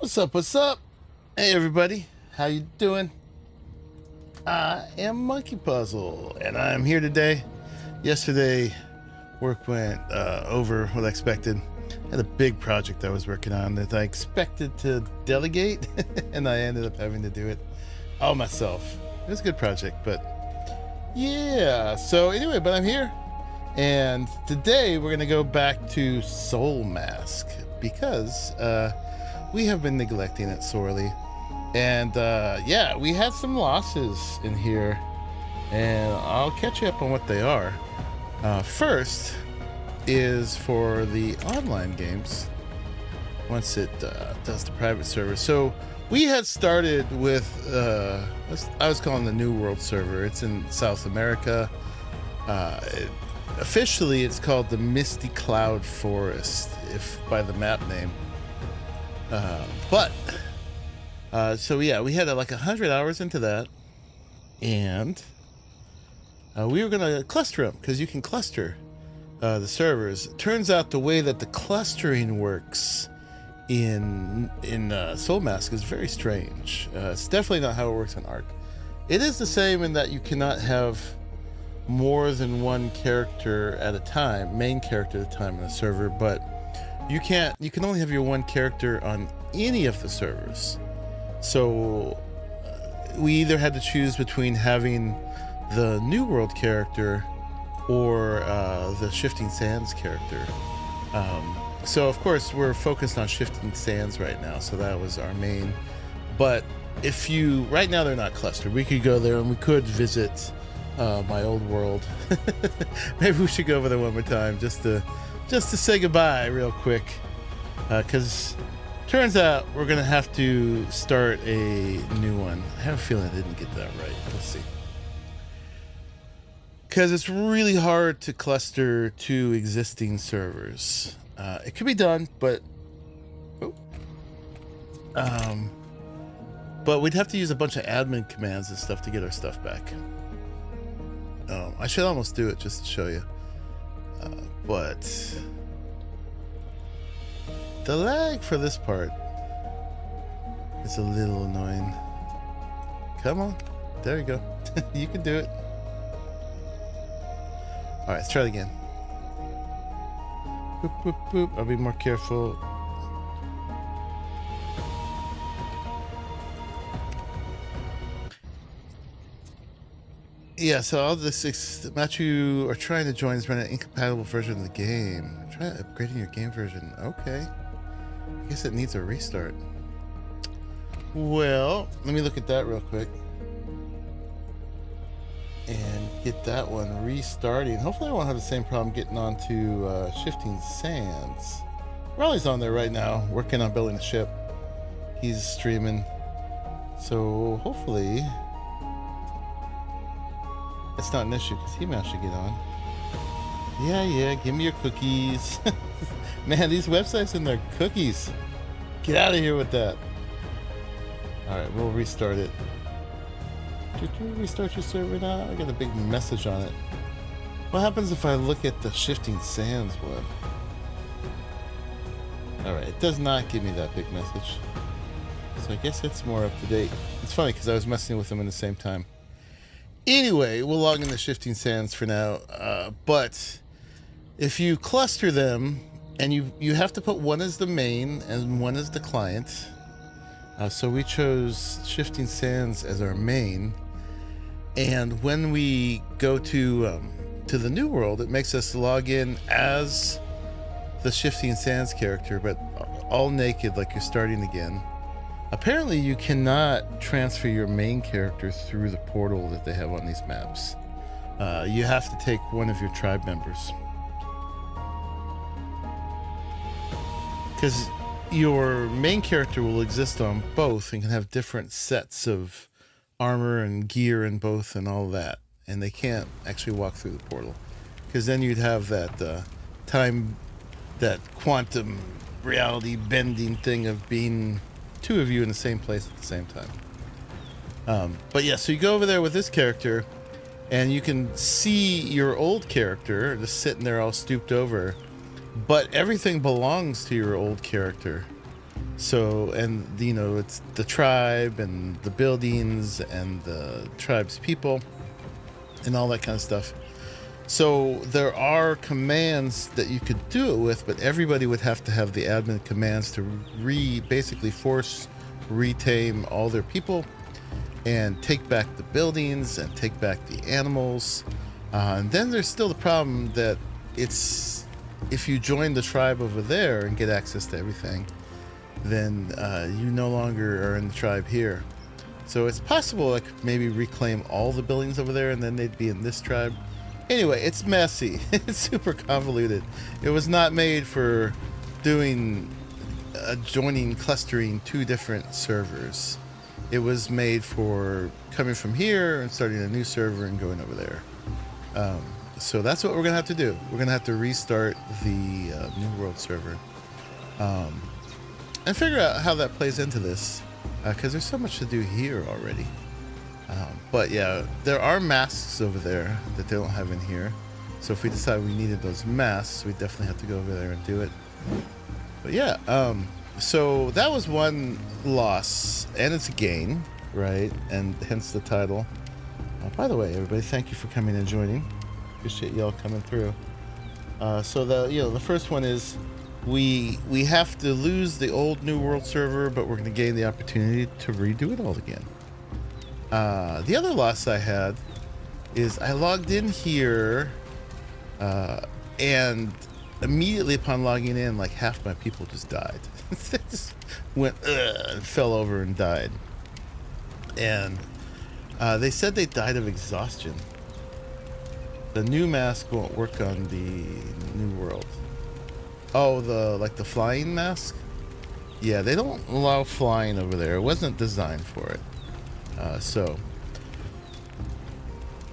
What's up? What's up? Hey everybody, how you doing? I am Monkey Puzzle, and I'm here today. Yesterday, work went over what I expected. I had a big project I was working on that I expected to delegate, and I ended up having to do it all myself. It was a good project, but yeah. So anyway, but I'm here, and today we're gonna go back to Soulmask because we have been neglecting it sorely. And yeah, we had some losses in here, and I'll catch you up on what they are. First is for the online games, once it does the private server. So we had started with, I was calling the New World server. It's in South America. Officially, it's called the Misty Cloud Forest, if by the map name. So yeah, we had like 100 hours into that, and we were gonna cluster them because you can cluster the servers. It turns out the way that the clustering works in Soulmask is very strange. It's definitely not how it works in Arc. It is the same in that you cannot have more than one character at a time, main character at a time in a server, but you can only have your one character on any of the servers. So we either had to choose between having the New World character or the Shifting Sands character. So of course we're focused on Shifting Sands right now, so that was our main. But if you, right now they're not clustered. We could go there and we could visit my old world. Maybe we should go over there one more time just to say goodbye real quick, because turns out we're gonna have to start a new one. I have a feeling I didn't get that right. Let's see, because it's really hard to cluster two existing servers. It could be done, but we'd have to use a bunch of admin commands and stuff to get our stuff back. I should almost do it just to show you. But the lag for this part is a little annoying. Come on. There you go. You can do it. Alright, let's try it again. Boop, boop, boop. I'll be more careful. Yeah, so I'll just Matthew are trying to join is running an incompatible version of the game. Try upgrading your game version. Okay. I guess it needs a restart. Well, let me look at that real quick. And get that one restarting. Hopefully I won't have the same problem getting onto Shifting Sands. Raleigh's on there right now, working on building a ship. He's streaming. So hopefully it's not an issue because he managed to get on. Yeah, give me your cookies. Man, these websites and their cookies. Get out of here with that. Alright, we'll restart it. Did you restart your server now? I got a big message on it. What happens if I look at the Shifting Sands one? Alright, it does not give me that big message. So I guess it's more up to date. It's funny because I was messing with them in the same time. Anyway, we'll log in the Shifting Sands for now, but if you cluster them, and you have to put one as the main and one as the client, so we chose Shifting Sands as our main, and when we go to the New World, it makes us log in as the Shifting Sands character, but all naked like you're starting again. Apparently you cannot transfer your main character through the portal that they have on these maps. You have to take one of your tribe members. Because your main character will exist on both and can have different sets of armor and gear in both and all that. And they can't actually walk through the portal. Because then you'd have that that quantum reality bending thing of being two of you in the same place at the same time. But yeah, so you go over there with this character and you can see your old character just sitting there all stooped over, but everything belongs to your old character. So, and you know, it's the tribe and the buildings and the tribe's people and all that kind of stuff. So there are commands that you could do it with, but everybody would have to have the admin commands to basically force retame all their people and take back the buildings and take back the animals. And then there's still the problem that it's, if you join the tribe over there and get access to everything, then you no longer are in the tribe here. So it's possible like maybe reclaim all the buildings over there and then they'd be in this tribe. Anyway, it's messy. It's super convoluted. It was not made for doing joining, clustering two different servers. It was made for coming from here and starting a new server and going over there. So that's what we're gonna have to do. We're gonna have to restart the New World server and figure out how that plays into this, because there's so much to do here already. But yeah, there are masks over there that they don't have in here. So if we decide we needed those masks, we definitely have to go over there and do it. But yeah, so that was one loss, and it's a gain, right? And hence the title. By the way, everybody, thank you for coming and joining. Appreciate y'all coming through. So the first one is we have to lose the old New World server, but we're going to gain the opportunity to redo it all again. The other loss I had is I logged in here, and immediately upon logging in, like half my people just died. They just went and fell over and died. And they said they died of exhaustion. The new mask won't work on the New World. Oh, the flying mask? Yeah, they don't allow flying over there. It wasn't designed for it. So,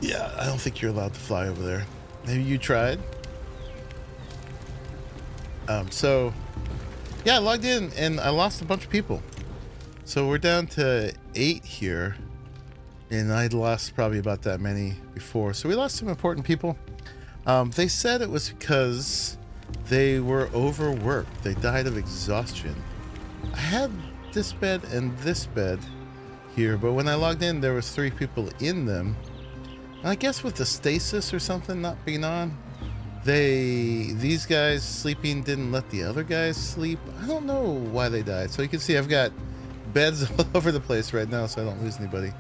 yeah, I don't think you're allowed to fly over there. Maybe you tried? So, yeah, I logged in and I lost a bunch of people. So we're down to 8 here. And I'd lost probably about that many before. So we lost some important people. They said it was because they were overworked. They died of exhaustion. I had this bed and this bed here, but when I logged in, there was 3 people in them. And I guess with the stasis or something not being on, these guys sleeping didn't let the other guys sleep. I don't know why they died. So you can see I've got beds all over the place right now, so I don't lose anybody.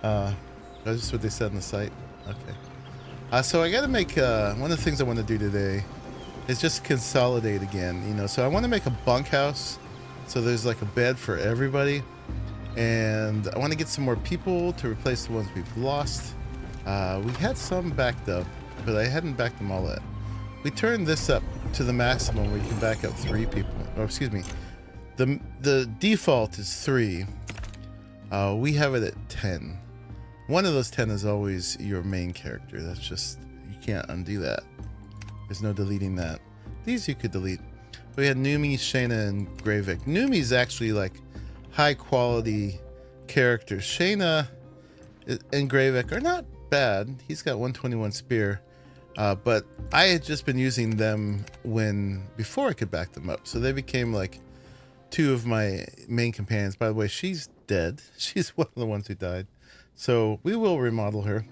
That's just what they said on the site. Okay. So I got to make one of the things I want to do today is just consolidate again. So I want to make a bunkhouse, so there's like a bed for everybody. And I want to get some more people to replace the ones we've lost. We had some backed up, but I hadn't backed them all up. We turned this up to the maximum where you can back up 3 people. Oh, excuse me. The default is 3. We have it at 10. One of those 10 is always your main character. That's just, you can't undo that. There's no deleting that. These you could delete. We had Numi, Shayna, and Gravik. Numi's actually like high quality characters. Shayna and Gravik are not bad. He's got 121 spear. But I had just been using them before I could back them up. So they became like 2 of my main companions. By the way, she's dead. She's one of the ones who died. So we will remodel her.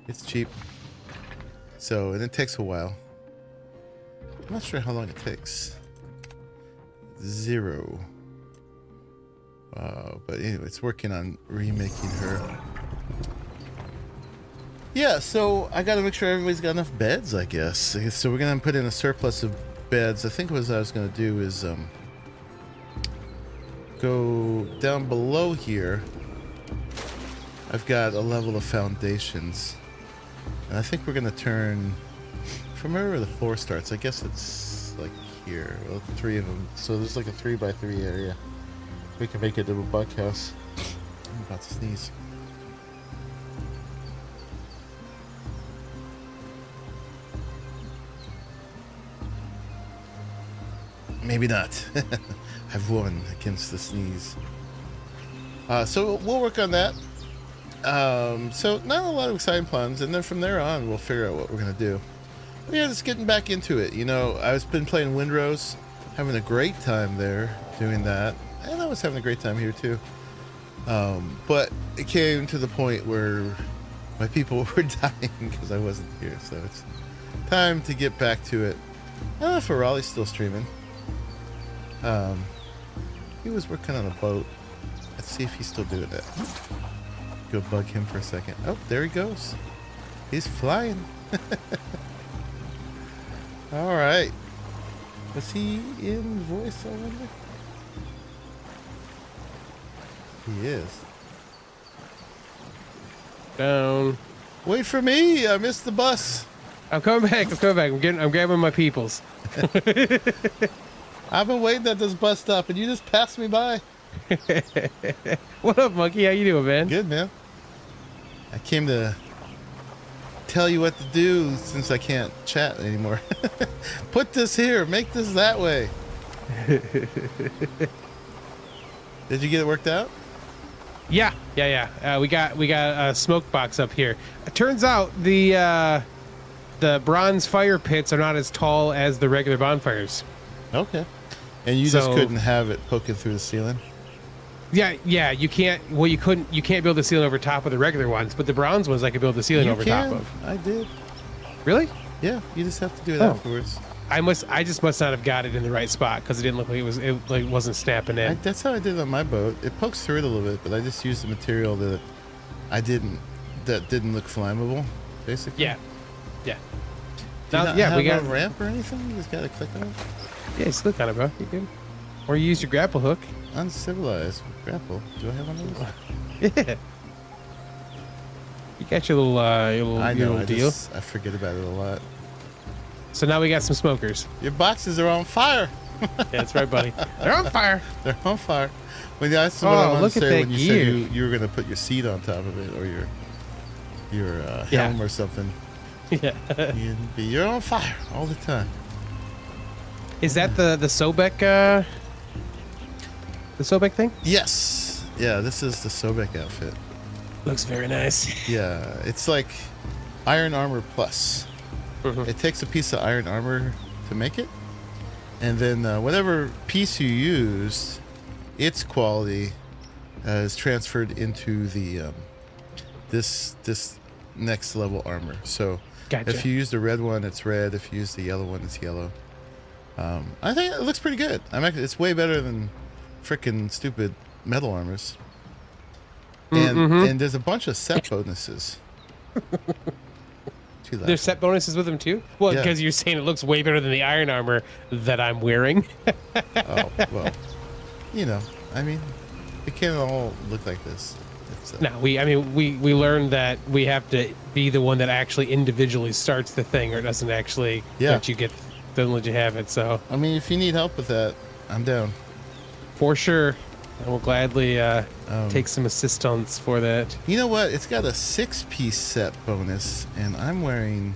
It's cheap. So, and it takes a while. I'm not sure how long it takes. 0. But anyway, it's working on remaking her. Yeah, so I gotta make sure everybody's got enough beds, I guess. So we're gonna put in a surplus of beds. I think what I was gonna do is go down below here. I've got a level of foundations, and I think we're gonna turn from wherever the floor starts. I guess it's like here. Well, 3 of them. So there's like a 3x3 area. We can make it a bunkhouse. I'm about to sneeze. Maybe not. I've won against the sneeze. So we'll work on that. So not a lot of exciting plans, and then from there on we'll figure out what we're gonna do. But yeah, just getting back into it. I've been playing Windrose. having a great time there doing that. And I was having a great time here too. But it came to the point where my people were dying because I wasn't here. So it's time to get back to it. I don't know if Raleigh's still streaming. He was working on a boat. Let's see if he's still doing it. Go bug him for a second. Oh, there he goes. He's flying. All right. Was he in voice, I wonder? He is. Down. Wait for me. I missed the bus. I'm coming back. I'm grabbing my peoples. I've been waiting at this bus stop, and you just passed me by. What up, monkey? How you doing, man? Good, man. I came to tell you what to do since I can't chat anymore. Put this here. Make this that way. Did you get it worked out? Yeah. We got a smoke box up here. It turns out the bronze fire pits are not as tall as the regular bonfires. Okay. And you just couldn't have it poking through the ceiling? Yeah, you can't. Well, you can't build the ceiling over top of the regular ones, but the bronze ones I could build the ceiling over top of. I did. Really? Yeah, you just have to do it afterwards. I just must not have got it in the right spot because it didn't look like it wasn't snapping in. That's how I did it on my boat. It pokes through it a little bit, but I just used the material that didn't look flammable, basically. Yeah. Do you not have a ramp or anything? You just gotta click on it. Yeah, just click on it, bro. You good? Or you use your grapple hook. Uncivilized grapple. Do I have one of those? Yeah. You got your little deal. I forget about it a lot. So now we got some smokers. Your boxes are on fire. Yeah, that's right, buddy. They're on fire. They're on fire. Well, that's what I wanted to say when you gear. said you were going to put your seat on top of it, or your helm or something. Yeah. You're on fire all the time. Is that the Sobek thing? Yes. Yeah, this is the Sobek outfit. Looks very nice. Yeah, it's like Iron Armor Plus. Mm-hmm. It takes a piece of iron armor to make it, and then whatever piece you used, its quality is transferred into the this next level armor. So gotcha. If you use the red one, it's red. If you use the yellow one, it's yellow. I think it looks pretty good. It's way better than frickin' stupid metal armors. And there's a bunch of set bonuses. There's set bonuses with them too? Well, because you're saying it looks way better than the iron armor that I'm wearing. Oh, well, I mean, it can't all look like this. No, we learned that we have to be the one that actually individually starts the thing, or it doesn't actually doesn't let you have it. So I mean, if you need help with that, I'm down. For sure. I will gladly take some assistance for that. You know what? It's got a 6-piece set bonus, and I'm wearing...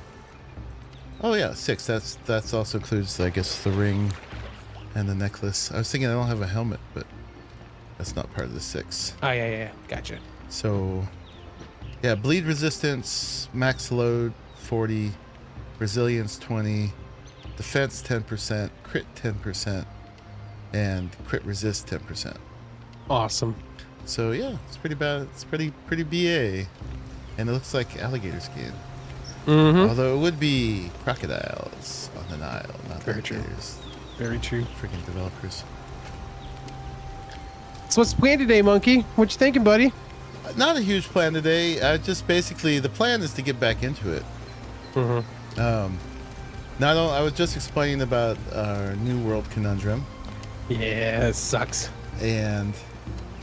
Oh, yeah, 6. That's also includes, I guess, the ring and the necklace. I was thinking I don't have a helmet, but that's not part of the 6. Oh, yeah. Gotcha. So, yeah, bleed resistance, max load 40, resilience 20, defense 10%, crit 10%, and crit resist 10%. Awesome. So yeah, it's pretty bad. It's pretty BA, and it looks like alligator skin. Mm-hmm. Although it would be crocodiles on the Nile, not very true. alligators. Very true. Freaking developers. So what's the plan today, Monkey? What you thinking, buddy? Not a huge plan today. Just basically the plan is to get back into it. Mm-hmm. I was just explaining about our New World conundrum. Yeah, it sucks. And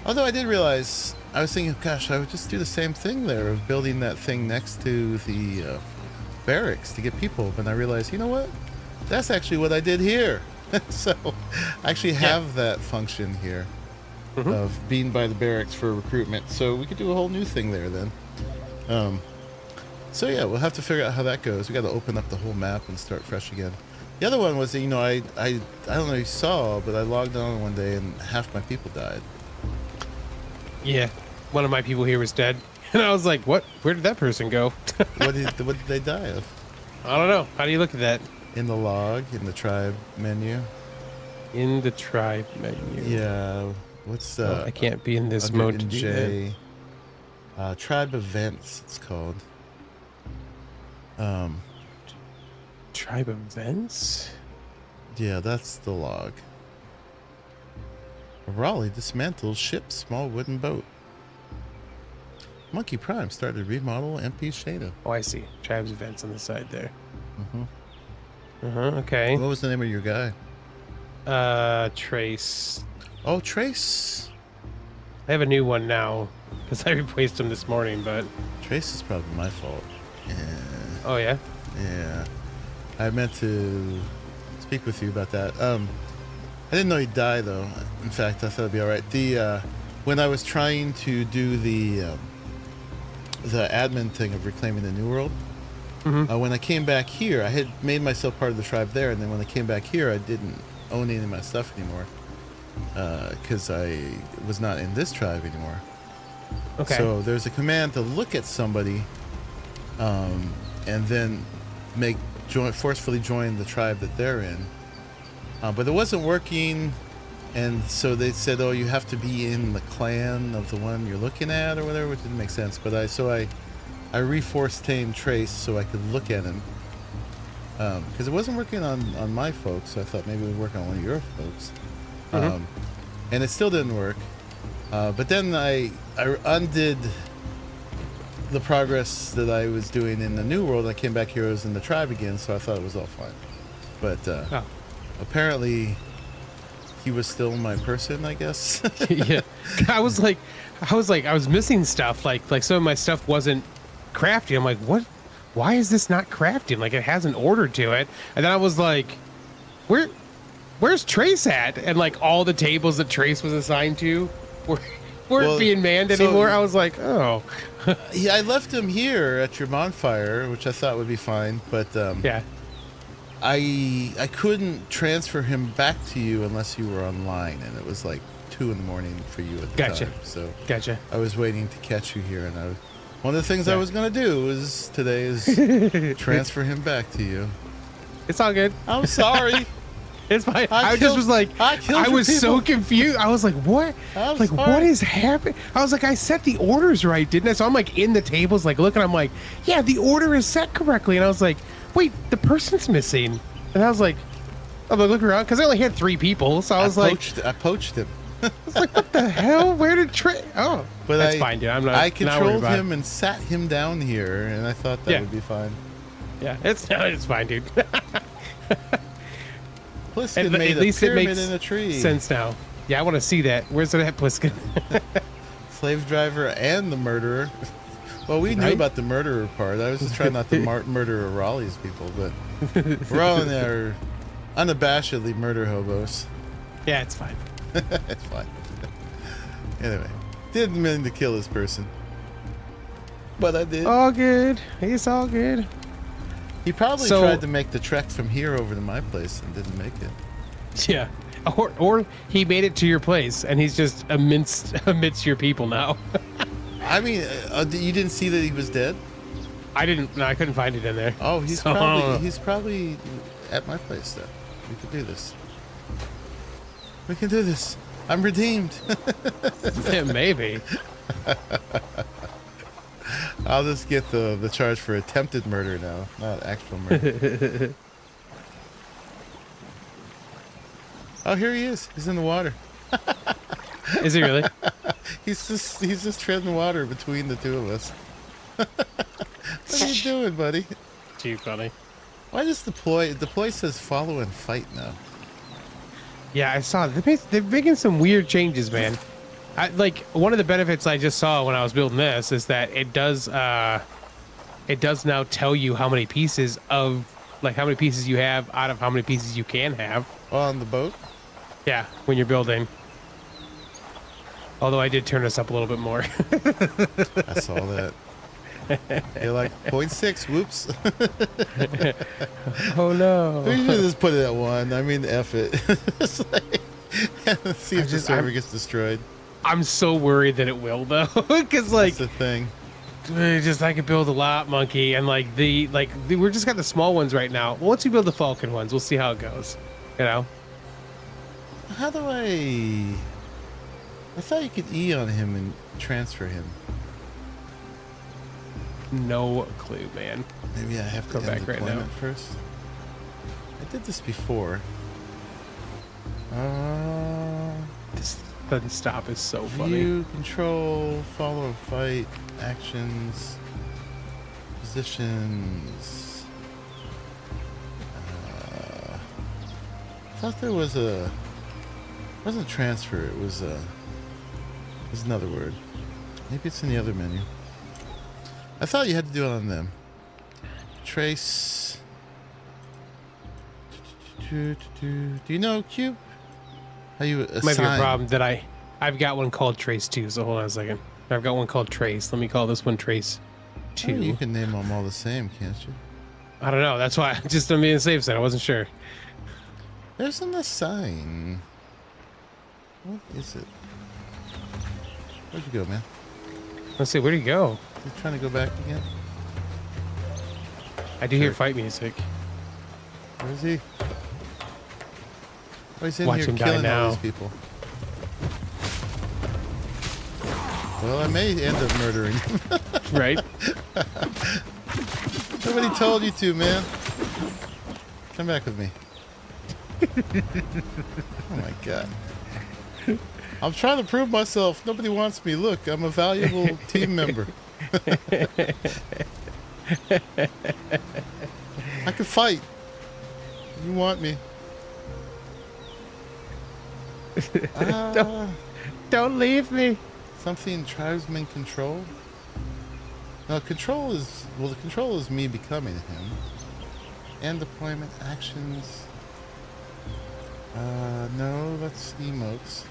although I did realize, I was thinking, gosh, I would just do the same thing there of building that thing next to the barracks to get people. But I realized, you know what? That's actually what I did here. So I actually have that function here of being by the barracks for recruitment. So we could do a whole new thing there then. So yeah, we'll have to figure out how that goes. We got to open up the whole map and start fresh again. The other one was that, I don't know if you saw, but I logged on one day and half my people died. Yeah, one of my people here was dead, and I was like, "What? Where did that person go?" What did they die of? I don't know. How do you look at that? In the log, in the tribe menu. in the tribe menu. Yeah. What's I can't be in this under mode to do that. NJ, tribe events, it's called. Tribe events? Yeah, that's the log. Raleigh dismantles ship small wooden boat. Monkey Prime started to remodel MP Shada. Oh, I see. Tribes events on the side there. Mm-hmm. Okay. What was the name of your guy? Trace. Oh, Trace. I have a new one now because I replaced him this morning, but... Trace is probably my fault. Yeah. Oh, yeah? Yeah. I meant to speak with you about that. I didn't know he'd die, though. In fact, I thought it'd be all right. When I was trying to do the admin thing of reclaiming the New World, when I came back here, I had made myself part of the tribe there, and then when I came back here, I didn't own any of my stuff anymore because I was not in this tribe anymore. Okay. So there's a command to look at somebody and then forcefully join the tribe that they're in. But it wasn't working, and so they said, oh, you have to be in the clan of the one you're looking at or whatever, which didn't make sense. But I reforced tamed Trace so I could look at him. Because it wasn't working on my folks, so I thought maybe it would work on one of your folks. And it still didn't work. But then I undid the progress that I was doing in the New World. I came back here, I was in the tribe again, so I thought it was all fine. But apparently he was still my person, I guess. Yeah. I was missing stuff. Like some of my stuff wasn't crafty. I'm like, what? Why is this not crafting? Like, it has an order to it. And then I was like, where's Trace at? And like all the tables that Trace was assigned to weren't being manned anymore. I was like, oh. Yeah, I left him here at your bonfire, which I thought would be fine, but yeah. I couldn't transfer him back to you unless you were online, and it was like 2 a.m. for you at the time. So Gotcha. I was waiting to catch you here, and one of the things I was gonna do is transfer him back to you. It's all good. I'm sorry. It's fine. I was so confused. I was like, what? What is happening? I was like, I set the orders right, didn't I? So I'm like in the tables, like looking, I'm like, yeah, the order is set correctly. And I was like, wait, the person's missing. And I was like, I'm like, look around, because I only had 3 people. So I poached him. I was like, what the hell? Where did Oh, but that's fine, dude. I'm not. I controlled him and sat him down here, and I thought that would be fine. Yeah, it's fine, dude. Pliskin made a pyramid in a tree. Sense now. Yeah, I want to see that. Where's it at, Pliskin? Slave driver and the murderer. Well, we knew about the murderer part. I was just trying not to murder Raleigh's people, but we're all in there unabashedly murder hobos. Yeah, it's fine. It's fine. Anyway, didn't mean to kill this person, but I did. All good. It's all good. He probably tried to make the trek from here over to my place and didn't make it. Yeah. Or he made it to your place and he's just amidst your people now. I mean, you didn't see that he was dead? I didn't. No, I couldn't find it in there. Oh, he's probably at my place then. We could do this. We can do this. I'm redeemed. Yeah, maybe. I'll just get the charge for attempted murder now, not actual murder. Oh, here he is. He's in the water. Is he really? He's just treading water between the two of us. What are you doing, buddy? Too funny. Why does deploy says follow and fight now? Yeah, I saw they're making some weird changes, man. One of the benefits I just saw when I was building this is that it does now tell you how many pieces you have out of how many pieces you can have. On the boat? Yeah, when you're building. Although I did turn this up a little bit more. I saw that. You're like 0.6. Whoops. Oh no. We should just put it at 1. I mean, F it. See if the server gets destroyed. I'm so worried that it will though, because that's the thing. I could build a lot, monkey, and we're just got the small ones right now. Once we build the Falcon ones, we'll see how it goes. You know. How do I thought you could E on him and transfer him. No clue, man. Maybe I have to Go end back right now. deployment first. I did this before. This doesn't stop is so funny. View, control, follow or fight, actions, positions. I thought there was a. It wasn't transfer. It was another word. Maybe it's in the other menu. I thought you had to do it on them. Trace. Do you know Cube? How you assign? Might be a problem that I've got one called Trace 2, so hold on a second. I've got one called Trace. Let me call this one Trace 2. Oh, you can name them all the same, can't you? I don't know. That's why just on being safe side. I wasn't sure. There's an assign. What is it? Where'd you go, man? Let's see. Where'd he go? You trying to go back again? I do hear fight music. Where is he? Oh, he's in Watch here him die killing all now. these people. Well, I may end up murdering him. Right? Nobody told you to, man. Come back with me. Oh my god. I'm trying to prove myself. Nobody wants me. Look, I'm a valuable team member. I can fight. You want me. Don't leave me. Something tribesman control? No, control is... Well, the control is me becoming him. And deployment actions... no, that's emotes.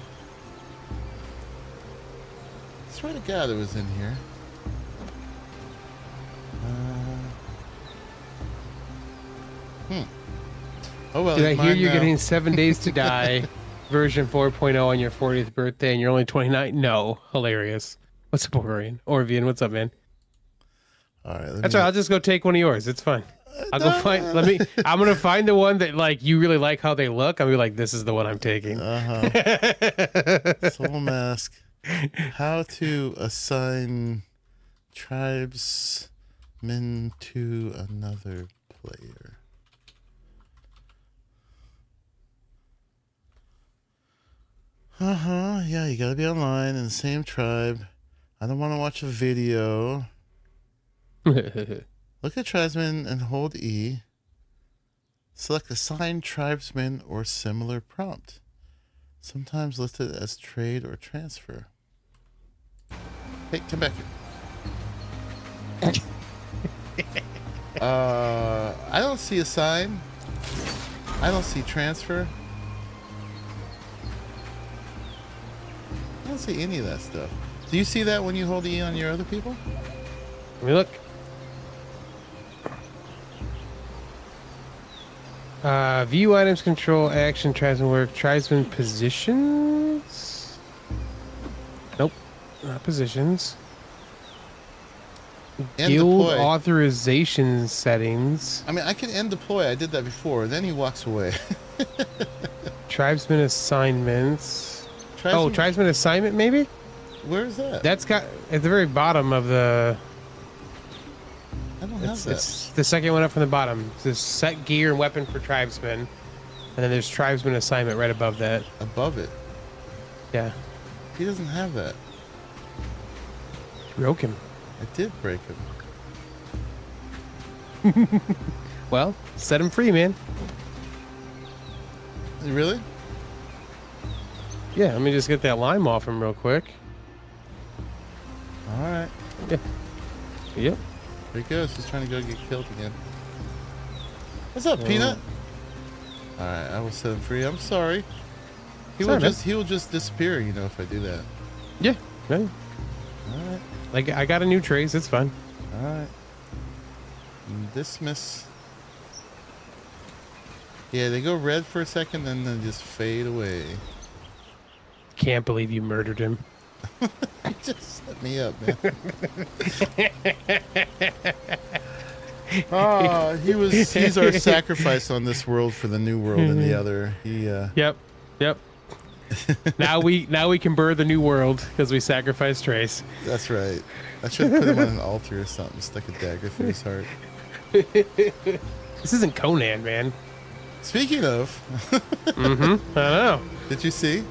I swear to God it was in here. Oh well. Did I it's hear mine you're now. getting 7 Days to Die version 4.0 on your 40th birthday and you're only 29? No. Hilarious. What's up, Orvian? What's up, man? All right. That's right. I'll just go take one of yours. It's fine. I'll go find. I'm gonna find the one that like you really like how they look. I'll be like, this is the one I'm taking. Soulmask. How to assign tribesmen to another player. Yeah, you gotta be online in the same tribe. I don't want to watch a video. Look at tribesmen and hold E. Select assign tribesman or similar prompt. Sometimes listed as trade or transfer. Hey, come back here. I don't see assign. I don't see transfer. I don't see any of that stuff. Do you see that when you hold E on your other people? Let me look. View items, control, action, tribesman work, tribesman positions. Nope, not positions. And Guild deploy. authorization settings. I mean, I can end deploy. I did that before. Then he walks away. Tribesman assignments. Oh, Tribesman- tribesman assignment, maybe? Where is that? That's got at the very bottom of the. I don't have that. It's the second one up from the bottom. There's set gear and weapon for tribesmen, and then there's tribesman assignment right above that. Above it. Yeah, He doesn't have that. broke him. I did break him. Well, set him free, man. Really? Yeah, let me just get that lime off him real quick. All right. Yeah. Yep. There he goes. He's trying to go get killed again. What's up, Peanut? All right, I will set him free. I'm sorry. He will just disappear, you know, if I do that. Yeah. No. All right. Like I got a new trace. It's fine. All right. Dismiss. Yeah, they go red for a second, then they just fade away. Can't believe you murdered him. Just set me up, man. Oh, he's our sacrifice on this world for the new world and the other. He Yep. Now we can birth a new world because we sacrificed Trace. That's right. I should have put him on an altar or something, stuck a dagger through his heart. This isn't Conan, man. Speaking of, I know. did you see?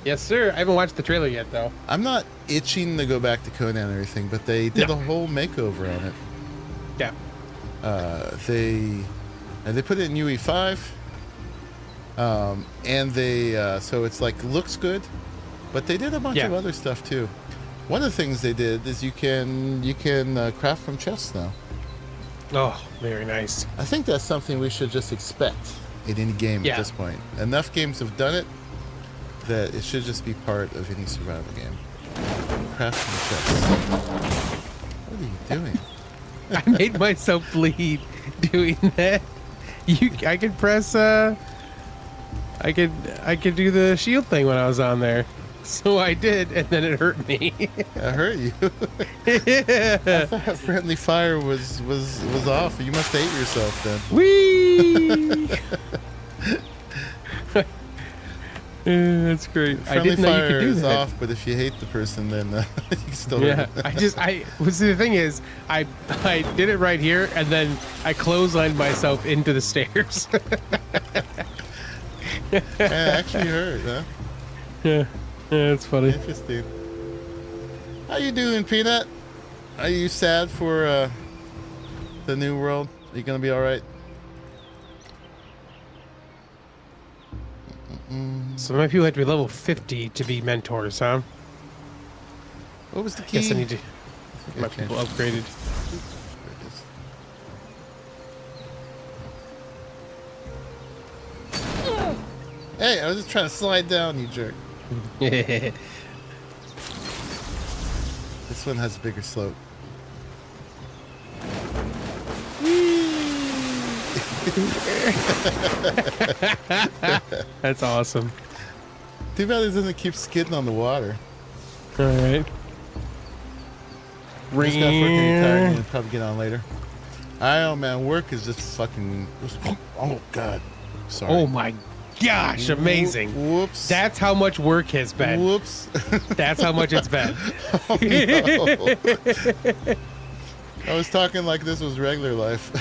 Yes, sir. I haven't watched the trailer yet, though. I'm not itching to go back to Conan and everything, but they did a whole makeover on it. Yeah. They put it in UE5, and they so it's like looks good, but they did a bunch of other stuff too. One of the things they did is you can craft from chests now. Oh, very nice. I think that's something we should just expect in any game at this point. Enough games have done it that it should just be part of any survival game. Craft from chests. What are you doing? I made myself bleed doing that. I could press. I could do the shield thing when I was on there, so I did, and then it hurt me. It hurt you. Yeah. I thought friendly fire was off. You must hate yourself then. Whee! That's great. Friendly I didn't know you fire could do is that. off, but if you hate the person, then you can still hurt them. The thing is, I did it right here, and then I clotheslined myself into the stairs. It actually hurt, huh? Yeah, it's funny. Interesting. How you doing, Peanut? Are you sad for the new world? Are you gonna be all right? So my people have to be level 50 to be mentors, huh? What was the key? Guess I need to my people upgraded. Hey, I was just trying to slide down, you jerk. This one has a bigger slope. That's awesome. Too bad it doesn't keep skidding on the water. All right. Just got fucking tired and probably get on later. I know, man. Work is just fucking. Oh God. Sorry. Oh my gosh! Amazing. Whoops. That's how much work has been. Whoops. That's how much it's been. Oh, no. I was talking like this was regular life.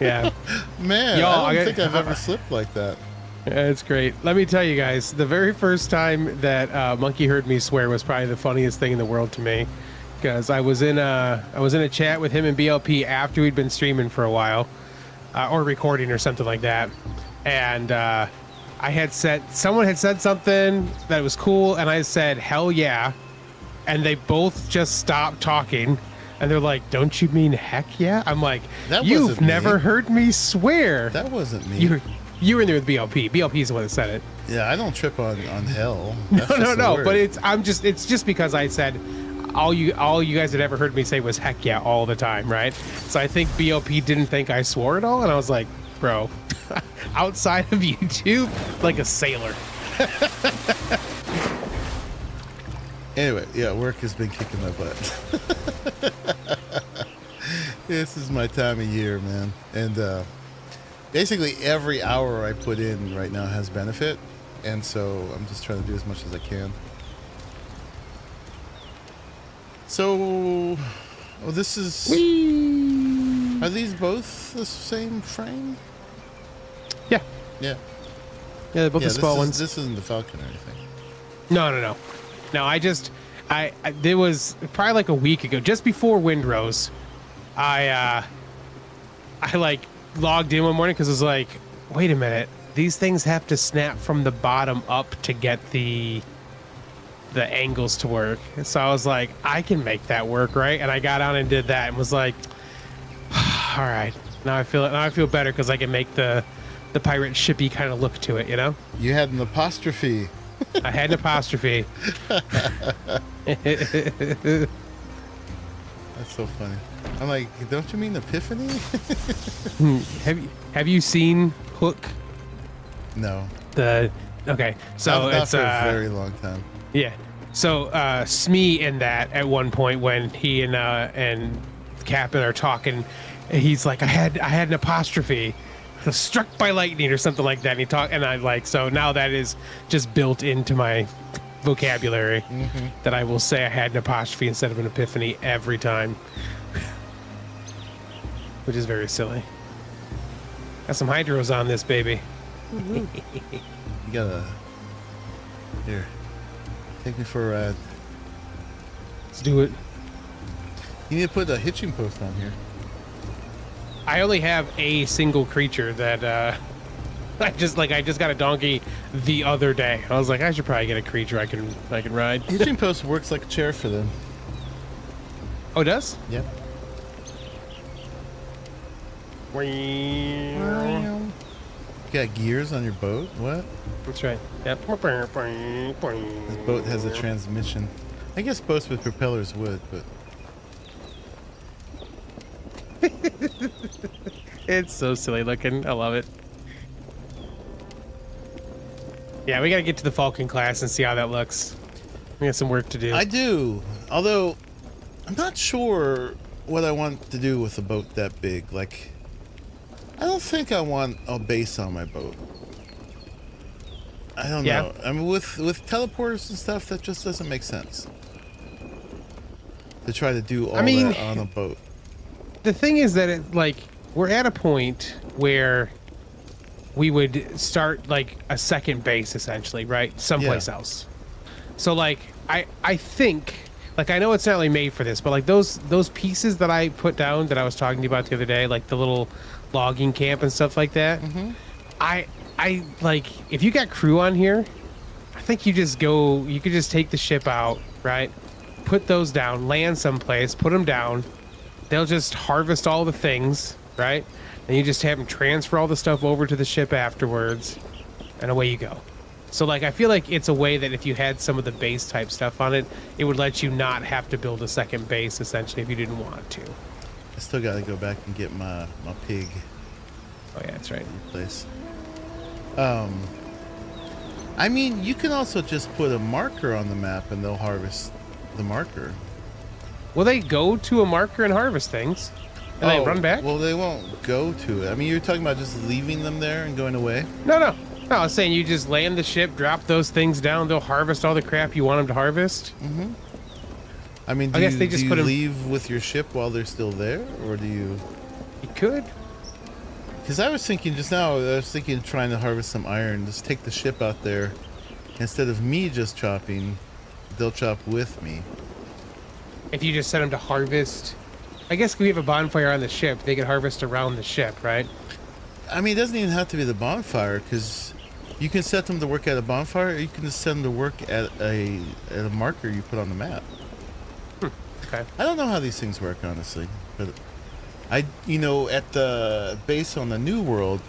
Yeah. Man, I don't think I've ever slipped like that. Yeah, it's great. Let me tell you guys, the very first time that Monkey heard me swear was probably the funniest thing in the world to me, because I was in a chat with him and BLP after we'd been streaming for a while, or recording or something like that, and someone had said something that was cool, and I said hell yeah, and they both just stopped talking. And they're like, "Don't you mean heck yeah?" I'm like, "You've never heard me swear." That wasn't me. You were in there with BLP. BLP is the one that said it. Yeah, I don't trip on hell. No. But it's just because I said all you guys had ever heard me say was heck yeah all the time, right? So I think BLP didn't think I swore at all, and I was like, "Bro, outside of YouTube, like a sailor." Anyway, yeah, work has been kicking my butt. This is my time of year, man. And basically every hour I put in right now has benefit. And so I'm just trying to do as much as I can. So, this is... Whee! Are these both the same frame? Yeah. Yeah. Yeah, they're both the small ones. This isn't the Falcon or anything. No. There was probably like a week ago, just before Windrose, I like logged in one morning because it was like, wait a minute, these things have to snap from the bottom up to get the angles to work. So I was like, I can make that work, right? And I got on and did that and was like, all right, now I feel better because I can make the pirate shippy kind of look to it, you know? You had an apostrophe. I had an apostrophe. That's so funny. I'm like, don't you mean epiphany? Have you seen Hook? No. Okay, so not it's for a very long time. Yeah. So Smee in that at one point when he and Captain are talking, he's like, I had an apostrophe. struck by lightning or something like that. And he talk, and I like, so now that is just built into my vocabulary that I will say I had an apostrophe instead of an epiphany every time, which is very silly. Got some hydros on this baby. You gotta, here, take me for a ride. Let's do it. You need to put a hitching post on here. I only have a single creature that I just got a donkey the other day. I was like, I should probably get a creature I can ride. Hitching post works like a chair for them. Oh, it does? Yeah. You got gears on your boat? What? That's right. Yep. This boat has a transmission. I guess boats with propellers would, but It's so silly looking. I love it. Yeah, we gotta get to the Falcon class and see how that looks. We got some work to do. I do. Although, I'm not sure what I want to do with a boat that big. Like, I don't think I want a base on my boat. I don't know. I mean, with teleporters and stuff, that just doesn't make sense. To try to do all that on a boat. The thing is that it, like, we're at a point where we would start like a second base essentially, right? Someplace else. So like I think, like, I know it's not really made for this, but like those pieces that I put down that I was talking to you about the other day, like the little logging camp and stuff like that. I like, if you got crew on here, I think you could just take the ship out, right? Put those down, land someplace, put them down. They'll just harvest all the things, right? And you just have them transfer all the stuff over to the ship afterwards, and away you go. So, like, I feel like it's a way that if you had some of the base type stuff on it, it would let you not have to build a second base, essentially, if you didn't want to. I still got to go back and get my pig. Oh, yeah, that's right. Place. I mean, you can also just put a marker on the map and they'll harvest the marker. Will they go to a marker and harvest things? And they run back? Well, they won't go to it. I mean, you're talking about just leaving them there and going away? No, I was saying you just land the ship, drop those things down, they'll harvest all the crap you want them to harvest. I mean, do you leave with your ship while they're still there, or do you... You could. Because I was thinking just now, of trying to harvest some iron, just take the ship out there. Instead of me just chopping, they'll chop with me. If you just set them to harvest... I guess if we have a bonfire on the ship, they could harvest around the ship, right? I mean, it doesn't even have to be the bonfire, because you can set them to work at a bonfire, or you can just set them to work at a marker you put on the map. Okay. I don't know how these things work, honestly. But at the base on the New World,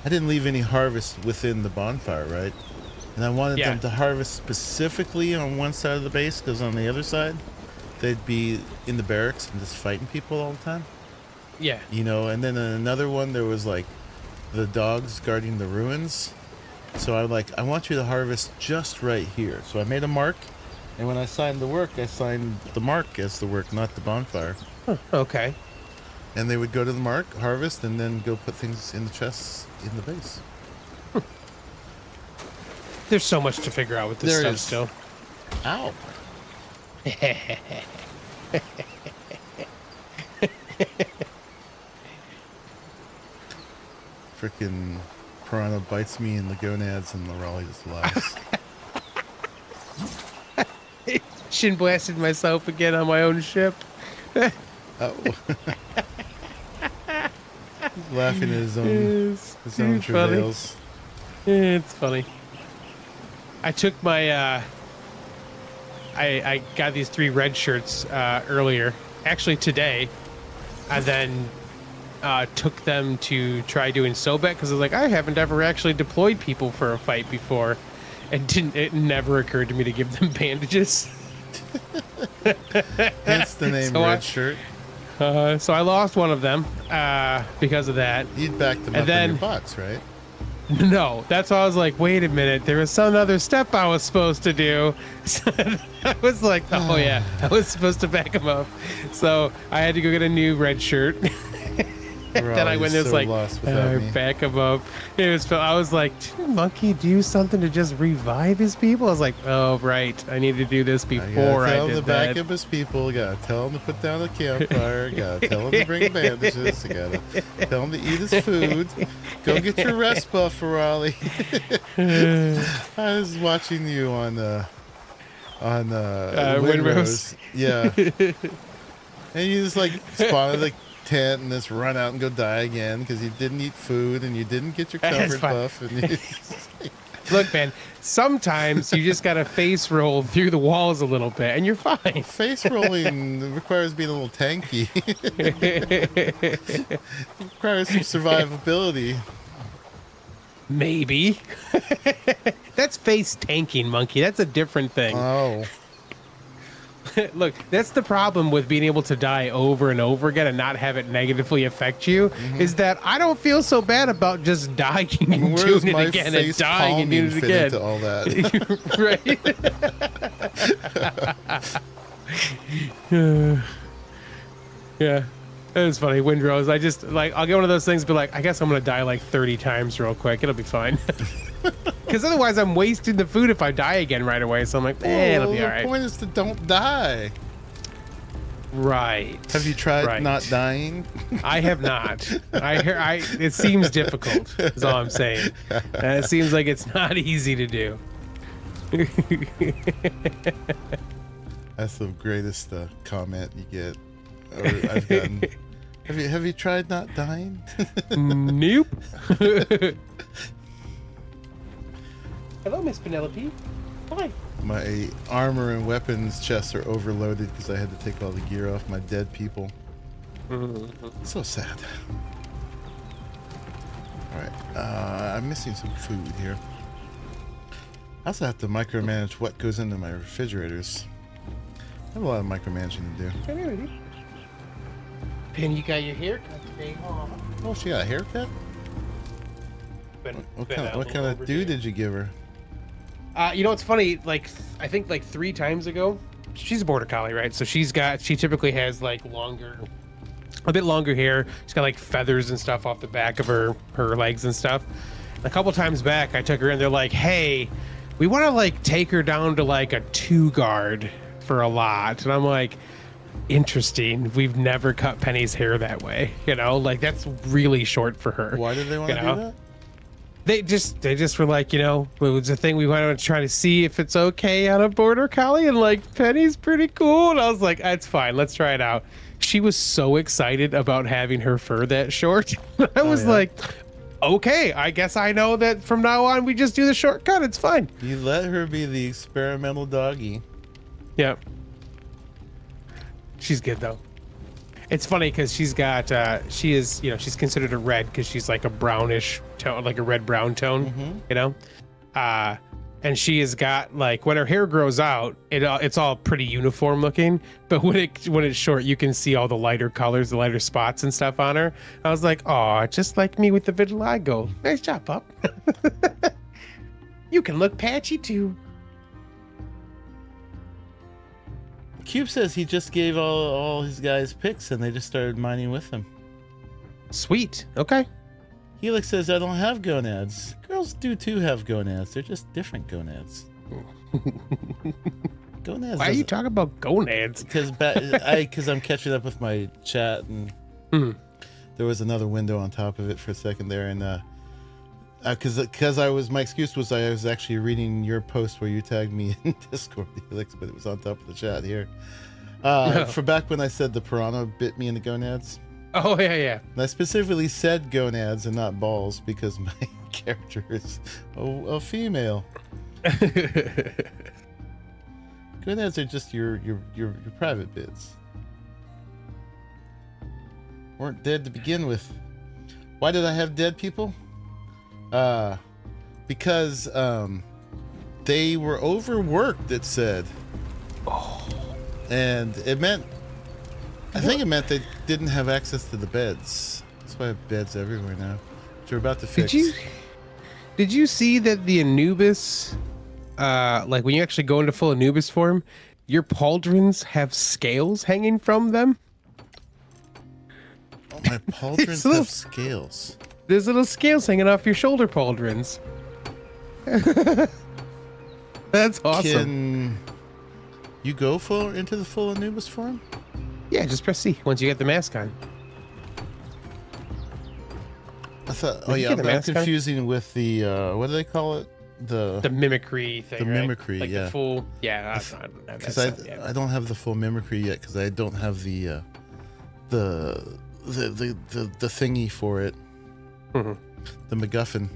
I didn't leave any harvest within the bonfire, right? And I wanted them to harvest specifically on one side of the base, because on the other side, they'd be in the barracks and just fighting people all the time. Yeah. And then in another one, there was like the dogs guarding the ruins. So I want you to harvest just right here. So I made a mark, and when I signed the work, I signed the mark as the work, not the bonfire. Huh, okay. And they would go to the mark, harvest, and then go put things in the chests in the base. There's so much to figure out with this stuff still. Ow. Frickin' piranha bites me in the gonads and the Raleigh just laughs. Shin blasted myself again on my own ship. Oh. He's laughing at his own travails. It's funny. I took my I got these 3 red shirts earlier, actually today, and then took them to try doing Sobek, because I was like, I haven't ever actually deployed people for a fight before, and it never occurred to me to give them bandages. Hence the name Red Shirt. So I lost one of them because of that. You'd backed them up in your box, right? No, that's why I was like, wait a minute, there was some other step I was supposed to do. So I was like, oh yeah, I was supposed to back him up. So I had to go get a new red shirt. Then I went and was like, me. back him up. It was. I was like, did Monkey do something to just revive his people? I was like, oh right, I need to do this before I tell him did to that. back up his people. Gotta tell him to put down a campfire. Gotta tell him to bring bandages. Gotta tell him to eat his food. Go get your rest buff, Raleigh. I was watching you on Windrose. Yeah. And you just like spawned the tent and just run out and go die again because you didn't eat food and you didn't get your comfort buff. And Look, man, sometimes you just gotta face roll through the walls a little bit and you're fine. Face rolling requires being a little tanky. Requires some survivability. Maybe. That's face tanking, Monkey. That's a different thing. Oh. Look, that's the problem with being able to die over and over again and not have it negatively affect you, is that I don't feel so bad about just dying and doing it again and dying and doing it again. Into all that? Right? Yeah. It was funny. Windrose, I just, like, I'll get one of those things, but like, I guess I'm going to die like 30 times real quick. It'll be fine. Because otherwise I'm wasting the food if I die again right away. So I'm like, it'll be all right. The point is to don't die. Right. Have you tried not dying? I have not. It seems difficult, is all I'm saying. And it seems like it's not easy to do. That's the greatest comment you get. Or I've gotten. Have you tried not dying? Nope. Hello, Miss Penelope. Hi. My armor and weapons chests are overloaded because I had to take all the gear off my dead people. So sad. Alright, I'm missing some food here. I also have to micromanage what goes into my refrigerators. I have a lot of micromanaging to do. Penny, you got your haircut today, huh? Oh, she got a haircut? What kind of dude did you give her? You know what's funny? Like, I think like 3 times ago, she's a border collie, right? So she typically has like a bit longer hair. She's got like feathers and stuff off the back of her legs and stuff. And a couple times back, I took her in. They're like, hey, we want to like take her down to like a 2 guard for a lot. And I'm like, interesting. We've never cut Penny's hair that way. You know, like that's really short for her. Why did they want to do that? They just were like, you know, it was a thing we wanted to try to see if it's okay on a border collie, and like Penny's pretty cool. And I was like, that's fine, let's try it out. She was so excited about having her fur that short. I was like, okay, I guess I know that from now on we just do the shortcut. It's fine. You let her be the experimental doggy. Yeah. She's good though. It's funny because she's got, she is, you know, she's considered a red because she's like a brownish tone, like a red brown tone, you know? And she has got like, when her hair grows out, it's all pretty uniform looking, but when it's short, you can see all the lighter colors, the lighter spots and stuff on her. I was like, oh, just like me with the vitiligo. Nice job, pup. You can look patchy too. Cube says he just gave all his guys picks and they just started mining with him. Sweet. Okay. Helix says, I don't have gonads. Girls do too have gonads. They're just different gonads. Gonads. Why are you talking about gonads? Because I'm catching up with my chat and there was another window on top of it for a second there, and because my excuse was I was actually reading your post where you tagged me in Discord, Helix, but it was on top of the chat here. For back when I said the piranha bit me in the gonads. Oh, yeah. And I specifically said gonads and not balls because my character is a female. Gonads are just your private bits. Weren't dead to begin with. Why did I have dead people? Because they were overworked, it said. Oh. And it meant, I think it meant they didn't have access to the beds. That's why I have beds everywhere now, which we're about to fix. Did you see that the Anubis, like when you actually go into full Anubis form, your pauldrons have scales hanging from them? My pauldrons little- have scales. There's little scales hanging off your shoulder pauldrons. That's awesome. Can you go into the full Anubis form? Yeah, just press C once you get the mask on. I thought. Did Oh you yeah, get the I'm mask on? confusing with the what do they call it? The mimicry thing. The right? mimicry, like yeah. The full. Yeah, I don't have that Because stuff yet. I don't have the full mimicry yet because I don't have the thingy for it. Mhm. The MacGuffin.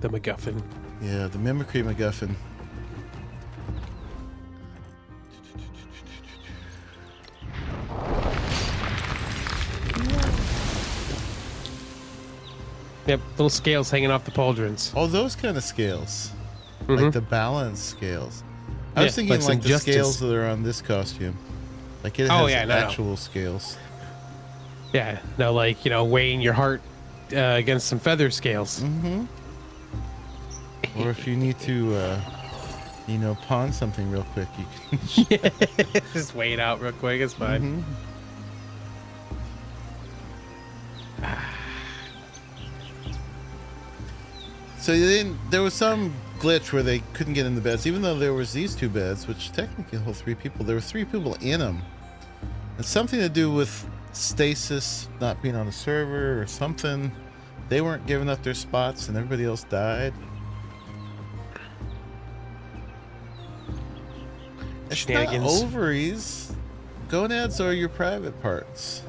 The MacGuffin. Yeah, the mimicry MacGuffin. Yep, little scales hanging off the pauldrons. Oh, those kind of scales. Mhm. Like the balance scales. I was Yeah, thinking like like some the justice. scales that are on this costume. Like it Oh, has yeah, no. actual scales. Yeah, no, like, weighing your heart against some feather scales. Mm-hmm. Or if you need to, pawn something real quick, you can. Just weigh it out real quick. It's fine. So there was some glitch where they couldn't get in the beds, even though there was these two beds, which technically hold 3 people. There were 3 people in them. It's something to do with stasis not being on the server or something. They weren't giving up their spots and everybody else died. It's not Shenanigans. ovaries. Gonads are your private parts.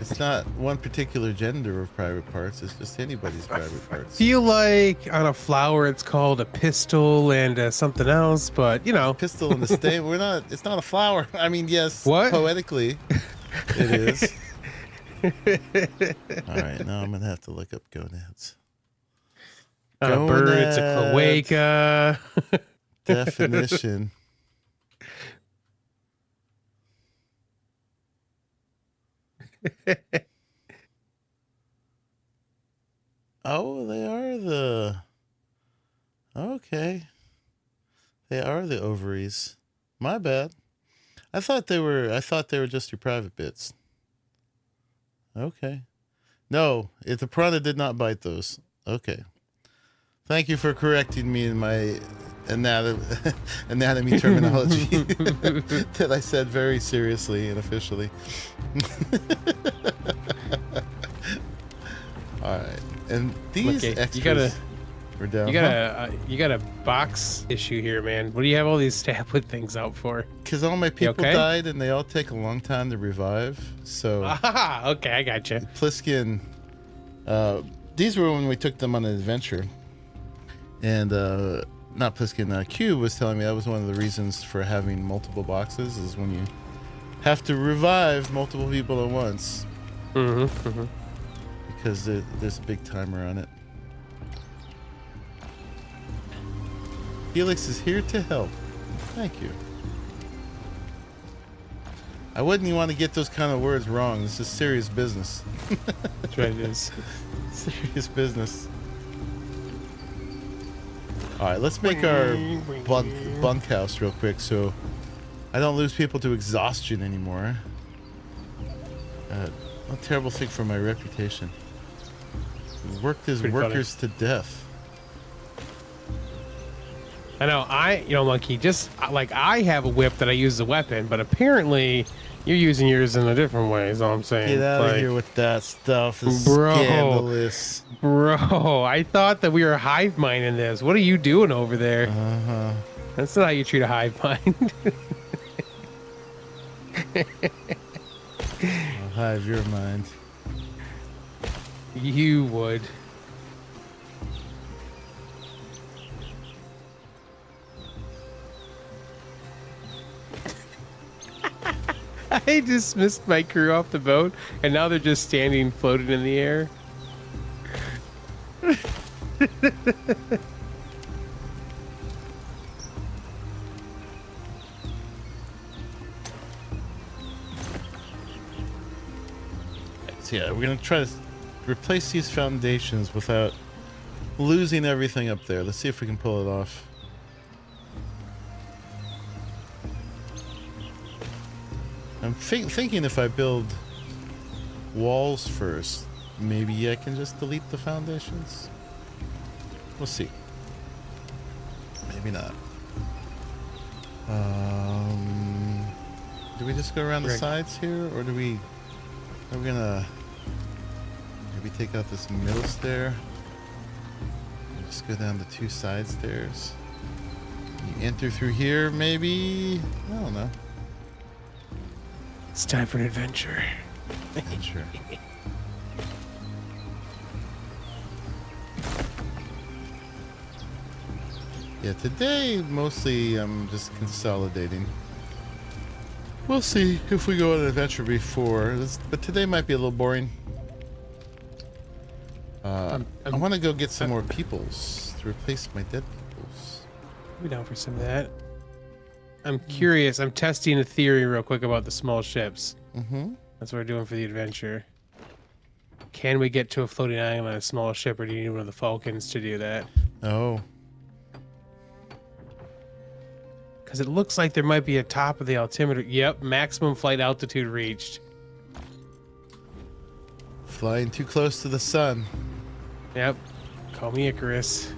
It's not one particular gender of private parts. It's just anybody's private parts. Feel like on a flower it's called a pistil and something else, but Pistol in the state. It's not a flower. I mean, yes, What? poetically, it is. All right, now I'm gonna have to look up gonads. on a bird it's a Gonads. cloaca. Definition. Oh, they are okay. They are the ovaries. My bad. I thought they were just your private bits. Okay. No, the piranha did not bite those. Okay. Thank you for correcting me in my anatomy terminology that I said very seriously and officially. All right, and these Okay, extras were down. You got a box issue here, man. What do you have all these tablet things out for? Because all my people okay? died, and they all take a long time to revive. So Ah, okay, I gotcha. Pliskin, these were when we took them on an adventure, and not Pliskin, Cube was telling me that was one of the reasons for having multiple boxes is when you have to revive multiple people at once. Because there's a big timer on it. Felix is here to help. Thank you. I wouldn't want to get those kind of words wrong. This is serious business. That's right, it is. Serious business. All right, let's make our bunkhouse real quick so I don't lose people to exhaustion anymore. A terrible thing for my reputation. We worked his Pretty workers to death. I know, Monkey, just like I have a whip that I use as a weapon, but apparently you're using yours in a different way, is all I'm saying. Get out of Like, here with that stuff. It's Bro. scandalous. Bro, I thought that we were hive minding this. What are you doing over there? Uh-huh. That's not how you treat a hive mind. I'll hive your mind. You would. I dismissed my crew off the boat, and now they're just standing floating in the air. So yeah, we're gonna try to replace these foundations without losing everything up there. Let's see if we can pull it off. I'm thinking if I build walls first. Maybe I can just delete the foundations. We'll see. Maybe not. Do we just go around the sides here, or do we? Are we gonna maybe take out this middle stair? And just go down the 2 side stairs. You enter through here, maybe. I don't know. It's time for an adventure. Adventure. Yeah, today mostly I'm just consolidating. We'll see if we go on an adventure before, but today might be a little boring. I want to go get some more peoples to replace my dead peoples. I'll be down for some of that. I'm curious. I'm testing a theory real quick about the small ships. Mm-hmm. That's what we're doing for the adventure. Can we get to a floating island on a small ship, or do you need one of the Falcons to do that? Oh. Because it looks like there might be a top of the altimeter. Yep, maximum flight altitude reached. Flying too close to the sun. Yep, call me Icarus.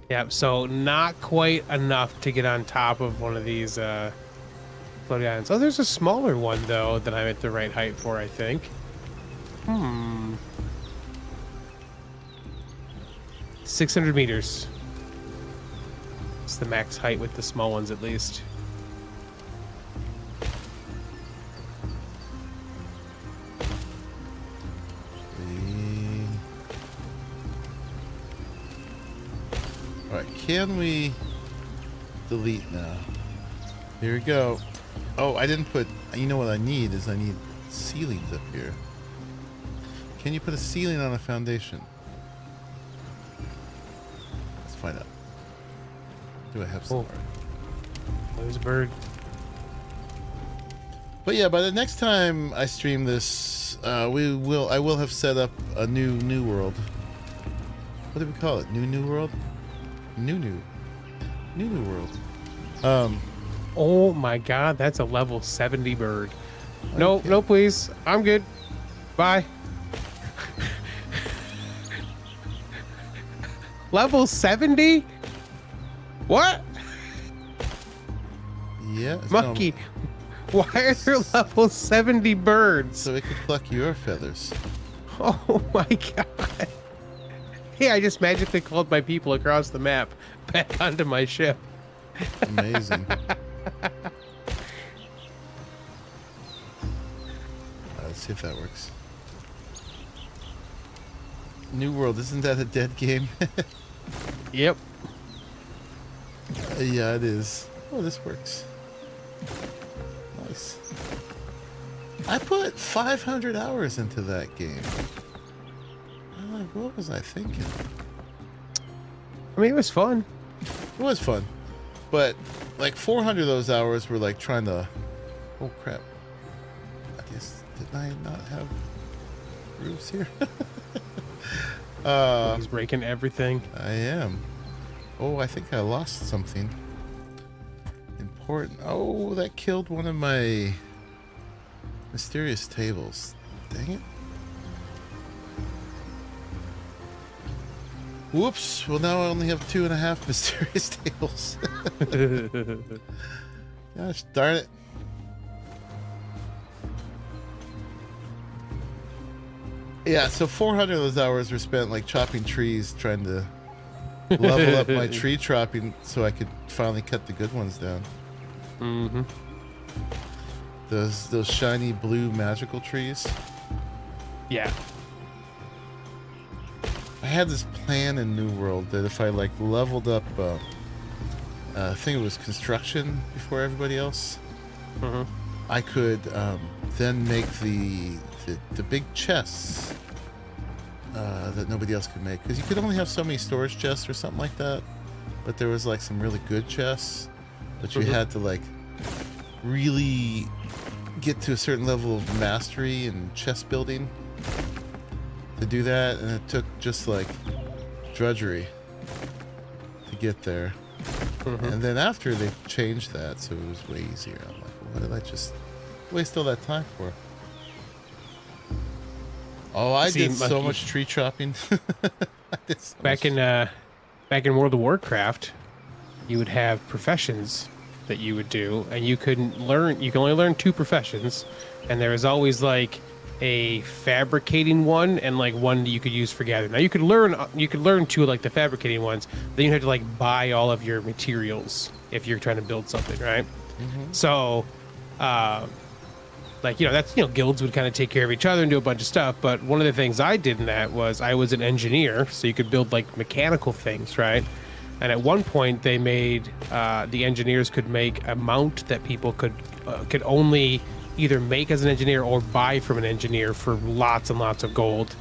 Yep, so not quite enough to get on top of one of these floating islands. Oh, there's a smaller one, though, that I'm at the right height for, I think. 600 meters. It's the max height with the small ones, at least. Alright, can we delete now? Here we go. Oh, I didn't put... You know what I need is I need ceilings up here. Can you put a ceiling on a foundation? Let's find out. Do I have some? Oh. There's a bird. But yeah, by the next time I stream this, I will have set up a new world. What do we call it? New world? New world. Oh my god, that's a level 70 bird. No, Okay. no, please. I'm good. Bye. Level 70? What? Yeah. it's Monkey. Why are there level 70 birds? So it could pluck your feathers. Oh my god. Hey, I just magically called my people across the map back onto my ship. Amazing. Let's see if that works. New World, isn't that a dead game? Yep. Yeah, it is. Oh, this works. Nice. I put 500 hours into that game. I'm like, what was I thinking? I mean, it was fun. It was fun. But, like, 400 of those hours were, like, trying to... Oh, crap. I guess, didn't I not have roofs here? He's breaking everything. I am. Oh, I think I lost something important. Oh, that killed one of my mysterious tables. Dang it. Whoops. Well, now I only have 2.5 mysterious tables. Gosh darn it. Yeah, so 400 of those hours were spent like chopping trees, trying to level up my tree chopping so I could finally cut the good ones down. Mm-hmm. Those shiny blue magical trees. Yeah. I had this plan in New World that if I like leveled up, I think it was construction before everybody else, Mm-hmm. I could then make the big chests that nobody else could make, because you could only have so many storage chests or something like that. But there was like some really good chests that you had to like really get to a certain level of mastery and chest building to do that, and it took just like drudgery to get there. And then after they changed that, so it was way easier. I'm like, well, what did I just waste all that time for? Oh, I See, did so Monkey, much tree chopping. I did so back much. in World of Warcraft, you would have professions that you would do, and you couldn't learn. You can only learn 2 professions, and there was always like a fabricating one and like one that you could use for gathering. Now you could learn 2 like the fabricating ones. Then you have to like buy all of your materials if you're trying to build something, right? So, like, that's, guilds would kind of take care of each other and do a bunch of stuff. But one of the things I did in that was I was an engineer, so you could build like mechanical things, right? And at one point they made the engineers could make a mount that people could only either make as an engineer or buy from an engineer for lots and lots of gold.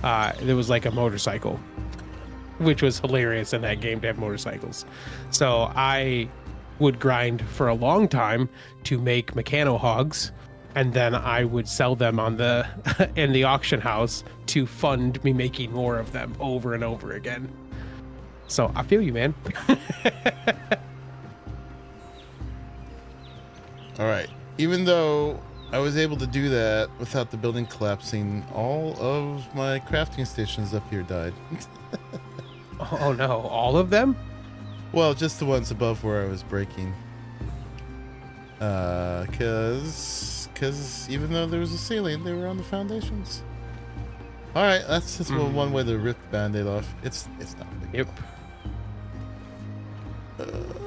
There was like a motorcycle, which was hilarious in that game to have motorcycles. So I would grind for a long time to make mechano hogs, and then I would sell them on the in the auction house to fund me making more of them over and over again. So I feel you, man. All right. Even though I was able to do that without the building collapsing, all of my crafting stations up here died. Oh no, all of them? Well, just the ones above where I was breaking. Cause even though there was a ceiling, they were on the foundations. All right, that's just one way to rip the Band-Aid off. It's not big. Yep.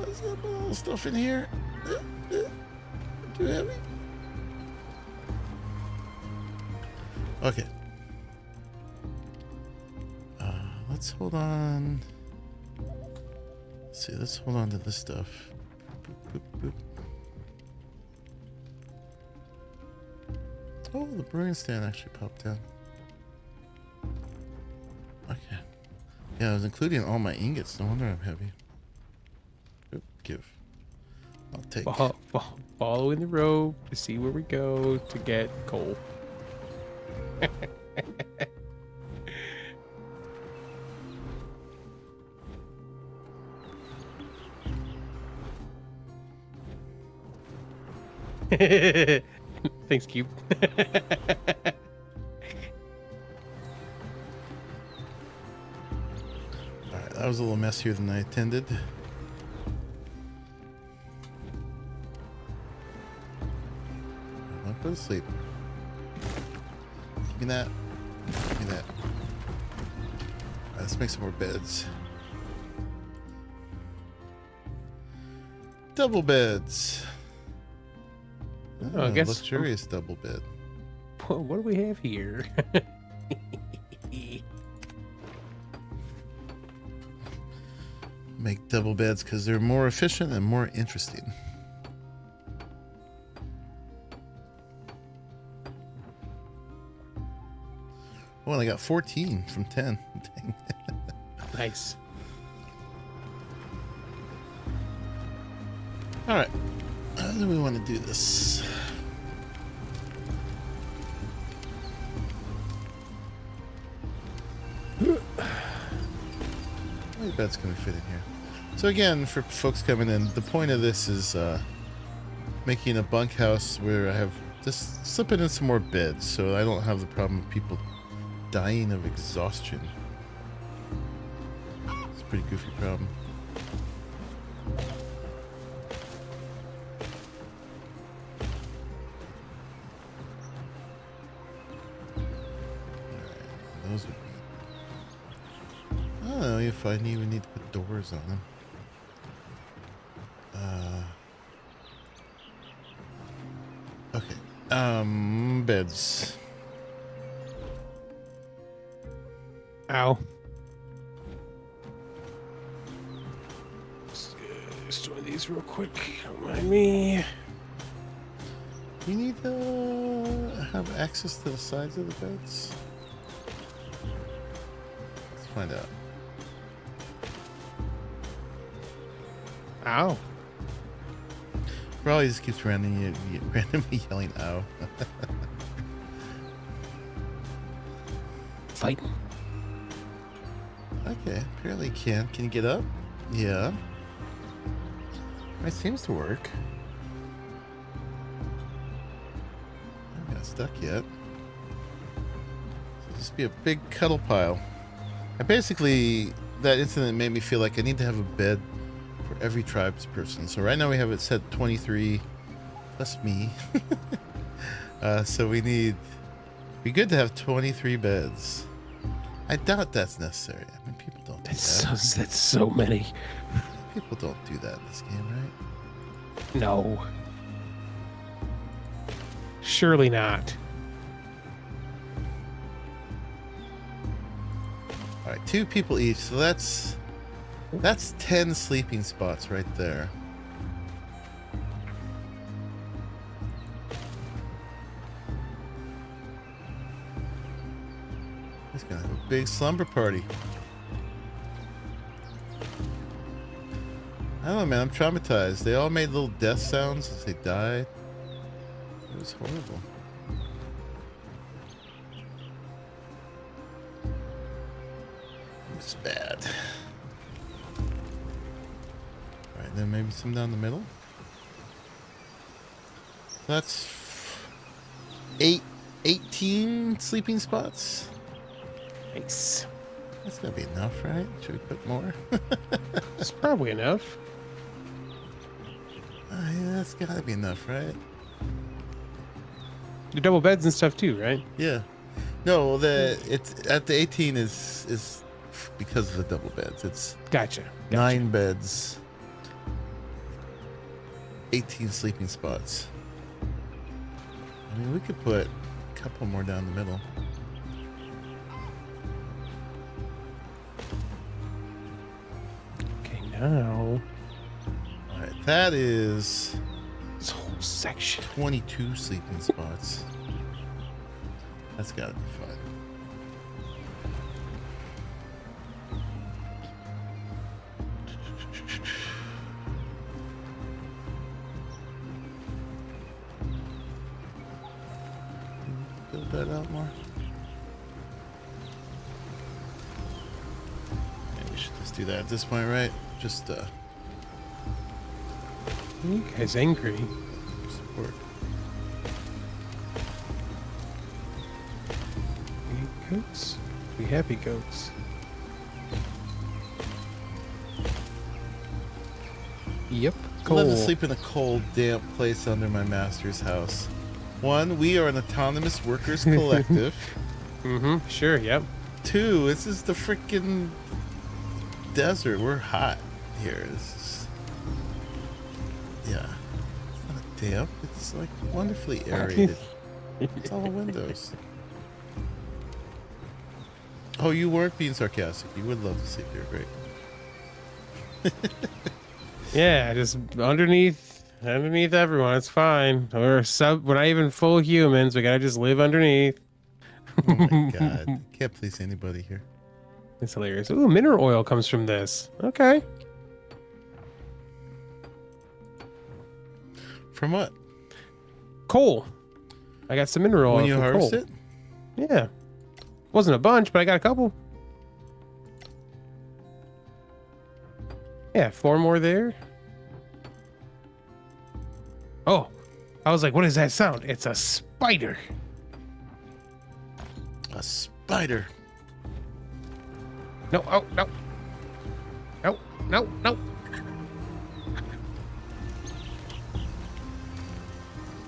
Is that a little stuff in here? Too heavy. Okay. Let's hold on. Let's see. Let's hold on to this stuff. Boop, boop, boop. Oh, the brewing stand actually popped down. Okay. Yeah, I was including all my ingots. No wonder I'm heavy. Oop, give. I'll take. Following the road to see where we go to get coal. Thanks, Cube. Alright, that was a little messier than I intended. I'll go to sleep. Give me that. Give me that. Alright, let's make some more beds. Double beds. Oh, I guess luxurious double bed. What do we have here? Make double beds because they're more efficient and more interesting. Oh, and I got 14 from 10. Dang. Nice. All right. How do we want to do this? How many beds can we fit in here? So again, for folks coming in, the point of this is making a bunkhouse where I have just slipping in some more beds so I don't have the problem of people dying of exhaustion. It's a pretty goofy problem. Those would be... I don't know if I even need to put doors on them. Okay. Beds. Ow. Just doing these real quick. Don't mind me. Do you need to have access to the sides of the beds? Let's find out. Ow. Probably just keeps randomly yelling ow. Fight. Okay, apparently you can. Can you get up? Yeah. It seems to work. I haven't got stuck yet. So just be a big cuddle pile. And basically, that incident made me feel like I need to have a bed for every tribes person. So right now we have it set 23 plus me. So we need, be good to have 23 beds. I doubt that's necessary. I mean, people don't do that. That's so many. People don't do that in this game, right? No. Surely not. All right, 2 people each. So that's 10 sleeping spots right there. He's gonna have a big slumber party. I don't know, man. I'm traumatized. They all made little death sounds as they died. It was horrible. It was bad. All right, then maybe some down the middle. That's 18 sleeping spots. Nice. That's gonna be enough, right? Should we put more? It's probably enough. Yeah, that's gotta be enough, right? Your double beds and stuff too, right? Yeah. No, it's at the 18 is because of the double beds. It's Gotcha. 9 beds, 18 sleeping spots. I mean, we could put a couple more down the middle. Okay, now All right, that is this whole section. 22 sleeping spots. That's gotta be fun. Build that out more. Maybe we should just do that at this point, right? Just You guys angry? support. Goats? We happy goats. Yep. I love to Cool. sleep in a cold, damp place under my master's house. 1, we are an autonomous workers collective. Mm-hmm. Sure. Yep. 2, this is the freaking desert. We're hot here. This is, yeah. It's not damp. It's like wonderfully aerated. It's all windows. Oh, you weren't being sarcastic. You would love to sleep here. Great. Yeah. Just underneath everyone. It's fine. We're not even full humans. We gotta just live underneath. Oh my god. Can't please anybody here. It's hilarious. Ooh, mineral oil comes from this. Okay. From what? Coal. I got some mineral oil. When you from harvest coal. it? Yeah. Wasn't a bunch, but I got a couple. Yeah, 4 more there. Oh, I was like, what is that sound? It's a spider. A spider. No, oh, no. No, no, no.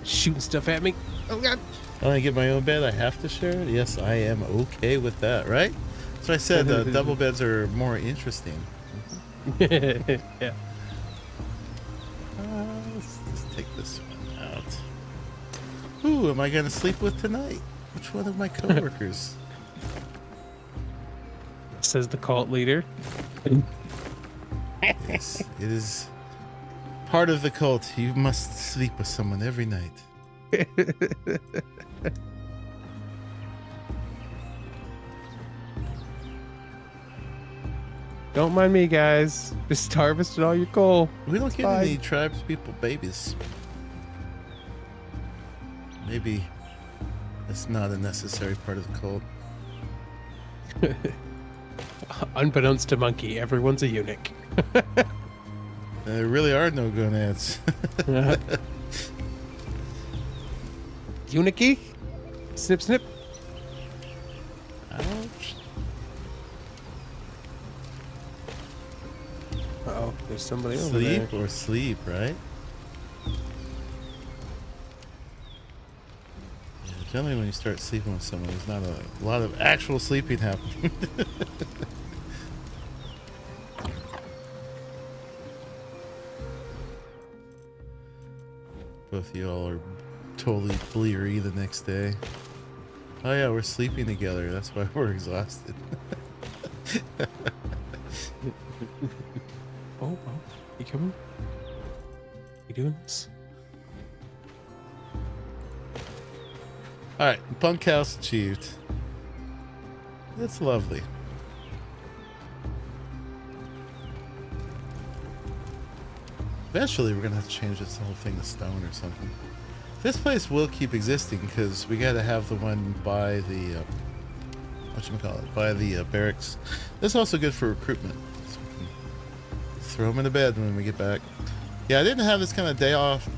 Shooting stuff at me. Oh, God. When I get my own bed, I have to share it? Yes, I am okay with that, right? So I said double beds are more interesting. Yeah. Let's just take this one out. Who am I going to sleep with tonight? Which one of my coworkers? Says the cult leader. Yes, it is part of the cult. You must sleep with someone every night. Don't mind me, guys. Just harvested all your coal. We don't get Fine. any tribespeople babies. Maybe it's not a necessary part of the cult. Unbeknownst to Monkey, everyone's a eunuch. There really are no gonads. Eunuchy? Snip, snip. Uh-oh, there's somebody over Sleep there. or sleep, right? Yeah, generally, when you start sleeping with someone, there's not a lot of actual sleeping happening. Both of y'all are totally bleary the next day. Oh yeah, we're sleeping together. That's why we're exhausted. Oh, you coming? You doing this? All right, bunkhouse achieved. That's lovely. Eventually, we're gonna have to change this whole thing to stone or something. This place will keep existing because we got to have the one by the whatchamacallit, by the barracks. This is also good for recruitment. So we can throw them into bed when we get back. Yeah, I didn't have this kind of die off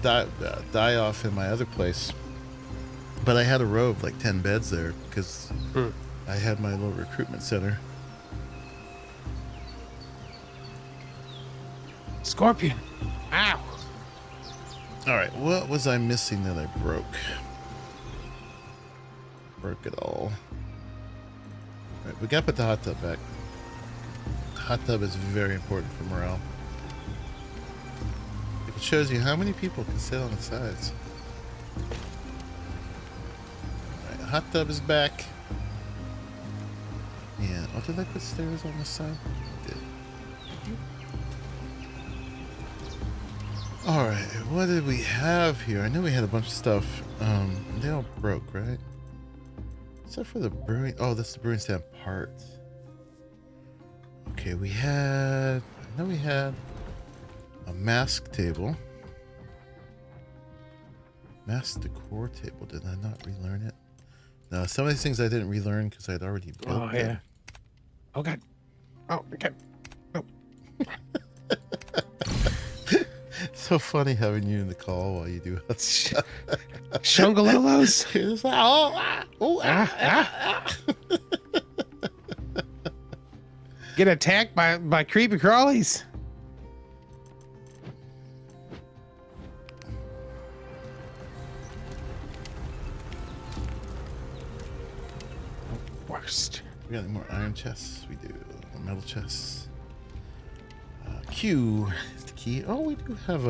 in my other place, but I had a row of like 10 beds there because I had my little recruitment center. Scorpion. Ow. All right, what was I missing that I broke? Broke it all. All right, we got to put the hot tub back. Hot tub is very important for morale. It shows you how many people can sit on the sides. All right, hot tub is back. And oh, did I put stairs on this side? I did. All right, what did we have here? I knew we had a bunch of stuff. They all broke, right? Except for the brewing. Oh, that's the brewing stand parts. Okay, we had. I know we had a mask table. Mask decor table. Did I not relearn it? No, some of these things I didn't relearn because I'd already built them. Oh yeah. Oh god. Oh okay. Oh. So funny having you in the call while you do it. Shungalolos. It's like, Get attacked by creepy crawlies. Worst. We got any more iron chests? We do. Metal chests. Q is the key. Oh, we do have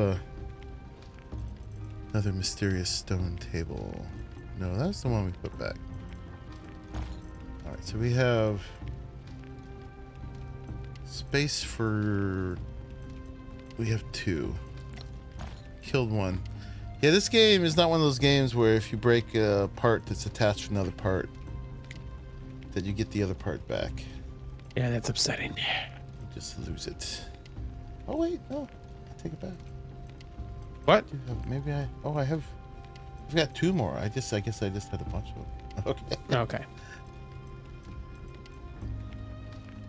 another mysterious stone table. No, that's the one we put back. All right, so we have space for. We have 2. Killed 1. Yeah, this game is not one of those games where if you break a part that's attached to another part, that you get the other part back. Yeah, that's upsetting. You just lose it. Oh wait, no, I take it back. What? Maybe I. Oh, I've got 2 more. I guess I just had a bunch of them. Okay. Okay.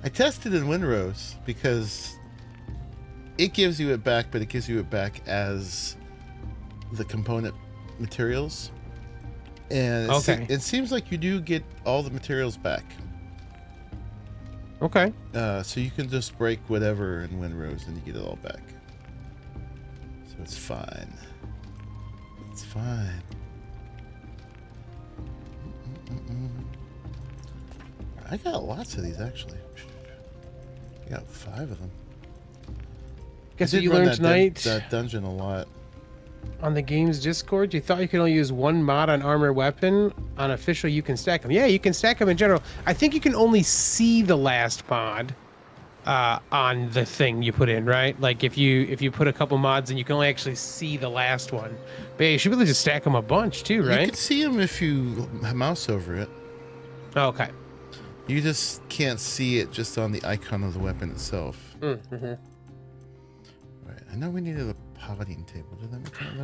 I tested in Windrose because it gives you it back, but it gives you it back as the component materials, and it seems like you do get all the materials back. Okay. So you can just break whatever in Windrose and you get it all back. So it's fine. It's fine. I got lots of these actually. I got 5 of them. Guess I what did you run learned tonight that dungeon a lot. on the game's Discord? You thought you could only use 1 mod on armor weapon. On official, you can stack them. Yeah, you can stack them in general. I think you can only see the last mod on the thing you put in, right? Like if you put a couple mods in, you can only actually see the last one. But yeah, you should really just stack them a bunch too, right? You can see them if you mouse over it. Oh, okay. You just can't see it just on the icon of the weapon itself. Mm-hmm. Right. I know we needed a potting table. Did I make one of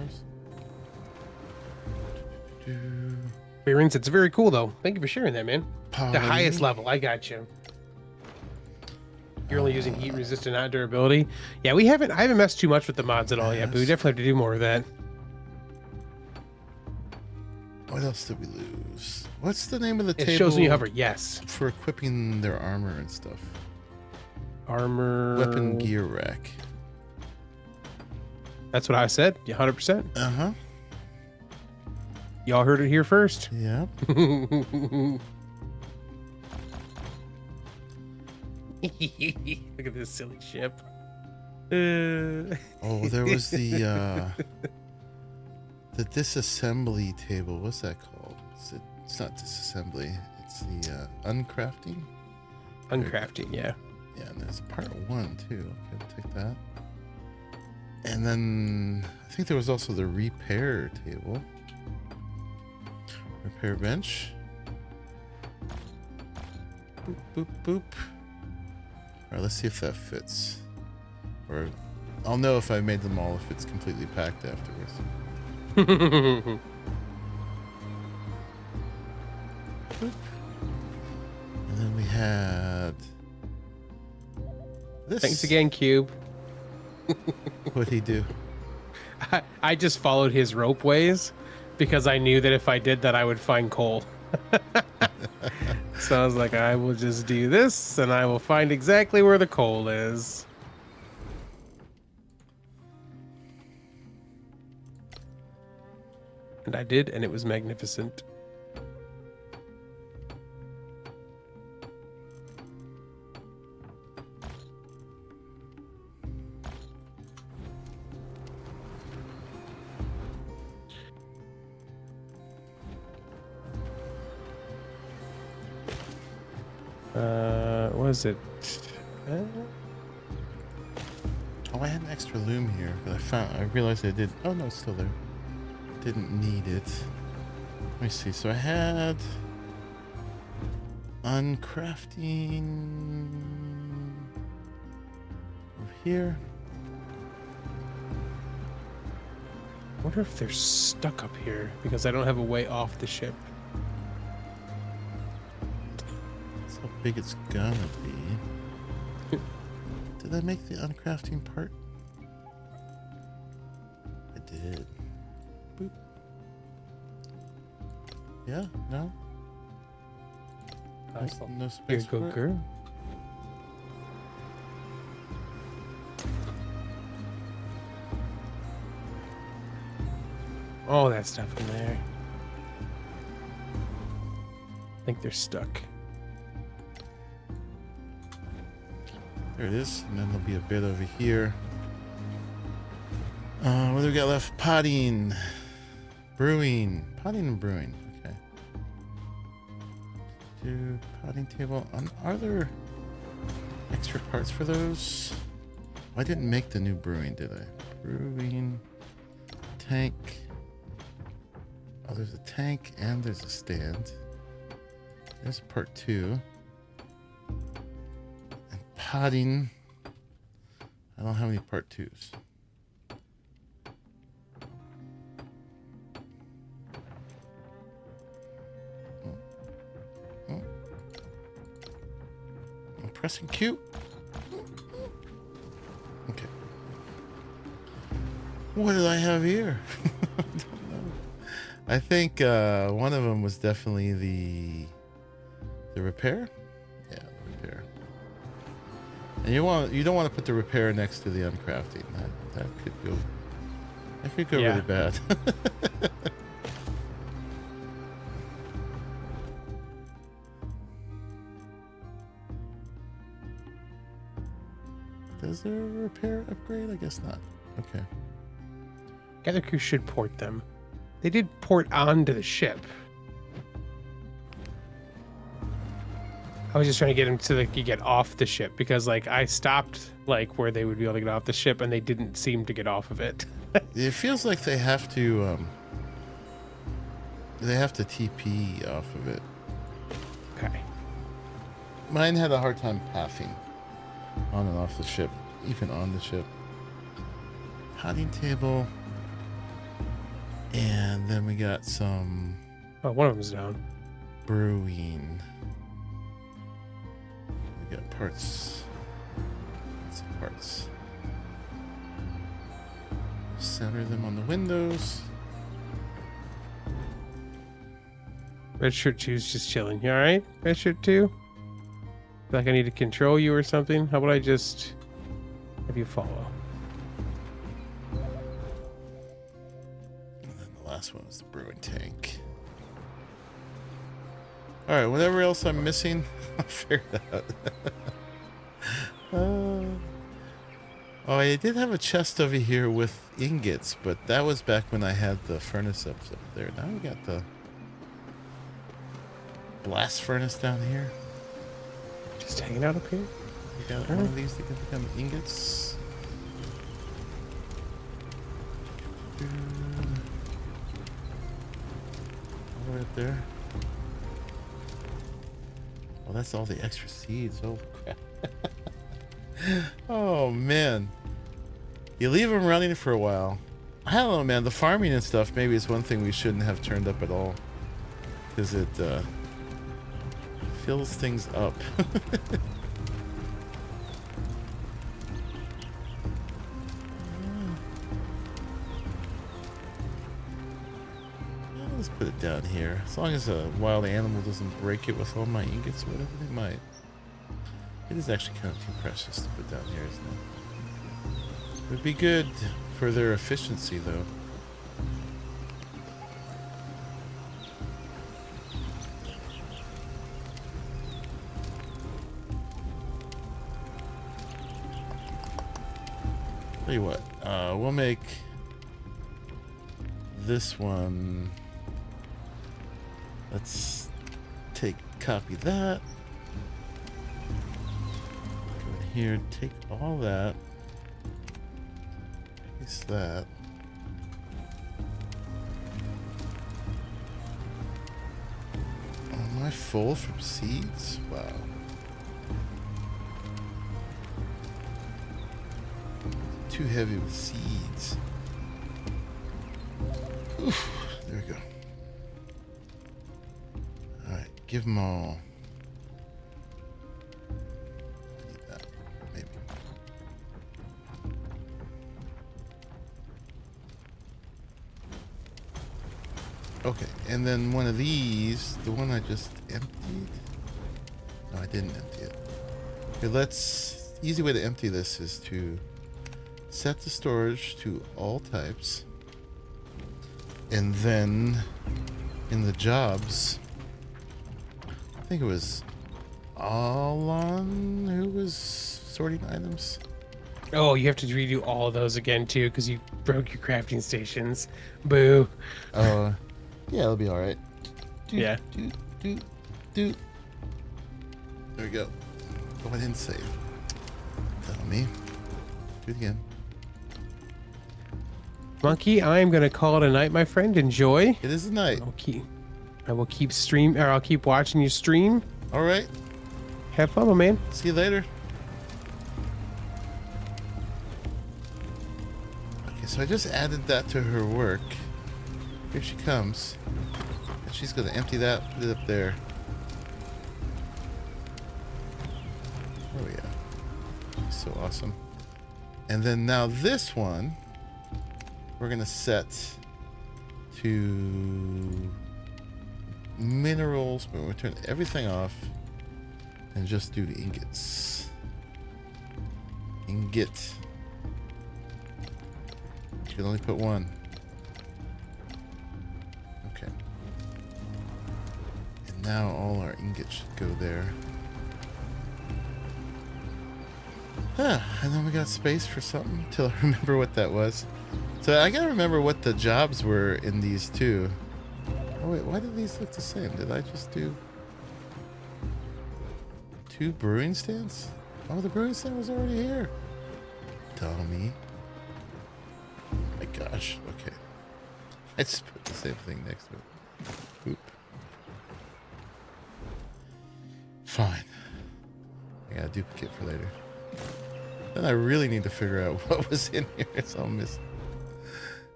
those? Rings, it's very cool though. Thank you for sharing that, man. Potting. The highest level, I got you. You're only using heat resistant, not durability. Yeah, I haven't messed too much with the mods at all yet, but we definitely have to do more of that. What else did we lose? What's the name of the table? It shows when you hover, yes. For equipping their armor and stuff. Armor. Weapon gear rack. That's what I said. 100%. Uh-huh. Y'all heard it here first. Yep. Look at this silly ship. Oh, there was the disassembly table. What's that called? It's not disassembly. It's the uncrafting. Uncrafting, yeah. Yeah, and there's part 1 too. Okay, we'll take that. And then I think there was also the repair table. Repair bench. Boop, boop, boop. All right, let's see if that fits. Or I'll know if I made them all if it's completely packed afterwards. Boop. And then we had this. Thanks again, Cube. What'd he do? I just followed his rope ways because I knew that if I did that, I would find coal. So I was like, I will just do this and I will find exactly where the coal is. And I did, and it was magnificent. What is it? Oh, I had an extra loom here, but I realized I did. Oh no, it's still there. Didn't need it. Let me see. So I had uncrafting over here. I wonder if they're stuck up here because I don't have a way off the ship. That's how big it's gonna be. Did I make the uncrafting part? I did. Boop. Yeah, no? Awesome. No Here space you go, for it? girl. All that stuff in there. I think they're stuck. There it is. And then there'll be a bit over here. What do we got left? Potting. Brewing. Potting and brewing. Okay. Do potting table. Are there extra parts for those? Oh, I didn't make the new brewing, did I? Brewing. Tank. Oh, there's a tank and there's a stand. There's part 2. And potting. I don't have any part 2s. I'm pressing Q. Okay. What did I have here? I don't know. I think one of them was definitely the repair. Yeah, the repair. And you don't want to put the repair next to the uncrafting. That could go really bad. Is there a repair upgrade? I guess not. Okay. Gather crew should port them. They did port onto the ship. I was just trying to get them so they could get off the ship because, like, I stopped like where they would be able to get off the ship, and they didn't seem to get off of it. It feels like they have to TP off of it. Okay. Mine had a hard time pathing on and off the ship, even on the ship. Potting table. And then we got some Oh, one of them's down. brewing. We got parts. Lots of parts. Center them on the windows. Red shirt 2's just chilling. You all right? Red shirt 2? Feel like I need to control you or something? How about I just have you follow? And then the last one was the brewing tank. All right, whatever else I'm missing, I'll figure it out. Oh, I did have a chest over here with ingots, but that was back when I had the furnace up there. Now we got the blast furnace down here. Just hanging out up here? You got one of these that can become ingots. All the way up there. Oh, that's all the extra seeds. Oh, crap. Oh, man. You leave them running for a while. I don't know, man. The farming and stuff maybe is one thing we shouldn't have turned up at all. Because it fills things up. Let's put it down here. As long as a wild animal doesn't break it with all my ingots or whatever they might. It is actually kind of too precious to put down here, isn't it? It would be good for their efficiency, though. Tell you what, we'll make this one. Let's copy that. Go in here, take all that. Paste that. Am I full from seeds? Wow. Too heavy with seeds. Oof, there we go. Alright, give them all. Need that, maybe. Okay, and then one of these, the one I just emptied. No, I didn't empty it. Okay, easy way to empty this is to set the storage to all types. And then in the jobs, I think it was Alon who was sorting items. Oh, you have to redo all of those again too because you broke your crafting stations. Boo. Yeah, it'll be all right. Yeah. There we go. Oh, I didn't save. Tell me. Do it again. Monkey, I am gonna call it a night, my friend. Enjoy. It is a night. I will keep watching you stream. All right. Have fun, my man. See you later. Okay, so I just added that to her work. Here she comes. And she's gonna empty that, put it up there. Oh yeah. She's so awesome. And then now this one, we're gonna set to minerals, but we'll turn everything off and just do the ingots. Ingot. You can only put one. Okay. And now all our ingots should go there. And then we got space for something till I remember what that was. So I gotta remember what the jobs were in these two. Oh wait, why do these look the same? Did I just do 2 brewing stands? Oh, the brewing stand was already here. Dummy. Oh my gosh, okay. I just put the same thing next to it. Oop. Fine. I got a duplicate for later. Then I really need to figure out what was in here. It's all missing.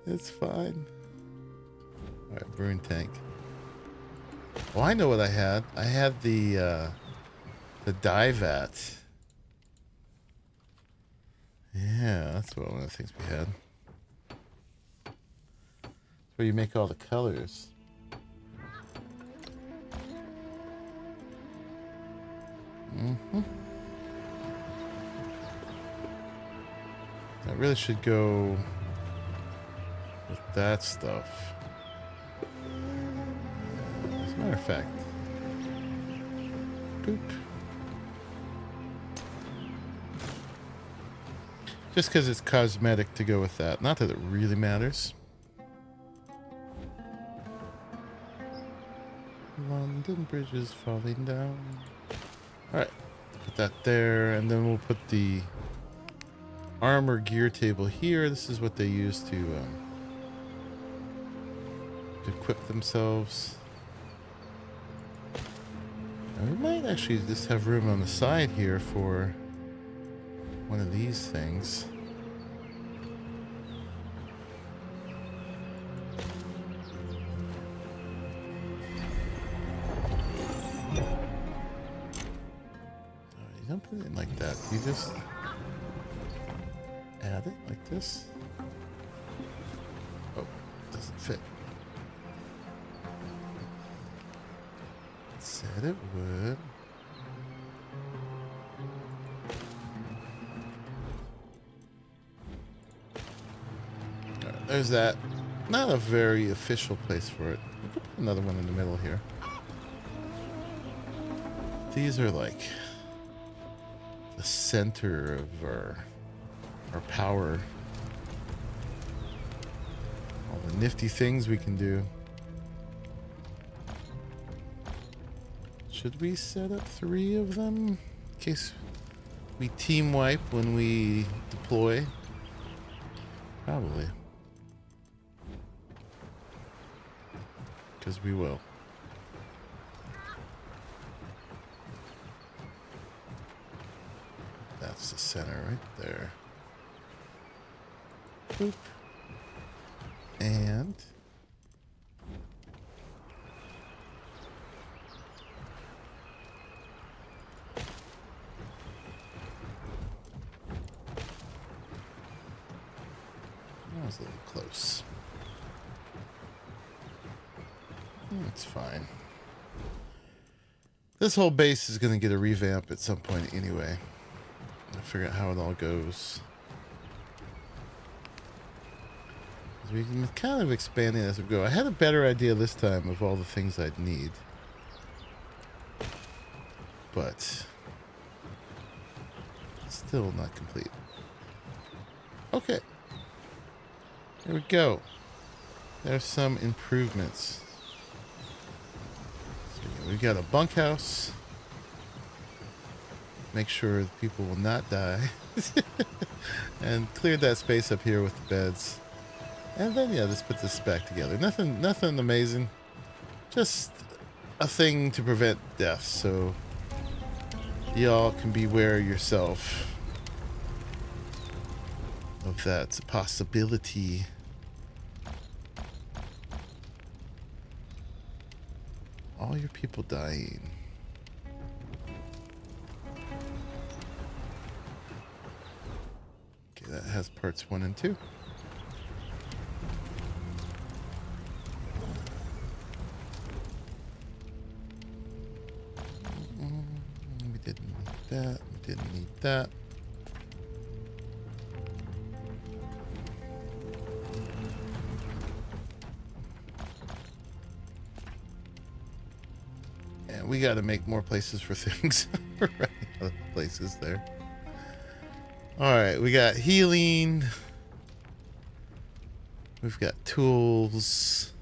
It's fine. Alright, brewing tank. Oh, I know what I had. I had the dye vat. Yeah, that's one of the things we had. That's where you make all the colors. That really should go with that stuff. As a matter of fact. Boop. Just because it's cosmetic to go with that. Not that it really matters. London Bridge is falling down. Alright. Put that there. And then we'll put the armor gear table here. This is what they use to equip themselves. And we might actually just have room on the side here for one of these things. You don't put it in like that. You just add it like this. Oh, it doesn't fit. It said it would. Alright, there's that. Not a very official place for it. We could put another one in the middle here. These are like the center of our power. All the nifty things we can do. Should we set up 3 of them in case we team wipe when we deploy? Probably. Because we will. That's the center right there. Boop. And that was a little close. It's fine. This whole base is going to get a revamp at some point anyway. I'll figure out how it all goes. We can kind of expand it as we go. I had a better idea this time of all the things I'd need. But still not complete. Okay. There we go. There's some improvements. So we've got a bunkhouse. Make sure people will not die. And cleared that space up here with the beds. And then, yeah, let's put this back together. Nothing amazing. Just a thing to prevent death, so y'all can beware yourself of that possibility. All your people dying. Okay, that has parts 1 and 2. We didn't need that. We didn't need that. And we got to make more places for things. Right, other places there. All right, we got healing. We've got tools.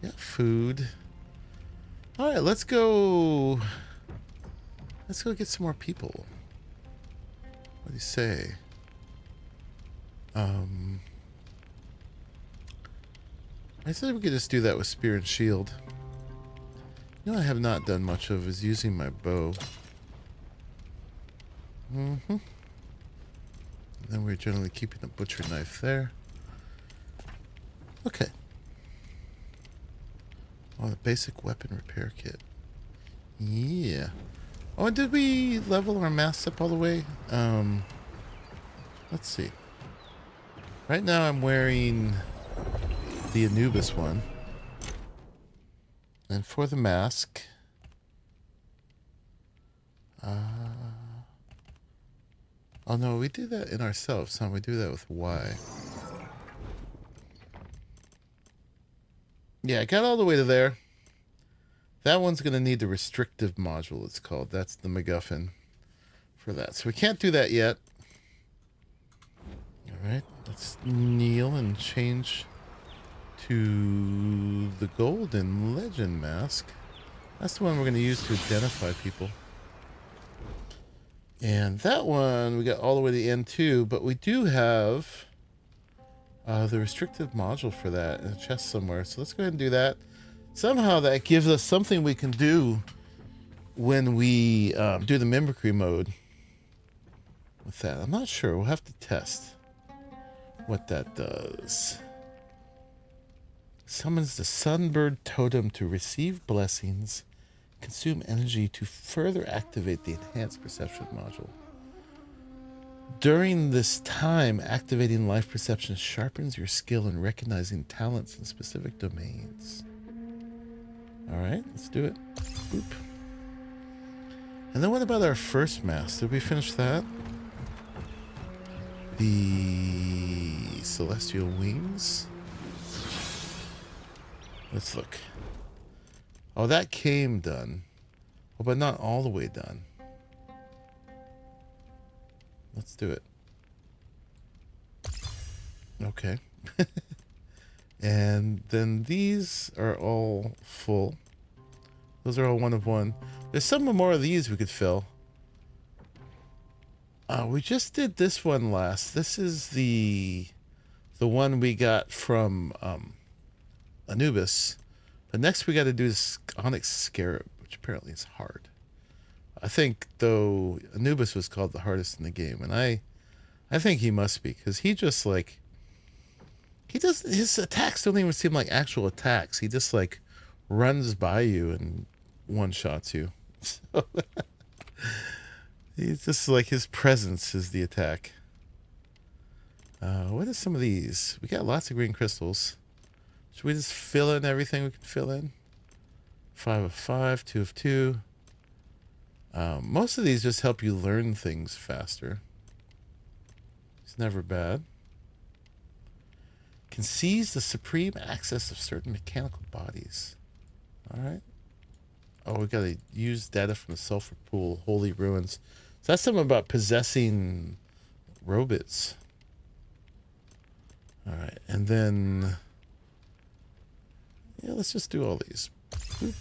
We got food. All right, let's go. Let's go get some more people. What do you say? I said we could just do that with spear and shield. You know, I have not done much of is using my bow. And then we're generally keeping a butcher knife there. Okay. Oh, the basic weapon repair kit. Yeah. Oh, and did we level our masks up all the way? Let's see. Right now I'm wearing the Anubis one. And for the mask, Oh no, we do that in ourselves, huh? We do that with Y. Yeah, I got all the way to there. That one's going to need the restrictive module, it's called. That's the MacGuffin for that. So we can't do that yet. All right, let's kneel and change to the golden legend mask. That's the one we're going to use to identify people. And that one, we got all the way to the end too, but we do have the restrictive module for that in a chest somewhere. So let's go ahead and do that. Somehow that gives us something we can do when we do the mimicry mode with that. I'm not sure. We'll have to test what that does. Summons the sunbird totem to receive blessings. Consume energy to further activate the enhanced perception module. During this time, activating life perception sharpens your skill in recognizing talents in specific domains. All right, let's do it. Boop. And then what about our first mask? Did we finish that? The celestial wings. Let's look. Oh, that came done. Oh, but not all the way done. Let's do it. Okay. And then these are all full. Those are all one of one. There's some more of these we could fill. We just did this one last. This is the one we got from Anubis. But next we got to do this Onyx Scarab, which apparently is hard. I think, though, Anubis was called the hardest in the game. And I think he must be, because he just, like... his attacks don't even seem like actual attacks. He just, like, runs by you and one-shots you. So, he's just, like, his presence is the attack. What are some of these? We got lots of green crystals. Should we just fill in everything we can fill in? 5 of 5, 2 of 2. Most of these just help you learn things faster. It's never bad. Can seize the supreme access of certain mechanical bodies. Alright. Oh, we gotta use data from the sulfur pool, Holy Ruins. So that's something about possessing robots. Alright, and then... yeah, let's just do all these. Boop.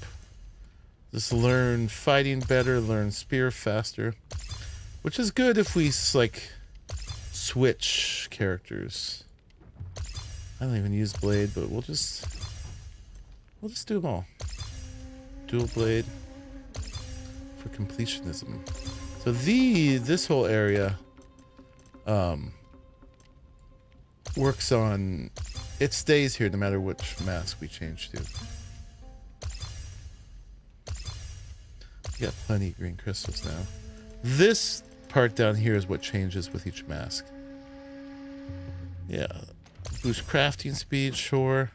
Just learn fighting better, learn spear faster. Which is good if we, like, switch characters. I don't even use blade, but we'll just do them all. Dual blade for completionism. So this whole area works on, it stays here no matter which mask we change to. We got plenty of green crystals now. This part down here is what changes with each mask. Yeah. Boost crafting speed, sure.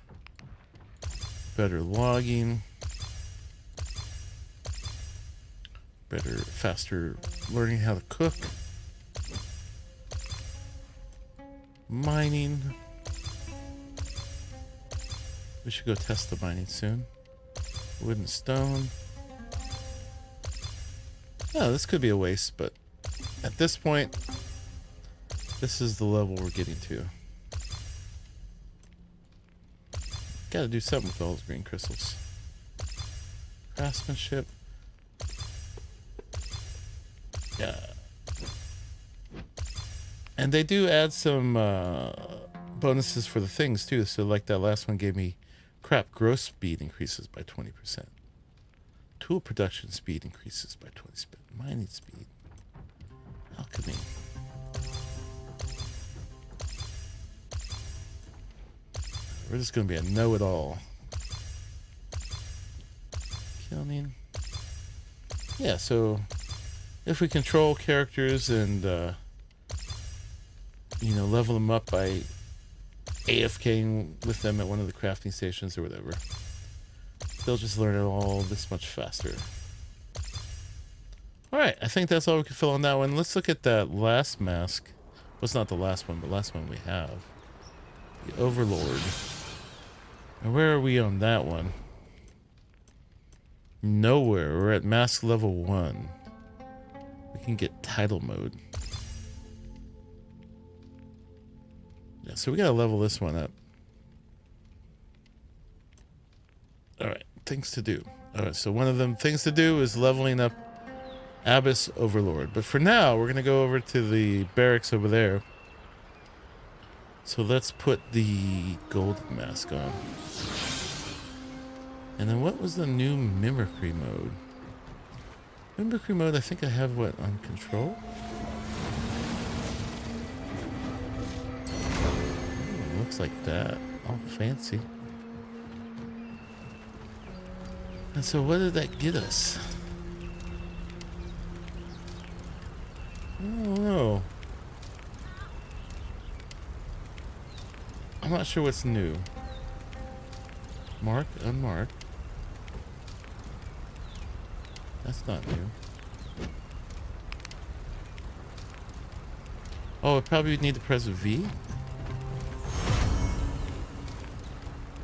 Better logging. Faster learning how to cook. Mining. We should go test the mining soon. Wood and stone. Oh, this could be a waste, but at this point, this is the level we're getting to. Gotta do something with all those green crystals. Craftsmanship. Yeah. And they do add some bonuses for the things too. So like that last one gave me crap, growth speed increases by 20%. Tool production speed increases by 20%. Mining speed. Alchemy. We're just going to be a know-it-all. Killing. Yeah, so if we control characters and, you know, level them up by AFKing with them at one of the crafting stations or whatever, they'll just learn it all this much faster. All right, I think that's all we can fill on that one. Let's look at that last mask. Well, it's not the last one, but last one we have. The Overlord. And where are we on that one? Nowhere. We're at mask level 1. We can get title mode. Yeah, so we gotta level this one up. Alright, things to do. Alright, so one of them things to do is leveling up Abyss Overlord. But for now, we're gonna go over to the barracks over there. So let's put the golden mask on. And then what was the new mimicry mode? Mimicry mode, I think I have what on control? Ooh, looks like that. All fancy. And so what did that get us? I don't know. I'm not sure what's new. Mark, unmarked. That's not new. Oh, I probably would need to press V?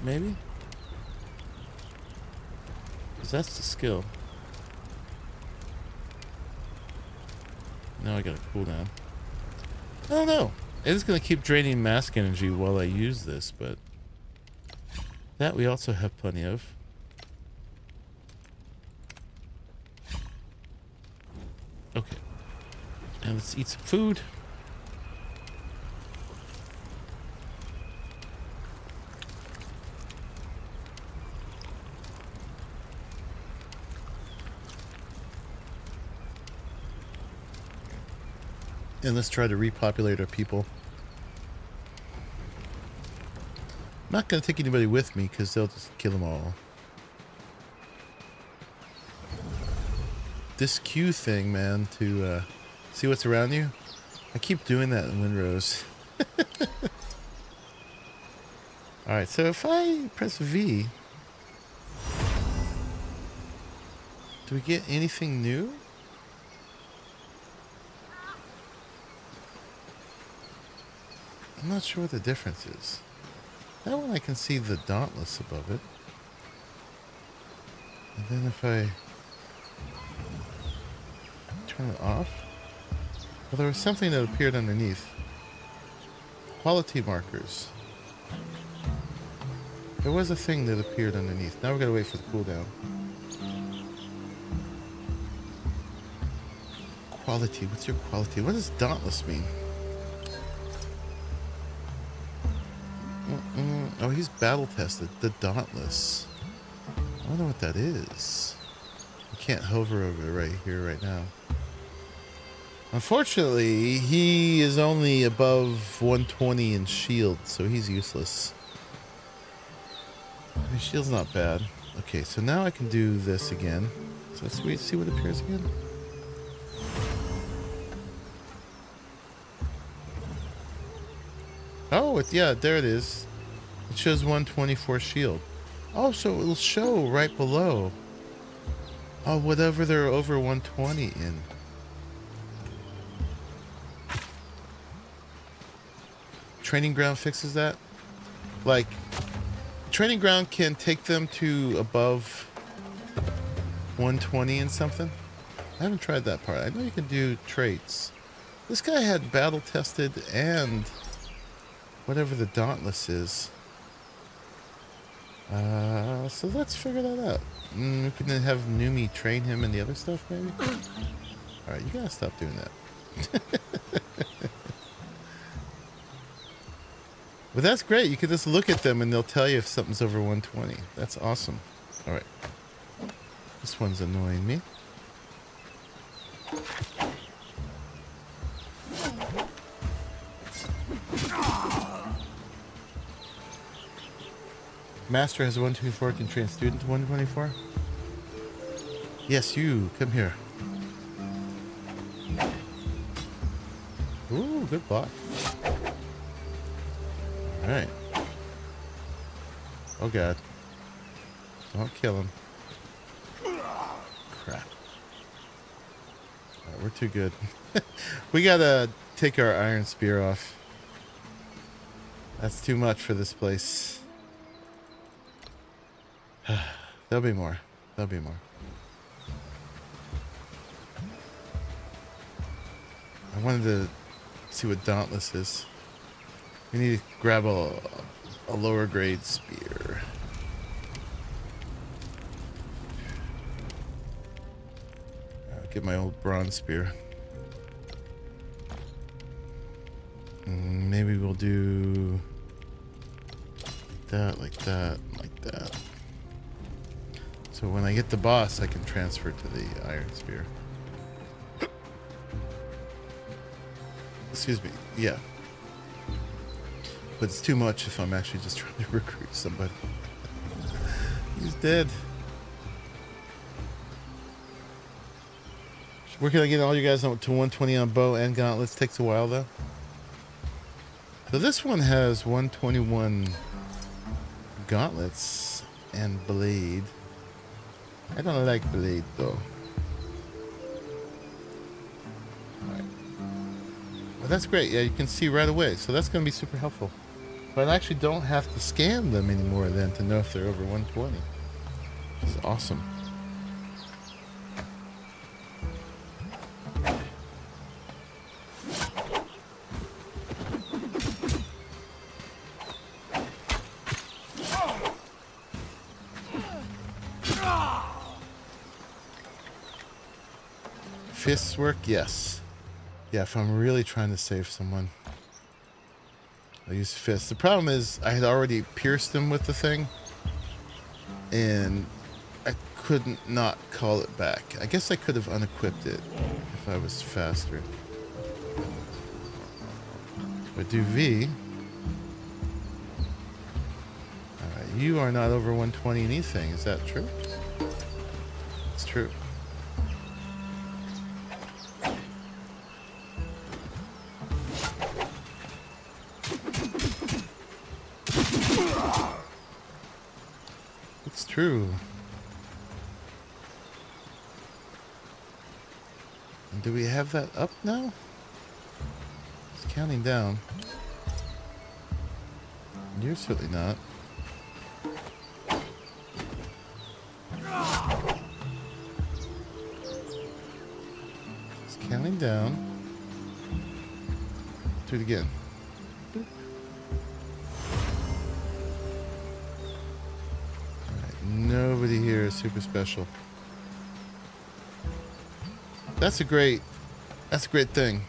Maybe? Because that's the skill. Now I got a cooldown. I don't know. It is going to keep draining mask energy while I use this, but that we also have plenty of. Okay. And let's eat some food. And let's try to repopulate our people. I'm not going to take anybody with me because they'll just kill them all. This Q thing, man, to see what's around you. I keep doing that in Windrose. Alright, so if I press V, do we get anything new? I'm not sure what the difference is. That one I can see the Dauntless above it. And then if I turn it off, well, there was something that appeared underneath. Quality markers. There was a thing that appeared underneath. Now we gotta wait for the cooldown. Quality, what's your quality? What does Dauntless mean? Oh, he's battle tested. The Dauntless. I wonder what that is. You can't hover over it right here, right now. Unfortunately, he is only above 120 in shield, so he's useless. His shield's not bad. Okay, so now I can do this again. So let's see what appears again. Oh, yeah, there it is. It shows 124 shield. Oh, so it'll show right below. Oh, whatever they're over 120 in. Training ground fixes that? Like, training ground can take them to above 120 and something? I haven't tried that part. I know you can do traits. This guy had battle tested and whatever the Dauntless is. So let's figure that out. We can then have Numi train him in the other stuff, maybe? Alright, you gotta stop doing that. But that's great. You can just look at them and they'll tell you if something's over 120. That's awesome. Alright. This one's annoying me. Master has 124, can train student to 124? Yes, you. Come here. Ooh, good block. Alright. Oh god. Don't kill him. Crap. we're too good. We gotta take our iron spear off. That's too much for this place. There'll be more. There'll be more. I wanted to see what Dauntless is. We need to grab a lower grade spear. I'll get my old bronze spear. Maybe we'll do that, like that, like that. So when I get the boss, I can transfer to the iron spear. Excuse me. Yeah. But it's too much if I'm actually just trying to recruit somebody. He's dead. Where can I get all you guys to 120 on bow and gauntlets? Takes a while though. So this one has 121 gauntlets and blade. I don't like blade though. Alright. Well, that's great. Yeah, you can see right away. So that's going to be super helpful. But I actually don't have to scan them anymore then to know if they're over 120. Which is awesome. Fists work? Yes. Yeah, if I'm really trying to save someone, I'll use fists. The problem is I had already pierced him with the thing, and I couldn't not call it back. I guess I could have unequipped it if I was faster. But do V. Alright, you are not over 120 anything. Is that true? It's true. It's true. And do we have that up now? It's counting down. You're certainly not. It's counting down. Do it again. Nobody here is super special. That's a great thing.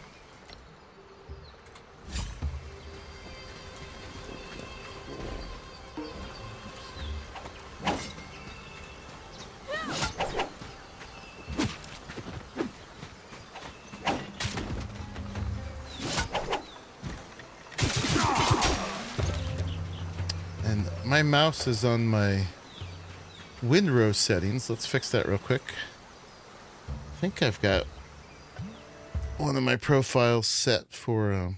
And my mouse is on my windrow settings. Let's fix that real quick. I think I've got one of my profiles set for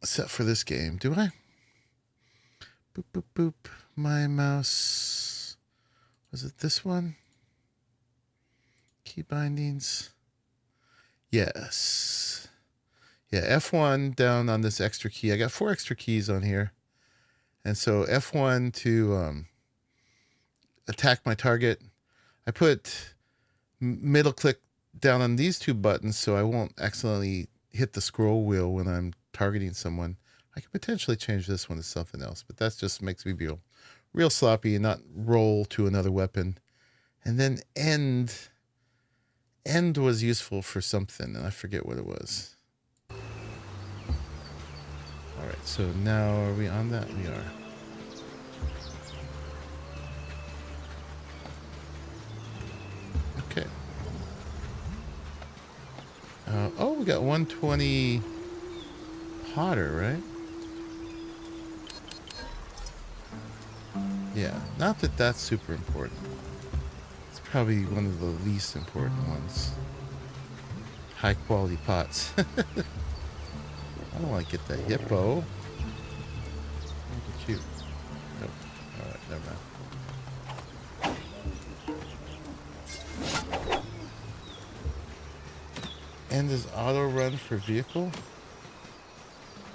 this game. Do I? Boop boop boop. My mouse. Was it this one? Key bindings. Yes. Yeah, F1 down on this extra key. I got 4 extra keys on here. And so F1 to attack my target. I put middle click down on these 2 buttons so I won't accidentally hit the scroll wheel when I'm targeting someone. I could potentially change this one to something else, but that just makes me feel real sloppy and not roll to another weapon. And then end. End was useful for something, and I forget what it was. Alright, so now are we on that? We are. Okay. Oh, we got 120 hotter, right? Yeah, not that that's super important. It's probably one of the least important ones. High quality pots. I don't want to get that hippo. Look at you. Nope. Alright, never mind. And is auto run for vehicle?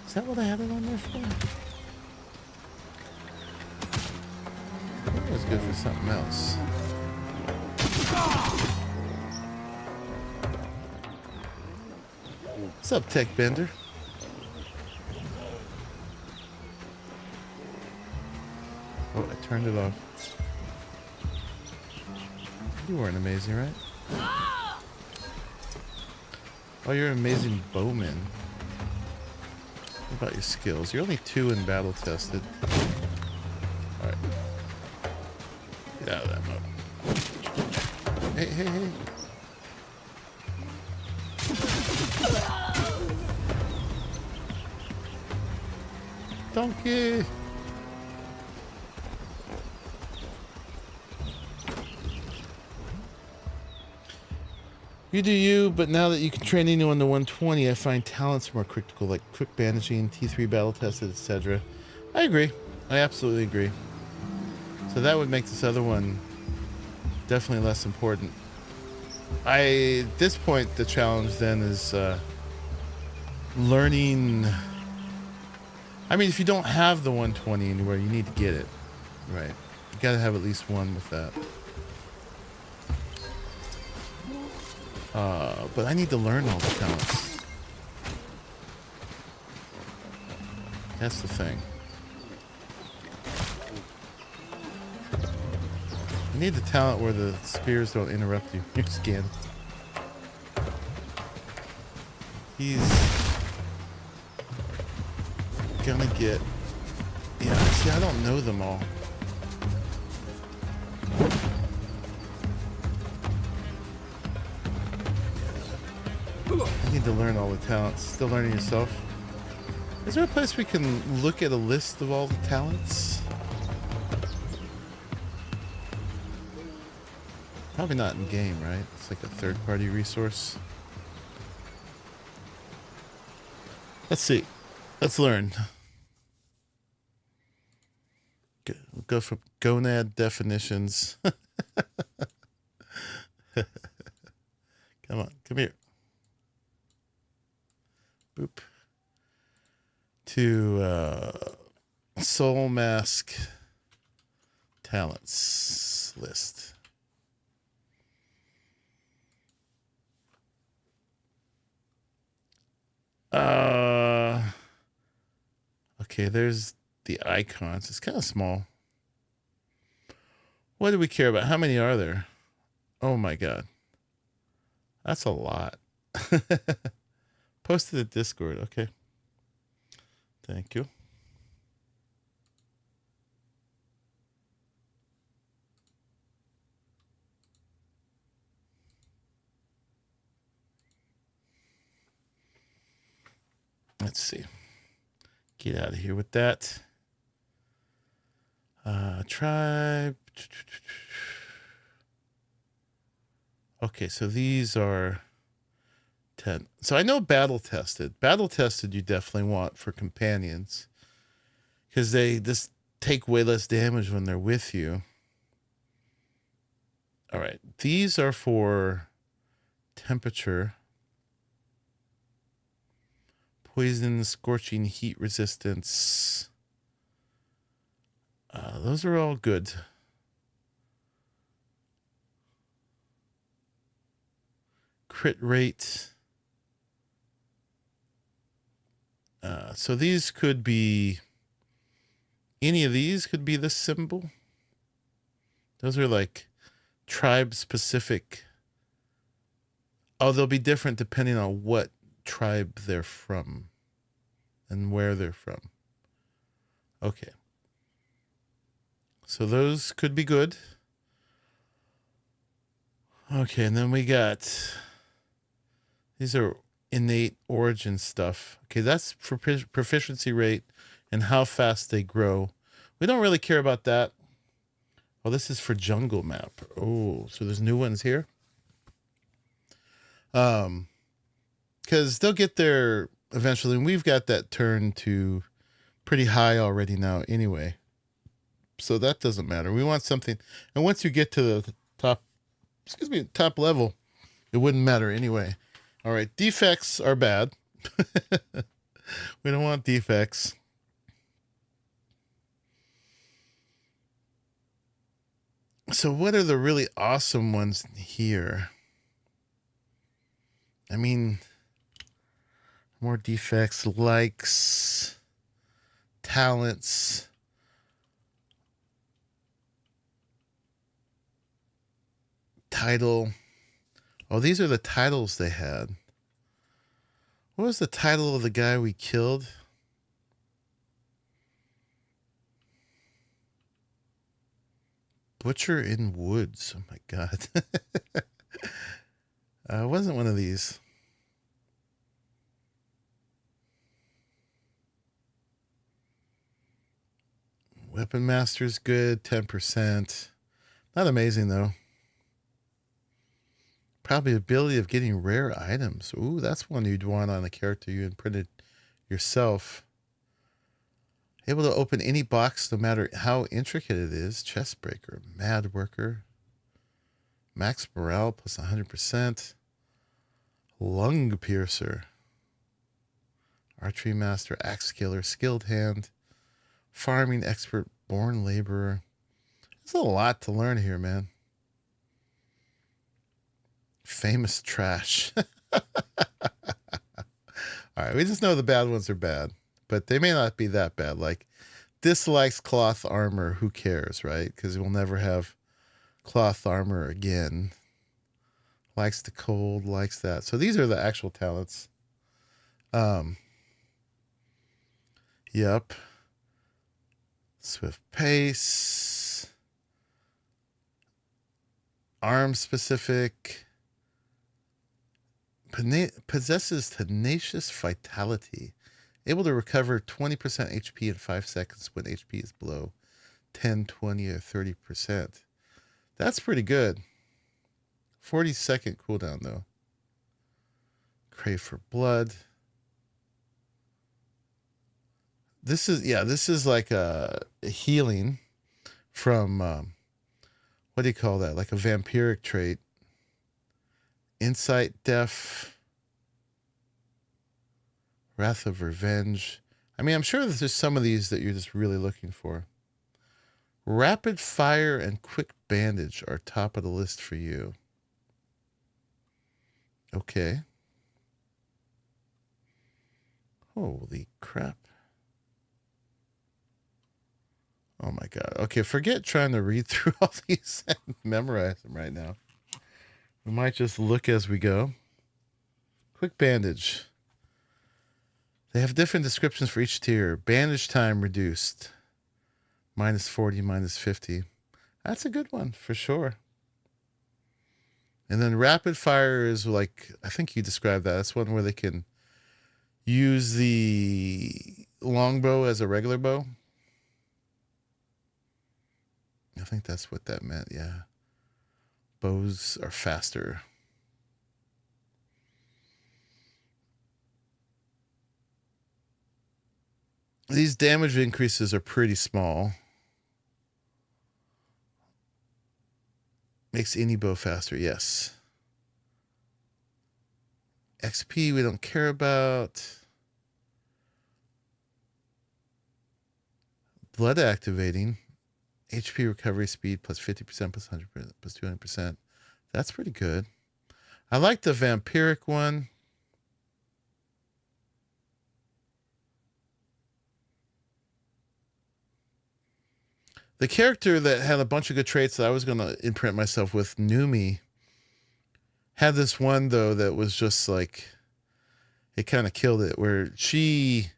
Is that what I had it on there for? That was good for something else. What's up, Tech Bender? Oh, I turned it off. You weren't amazing, right? Oh, you're an amazing bowman. What about your skills? You're only 2 in battle tested. Alright. Get out of that mode. Hey, hey, hey. Donkey! You do you, but now that you can train anyone to 120, I find talents more critical, like quick bandaging, T3 battle tested, etc. I agree. I absolutely agree. So that would make this other one definitely less important. At this point, the challenge then is learning. I mean, if you don't have the 120 anywhere, you need to get it. Right. You gotta have at least one with that. But I need to learn all the talents. That's the thing. You need the talent where the spears don't interrupt you. Your skin. He's gonna get... Yeah, see, I don't know them all. I need to learn all the talents. Still learning yourself. Is there a place we can look at a list of all the talents? Probably not in game, right? It's like a third-party resource. Let's see. Let's learn. We'll go from gonad definitions. Come on, come here. Boop. To Soulmask talents list. Okay, there's the icons. It's kind of small. What do we care about? How many are there? Oh my god. That's a lot. Posted at Discord. Okay. Thank you. Let's see. Get out of here with that. Tribe. Okay, so these are 10. So I know battle tested. Battle tested you definitely want for companions. Because they just take way less damage when they're with you. Alright, these are for temperature. Poison, scorching, heat resistance. Those are all good. Crit rate. So these could be... Any of these could be this symbol. Those are like tribe-specific. Oh, they'll be different depending on what tribe they're from and where they're from. Okay. So those could be good. Okay, and then we got... These are innate origin stuff. Okay, that's for proficiency rate and how fast they grow. We don't really care about that. Oh, this is for jungle map. Oh, so there's new ones here. Because they'll get there eventually, and we've got that turned to pretty high already now anyway. So that doesn't matter. We want something, and once you get to the top, top level, it wouldn't matter anyway. All right, defects are bad. We don't want defects. So what are the really awesome ones here? I mean, more defects, likes, talents, title. Oh, these are the titles they had. What was the title of the guy we killed? Butcher in Woods. Oh my God. It wasn't one of these. Weapon Master's good, 10%. Not amazing though. Probability of getting rare items. Ooh, that's one you'd want on a character you imprinted yourself. Able to open any box no matter how intricate it is. Chest breaker. Mad worker. Max morale plus 100%. Lung piercer. Archery master. Axe killer. Skilled hand. Farming expert. Born laborer. There's a lot to learn here, man. Famous trash. All right, we just know the bad ones are bad, but they may not be that bad. Like, dislikes cloth armor. Who cares, right? Because we'll never have cloth armor again. Likes the cold, likes that. So these are the actual talents. Yep. Swift pace. Arm specific. Possesses tenacious vitality. Able to recover 20% HP in 5 seconds when HP is below 10, 20, or 30%. That's pretty good. 40-second cooldown, though. Crave for blood. This is like a healing from, what do you call that? Like a vampiric trait. Insight, Deaf, Wrath of Revenge. I mean, I'm sure there's some of these that you're just really looking for. Rapid Fire and Quick Bandage are top of the list for you. Okay. Holy crap. Oh my God. Okay, forget trying to read through all these and memorize them right now. We might just look as we go. Quick bandage. They have different descriptions for each tier. Bandage time reduced. -40, -50. That's a good one for sure. And then rapid fire is like, I think you described that. That's one where they can use the longbow as a regular bow. I think that's what that meant, yeah. Bows are faster. These damage increases are pretty small. Makes any bow faster, yes. XP we don't care about. Blood activating. HP recovery speed plus 50% plus 100% plus 200%. That's pretty good. I like the vampiric one. The character that had a bunch of good traits that I was going to imprint myself with, Numi, had this one, though, that was just like, it kind of killed it, where she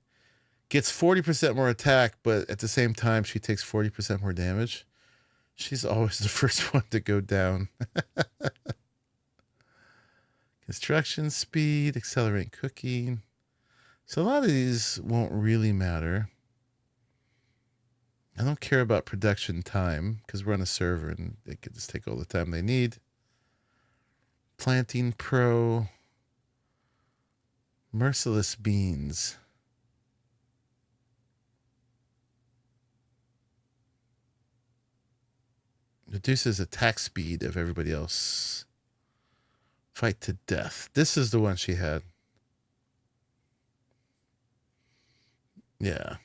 gets 40% more attack, but at the same time, she takes 40% more damage. She's always the first one to go down. Construction speed, accelerate cooking. So a lot of these won't really matter. I don't care about production time because we're on a server and they can just take all the time they need. Planting Pro. Merciless Beans. Reduces attack speed of everybody else. Fight to death. This is the one she had. Yeah.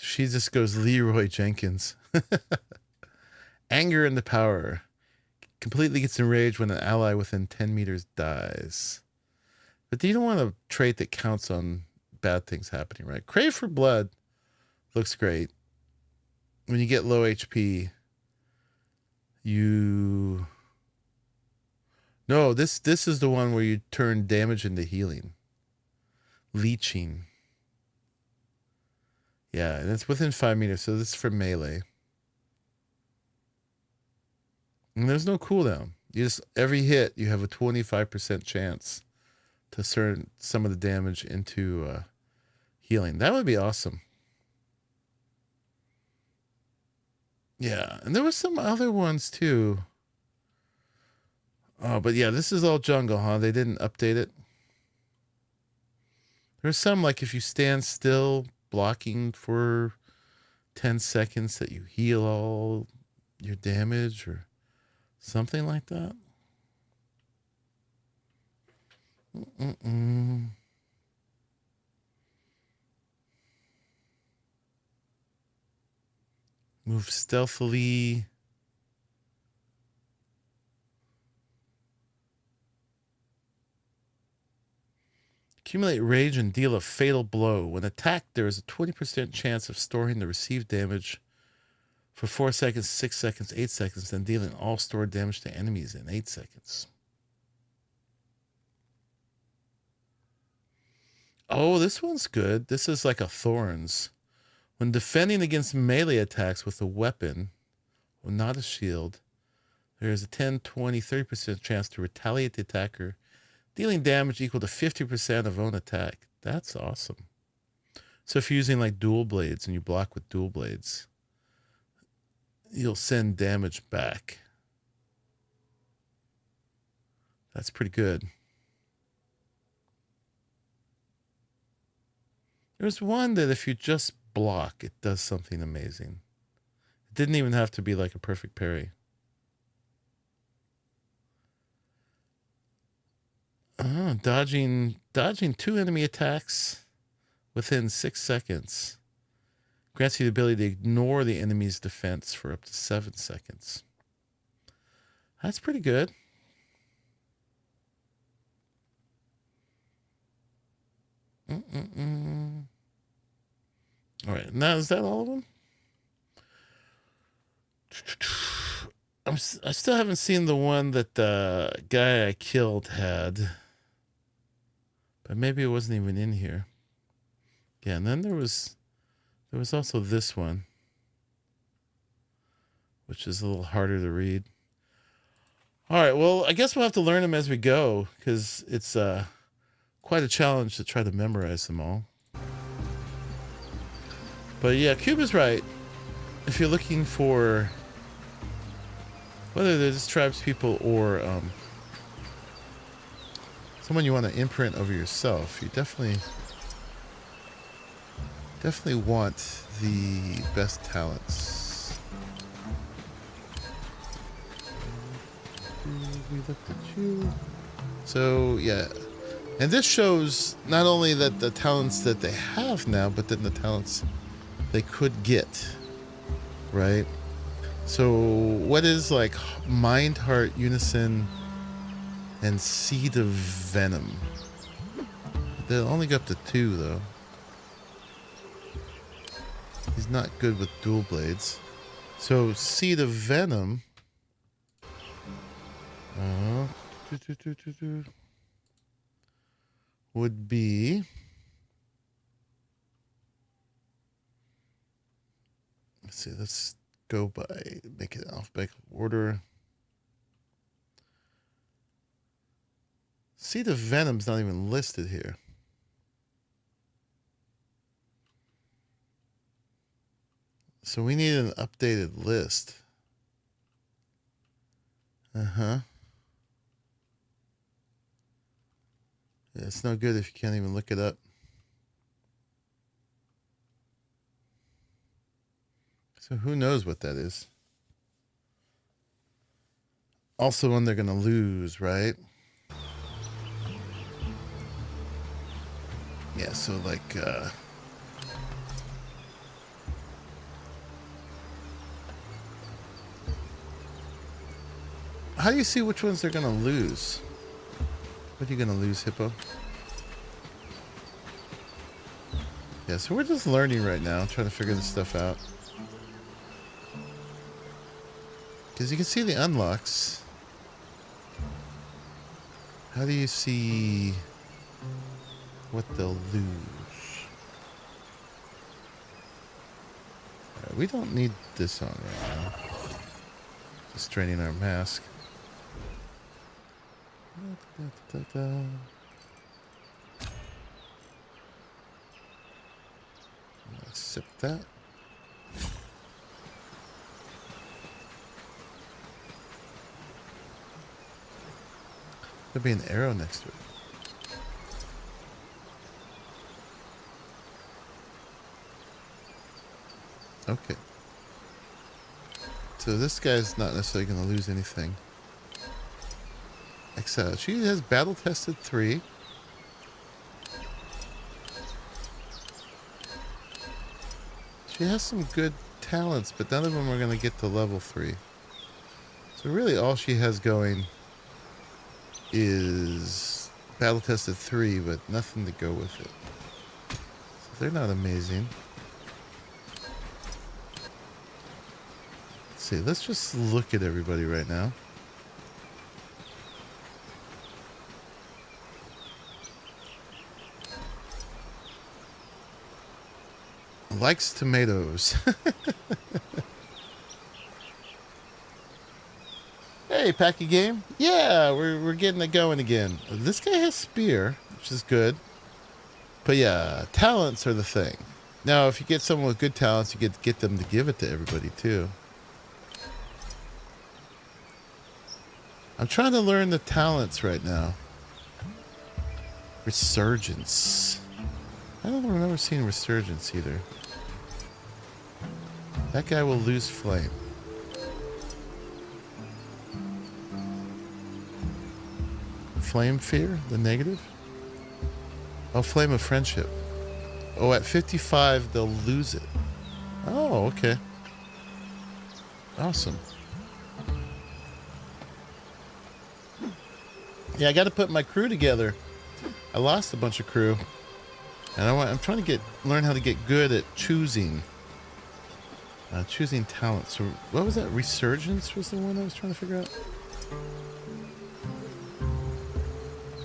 She just goes Leroy Jenkins. Anger and the power. Completely gets enraged when an ally within 10 meters dies. But you don't want a trait that counts on bad things happening, right? Crave for blood looks great. When you get low HP, you... No, this is the one where you turn damage into healing. Leeching. Yeah, and it's within 5 meters, so this is for melee. And there's no cooldown. You just, every hit, you have a 25% chance to turn some of the damage into healing. That would be awesome. Yeah, and there were some other ones too. Oh, but yeah, this is all jungle, huh? They didn't update it. There's some, like if you stand still blocking for 10 seconds, that you heal all your damage or something like that. Move stealthily. Accumulate rage and deal a fatal blow. When attacked, there is a 20% chance of storing the received damage for 4 seconds, 6 seconds, 8 seconds, then dealing all stored damage to enemies in 8 seconds. Oh, this one's good. This is like a Thorns. When defending against melee attacks with a weapon, or not a shield, there is a 10, 20, 30% chance to retaliate the attacker, dealing damage equal to 50% of own attack. That's awesome. So if you're using like dual blades and you block with dual blades, you'll send damage back. That's pretty good. There's one that if you just block, it does something amazing. It didn't even have to be like a perfect parry. Dodging 2 enemy attacks within 6 seconds grants you the ability to ignore the enemy's defense for up to 7 seconds. That's pretty good. All right, now is that all of them? I still haven't seen the one that the guy I killed had, but maybe it wasn't even in here. Yeah, and then there was also this one, which is a little harder to read. All right, well, I guess we'll have to learn them as we go, because it's quite a challenge to try to memorize them all. But yeah, Cube is right. If you're looking for whether they're just tribespeople or someone you want to imprint over yourself, you definitely want the best talents. We looked at you. So yeah, and this shows not only that the talents that they have now, but then the talents they could get, right? So what is like Mind, Heart, Unison, and Seed of Venom? They'll only go up to 2 though. He's not good with dual blades. So Seed of Venom would be, let's see, let's go by, make it alphabetical order. Seed of Venom's not even listed here. So we need an updated list. Yeah, it's no good if you can't even look it up. So who knows what that is? Also one they're gonna lose, right? Yeah, so like how do you see which ones they're gonna lose? What are you gonna lose, Hippo? Yeah, so we're just learning right now, trying to figure this stuff out. Because you can see the unlocks. How do you see what they'll lose? Alright, we don't need this on right now. Just training our mask. Sip that. There'll be an arrow next to it. Okay. So this guy's not necessarily going to lose anything. Except she has battle tested 3. She has some good talents, but none of them are going to get to level 3. So really all she has going is battle tested 3, but nothing to go with it. So they're not amazing. Let's see, let's just look at everybody right now. Likes tomatoes. Hey, Packy Game. Yeah, we're getting it going again. This guy has spear, which is good. But yeah, talents are the thing. Now, if you get someone with good talents, you get them to give it to everybody too. I'm trying to learn the talents right now. Resurgence. I don't remember seeing resurgence either. That guy will lose flame. Flame fear, the negative? Oh, flame of friendship. Oh, at 55, they'll lose it. Oh, okay. Awesome. Yeah, I got to put my crew together. I lost a bunch of crew. And I'm trying to learn how to get good at choosing talents. So what was that? Resurgence was the one I was trying to figure out.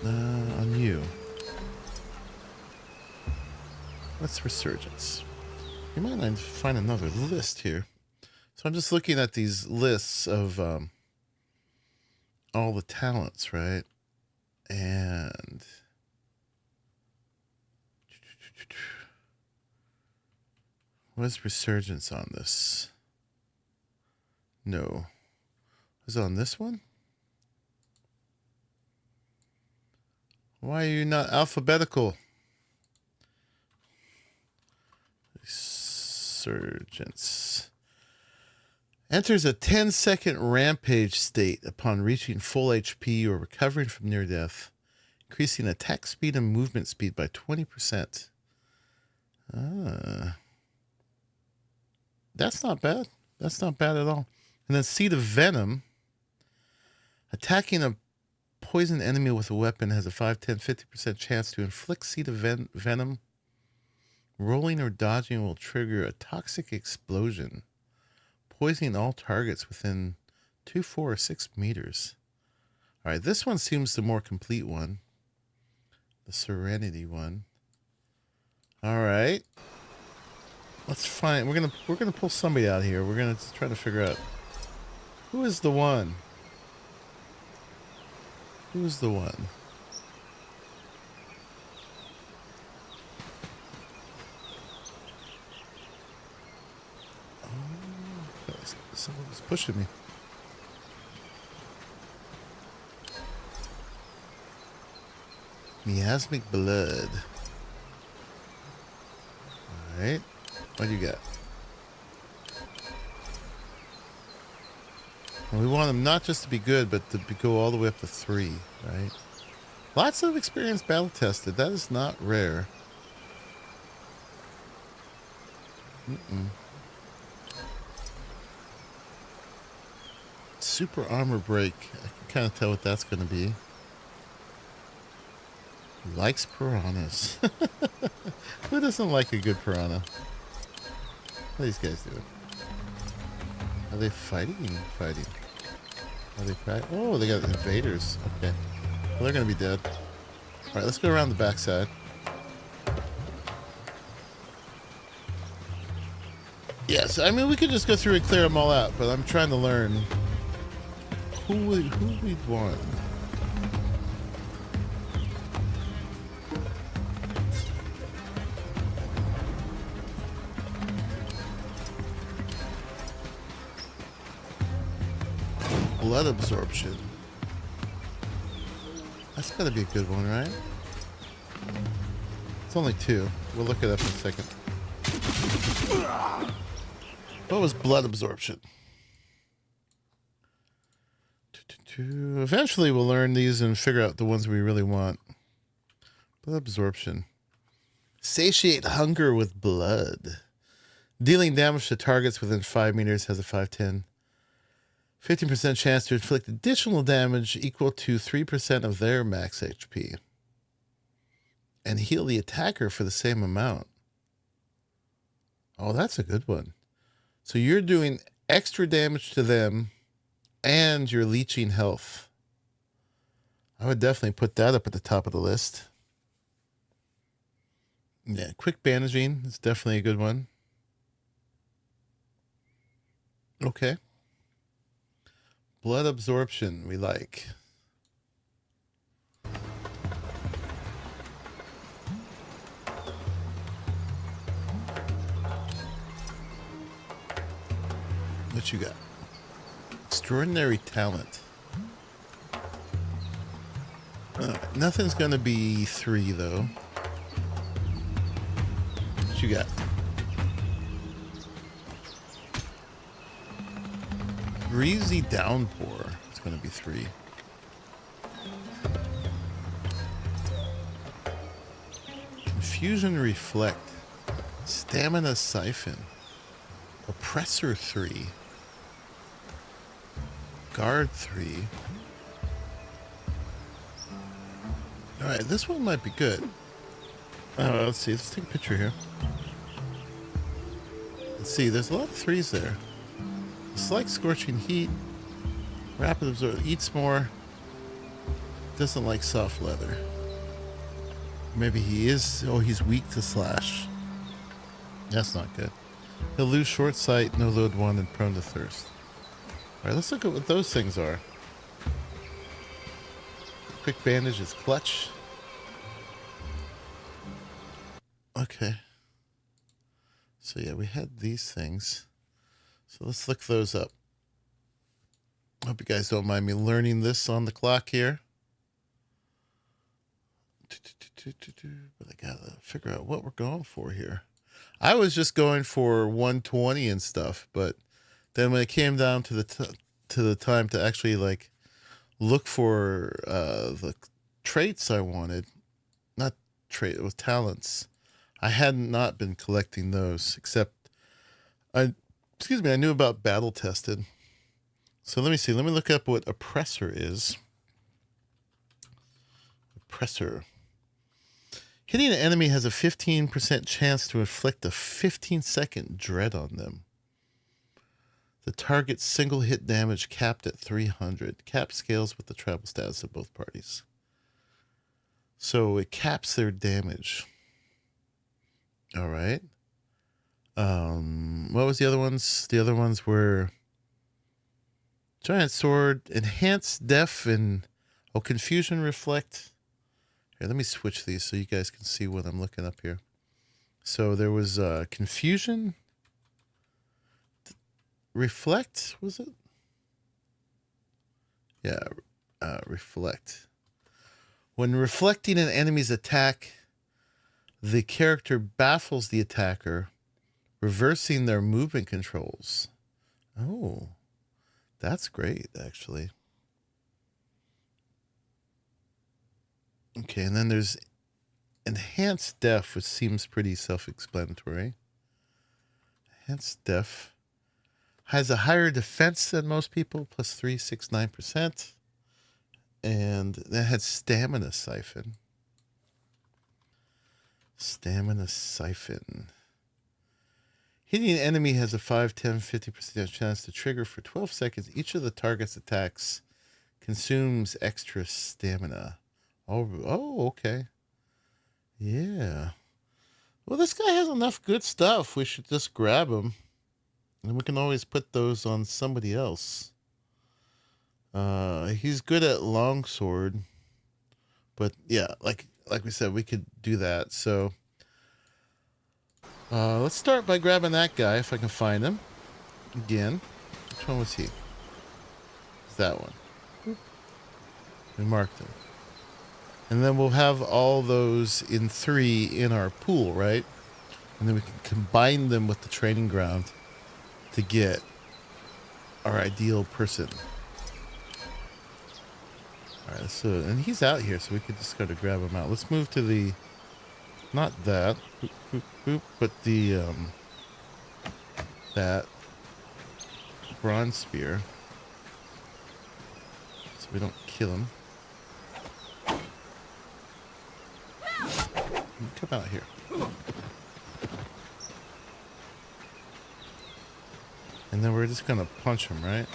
On you. What's resurgence? You might find another list here. So I'm just looking at these lists of all the talents, right? And what's resurgence on this? No. Is it on this one? Why are you not alphabetical? Resurgence. Enters a 10-second rampage state upon reaching full HP or recovering from near death, increasing attack speed and movement speed by 20%. That's not bad. That's not bad at all. And then Seed of Venom. Attacking a poisoned enemy with a weapon has a 5, 10, 50% chance to inflict Seed of Venom. Rolling or dodging will trigger a toxic explosion, poisoning all targets within 2, 4, or 6 meters. All right, this one seems the more complete one. The Serenity one. All right. Let's find. We're gonna pull somebody out here. We're gonna try to figure out who is the one. Who's the one? Oh, someone was pushing me. Miasmic blood. All right. What do you got? And we want them not just to be good, but to go all the way up to 3, right? Lots of experience battle tested. That is not rare. Super armor break. I can kind of tell what that's going to be. Likes piranhas. Who doesn't like a good piranha? What are these guys doing? Are they fighting? Fighting. Are they fighting? Oh, they got invaders. Okay. Well, they're going to be dead. All right, let's go around the backside. Yes, I mean, we could just go through and clear them all out, but I'm trying to learn who we'd want. Blood absorption. That's got to be a good one, right? It's only 2. We'll look it up in a second. What was blood absorption? Eventually we'll learn these and figure out the ones we really want. Blood absorption. Satiate hunger with blood. Dealing damage to targets within 5 meters has a 5/10. 15% chance to inflict additional damage equal to 3% of their max HP. And heal the attacker for the same amount. Oh, that's a good one. So you're doing extra damage to them and you're leeching health. I would definitely put that up at the top of the list. Yeah, quick bandaging is definitely a good one. Okay. Blood absorption, we like. What you got? Extraordinary talent. Nothing's gonna be 3 though. What you got? Breezy downpour. It's gonna be 3. Confusion reflect. Stamina siphon. Oppressor 3. Guard 3. Alright, this one might be good. Let's see. Let's take a picture here. Let's see. There's a lot of 3s there. It's like scorching heat. Rapid absorb. Eats more. Doesn't like soft leather. Maybe he is. Oh, he's weak to slash. That's not good. He'll lose short sight, no load 1, and prone to thirst. Alright, let's look at what those things are. Quick bandage is clutch. Okay. So yeah, we had these things. So let's look those up. Hope you guys don't mind me learning this on the clock here. But I gotta figure out what we're going for here. I was just going for 120 and stuff, but then when it came down to the time to actually like look for the traits I wanted, not trait, it was talents. I had not been collecting those, except I knew about battle tested. So let me see. Let me look up what oppressor is. Oppressor. Hitting an enemy has a 15% chance to inflict a 15-second dread on them. The target's single hit damage capped at 300. Cap scales with the tribal status of both parties. So it caps their damage. All right. What was the other ones? The other ones were Giant Sword, Enhanced Def, and Confusion Reflect. Here, let me switch these so you guys can see what I'm looking up here. So there was Confusion Reflect, was it? Yeah, Reflect. When reflecting an enemy's attack, the character baffles the attacker, reversing their movement controls. Oh, That's great, actually. Okay, and then there's enhanced def, which seems pretty self-explanatory. Enhanced def has a higher defense than most people, plus 369%. And that had stamina siphon. Stamina siphon. Hitting an enemy has a 5, 10, 50% chance to trigger for 12 seconds. Each of the target's attacks consumes extra stamina. Oh, okay. Yeah. Well, this guy has enough good stuff. We should just grab him. And we can always put those on somebody else. He's good at longsword. But yeah, like we said, we could do that. So let's start by grabbing that guy if I can find him. Again. Which one was he? It's that one. We marked him. And then we'll have all those in 3 in our pool, right? And then we can combine them with the training ground to get our ideal person. Alright, so, and he's out here, so we could just go to grab him out. Let's move to the, not that, boop, boop, boop, but the, that bronze spear. So we don't kill him. Come out here. And then we're just gonna punch him, right?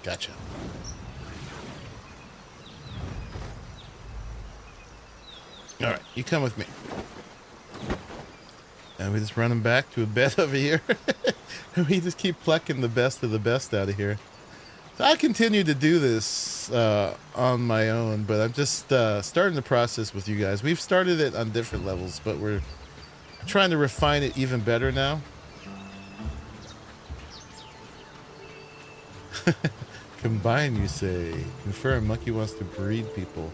Gotcha. All right, you come with me. And we just run him back to a bed over here. And we just keep plucking the best of the best out of here. So I continue to do this on my own, but I'm just starting the process with you guys. We've started it on different levels, but we're trying to refine it even better now. Combine, you say. Confirm, Monkey wants to breed people.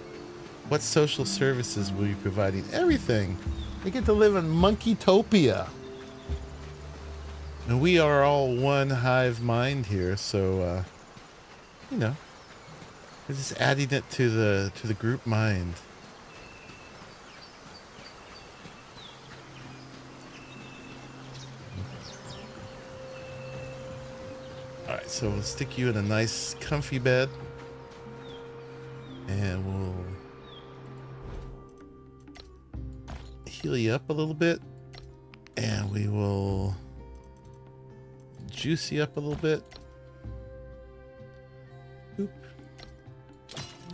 What social services will you be providing? Everything. They get to live in Monkeytopia. And we are all one hive mind here, so you know, we're just adding it to the group mind. Alright, so we'll stick you in a nice comfy bed. And we'll heal you up a little bit. And we will juice you up a little bit. Boop.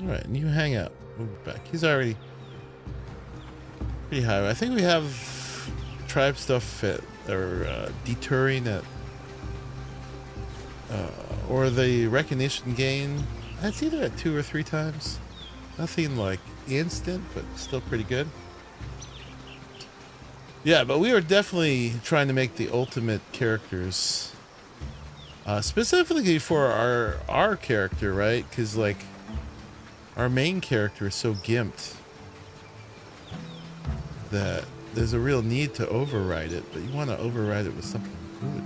Alright, and you hang out. Move back. He's already pretty high. I think we have tribe stuff at, or deterring at, or the recognition gain. That's either at 2 or 3 times. Nothing like instant, but still pretty good. Yeah, but we are definitely trying to make the ultimate characters. Specifically for our character, right? Because, like, our main character is so gimped that there's a real need to override it, but you want to override it with something good.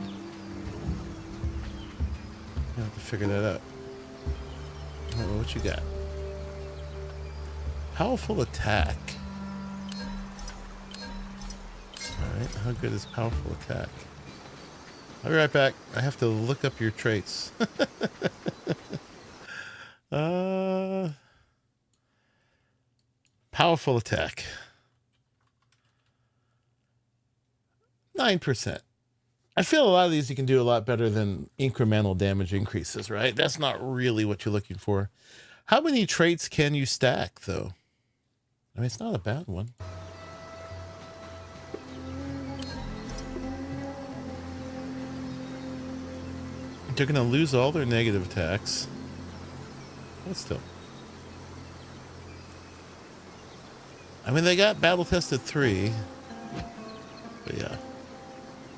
You have to figure that out. Oh, what you got? Powerful attack. Alright, how good is powerful attack? I'll be right back. I have to look up your traits. Powerful attack. 9%. I feel a lot of these you can do a lot better than incremental damage increases, right? That's not really what you're looking for. How many traits can you stack, though? I mean, it's not a bad one. They're going to lose all their negative attacks. But still. I mean, they got battle tested 3, but yeah,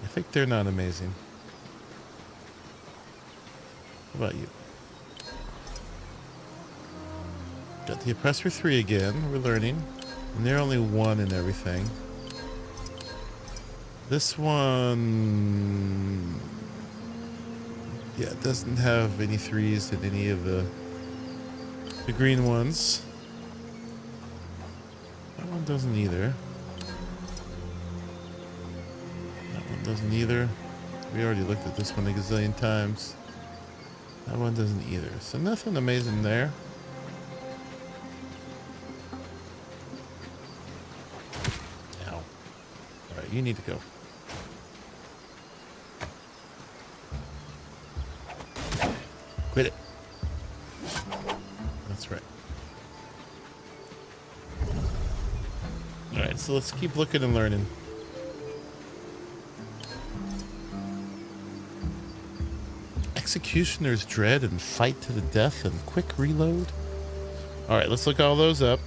I think they're not amazing. How about you? Got the Oppressor 3 again. We're learning. And they're only 1 and everything. This one... yeah, it doesn't have any 3s in any of the green ones. That one doesn't either. That one doesn't either. We already looked at this one a gazillion times. That one doesn't either. So nothing amazing there. Ow. Alright, you need to go. Quit it. That's right. Alright, so let's keep looking and learning. Executioner's Dread and Fight to the Death and Quick Reload. Alright, let's look all those up.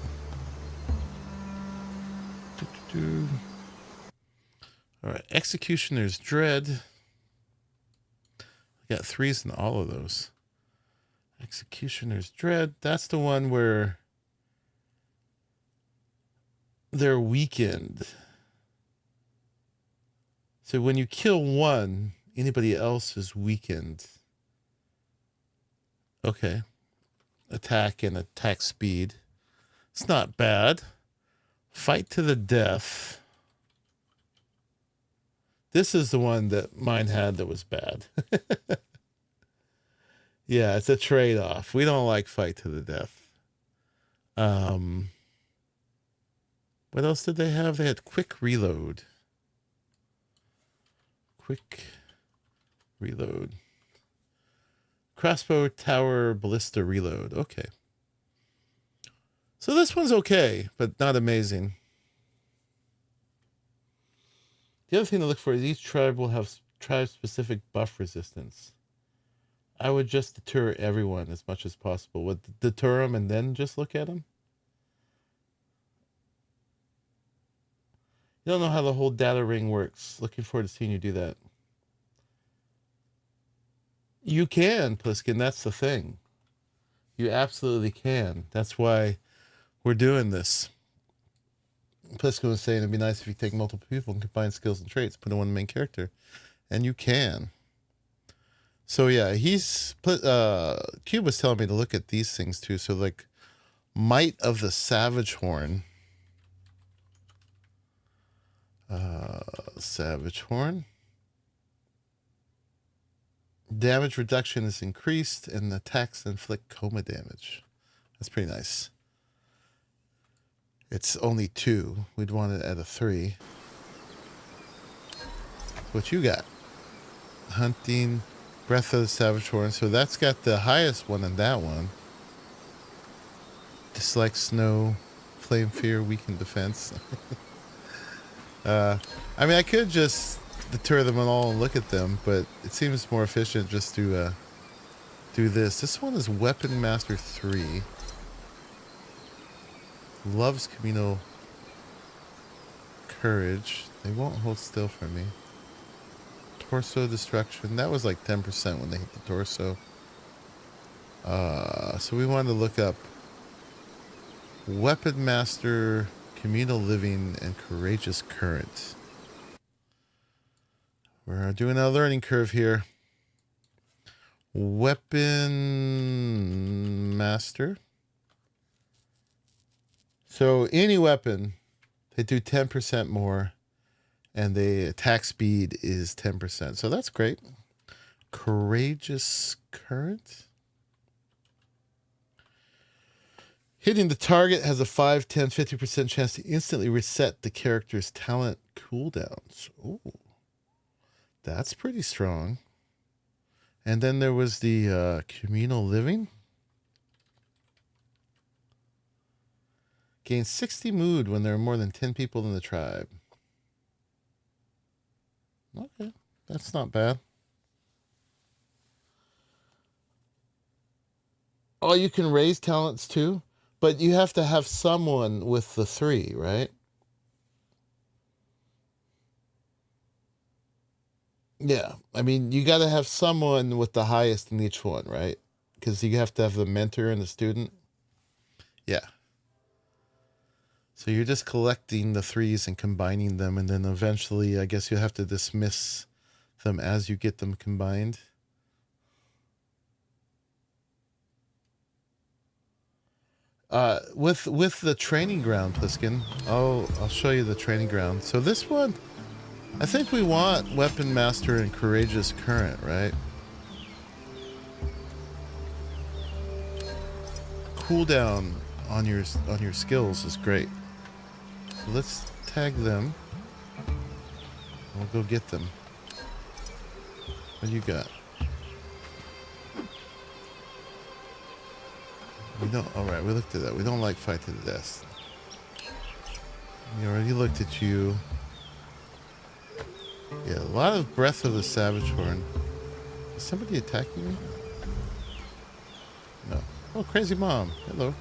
Alright, Executioner's Dread. I got 3s in all of those. Executioner's Dread. That's the one where they're weakened. So when you kill one, anybody else is weakened. Okay. Attack and attack speed. It's not bad. Fight to the death. This is the one that mine had that was bad. Yeah, it's a trade-off. We don't like fight to the death. What else did they have? They had quick reload. Quick reload. Crossbow tower ballista reload. Okay. So this one's okay, but not amazing. The other thing to look for is each tribe will have tribe-specific buff resistance. I would just deter everyone as much as possible. Would deter them and then just look at them? You don't know how the whole data ring works. Looking forward to seeing you do that. You can, Pliskin. That's the thing. You absolutely can. That's why we're doing this. Pliskin was saying it'd be nice if you take multiple people and combine skills and traits, put in one main character. And you can. So yeah, Cube was telling me to look at these things too. So like Might of the Savage Horn. Savage Horn. Damage reduction is increased and attacks inflict coma damage. That's pretty nice. It's only 2. We'd want it at a 3. What you got? Hunting, Breath of the Savage Horn. So that's got the highest one in that one. Dislike snow, flame fear, weakened defense. I mean, I could just deter them all and look at them, but it seems more efficient just to do this. This one is Weapon Master 3. Loves communal courage. They won't hold still for me. Torso destruction. That was like 10% when they hit the torso. So we wanted to look up Weapon Master, Communal Living, and Courageous Current. We're doing a learning curve here. Weapon Master. So any weapon, they do 10% more, and the attack speed is 10%. So that's great. Courageous Current. Hitting the target has a 5, 10, 50% chance to instantly reset the character's talent cooldowns. Ooh, that's pretty strong. And then there was the Communal Living. Gain 60 mood when there are more than 10 people in the tribe. Okay, that's not bad. Oh, you can raise talents too? But you have to have someone with the 3, right? Yeah. I mean, you got to have someone with the highest in each one, right? Because you have to have the mentor and the student. Yeah. So you're just collecting the 3s and combining them, and then eventually, I guess you have to dismiss them as you get them combined. With the training ground, Pliskin, I'll show you the training ground. So this one, I think we want Weapon Master and Courageous Current, right? Cooldown on your skills is great. So let's tag them. We'll go get them. What do you got? We don't. All right, we looked at that. We don't like fight to the death. We already looked at you. Yeah, a lot of Breath of the Savage Horn. Is somebody attacking me? No. Oh, Crazy Mom. Hello.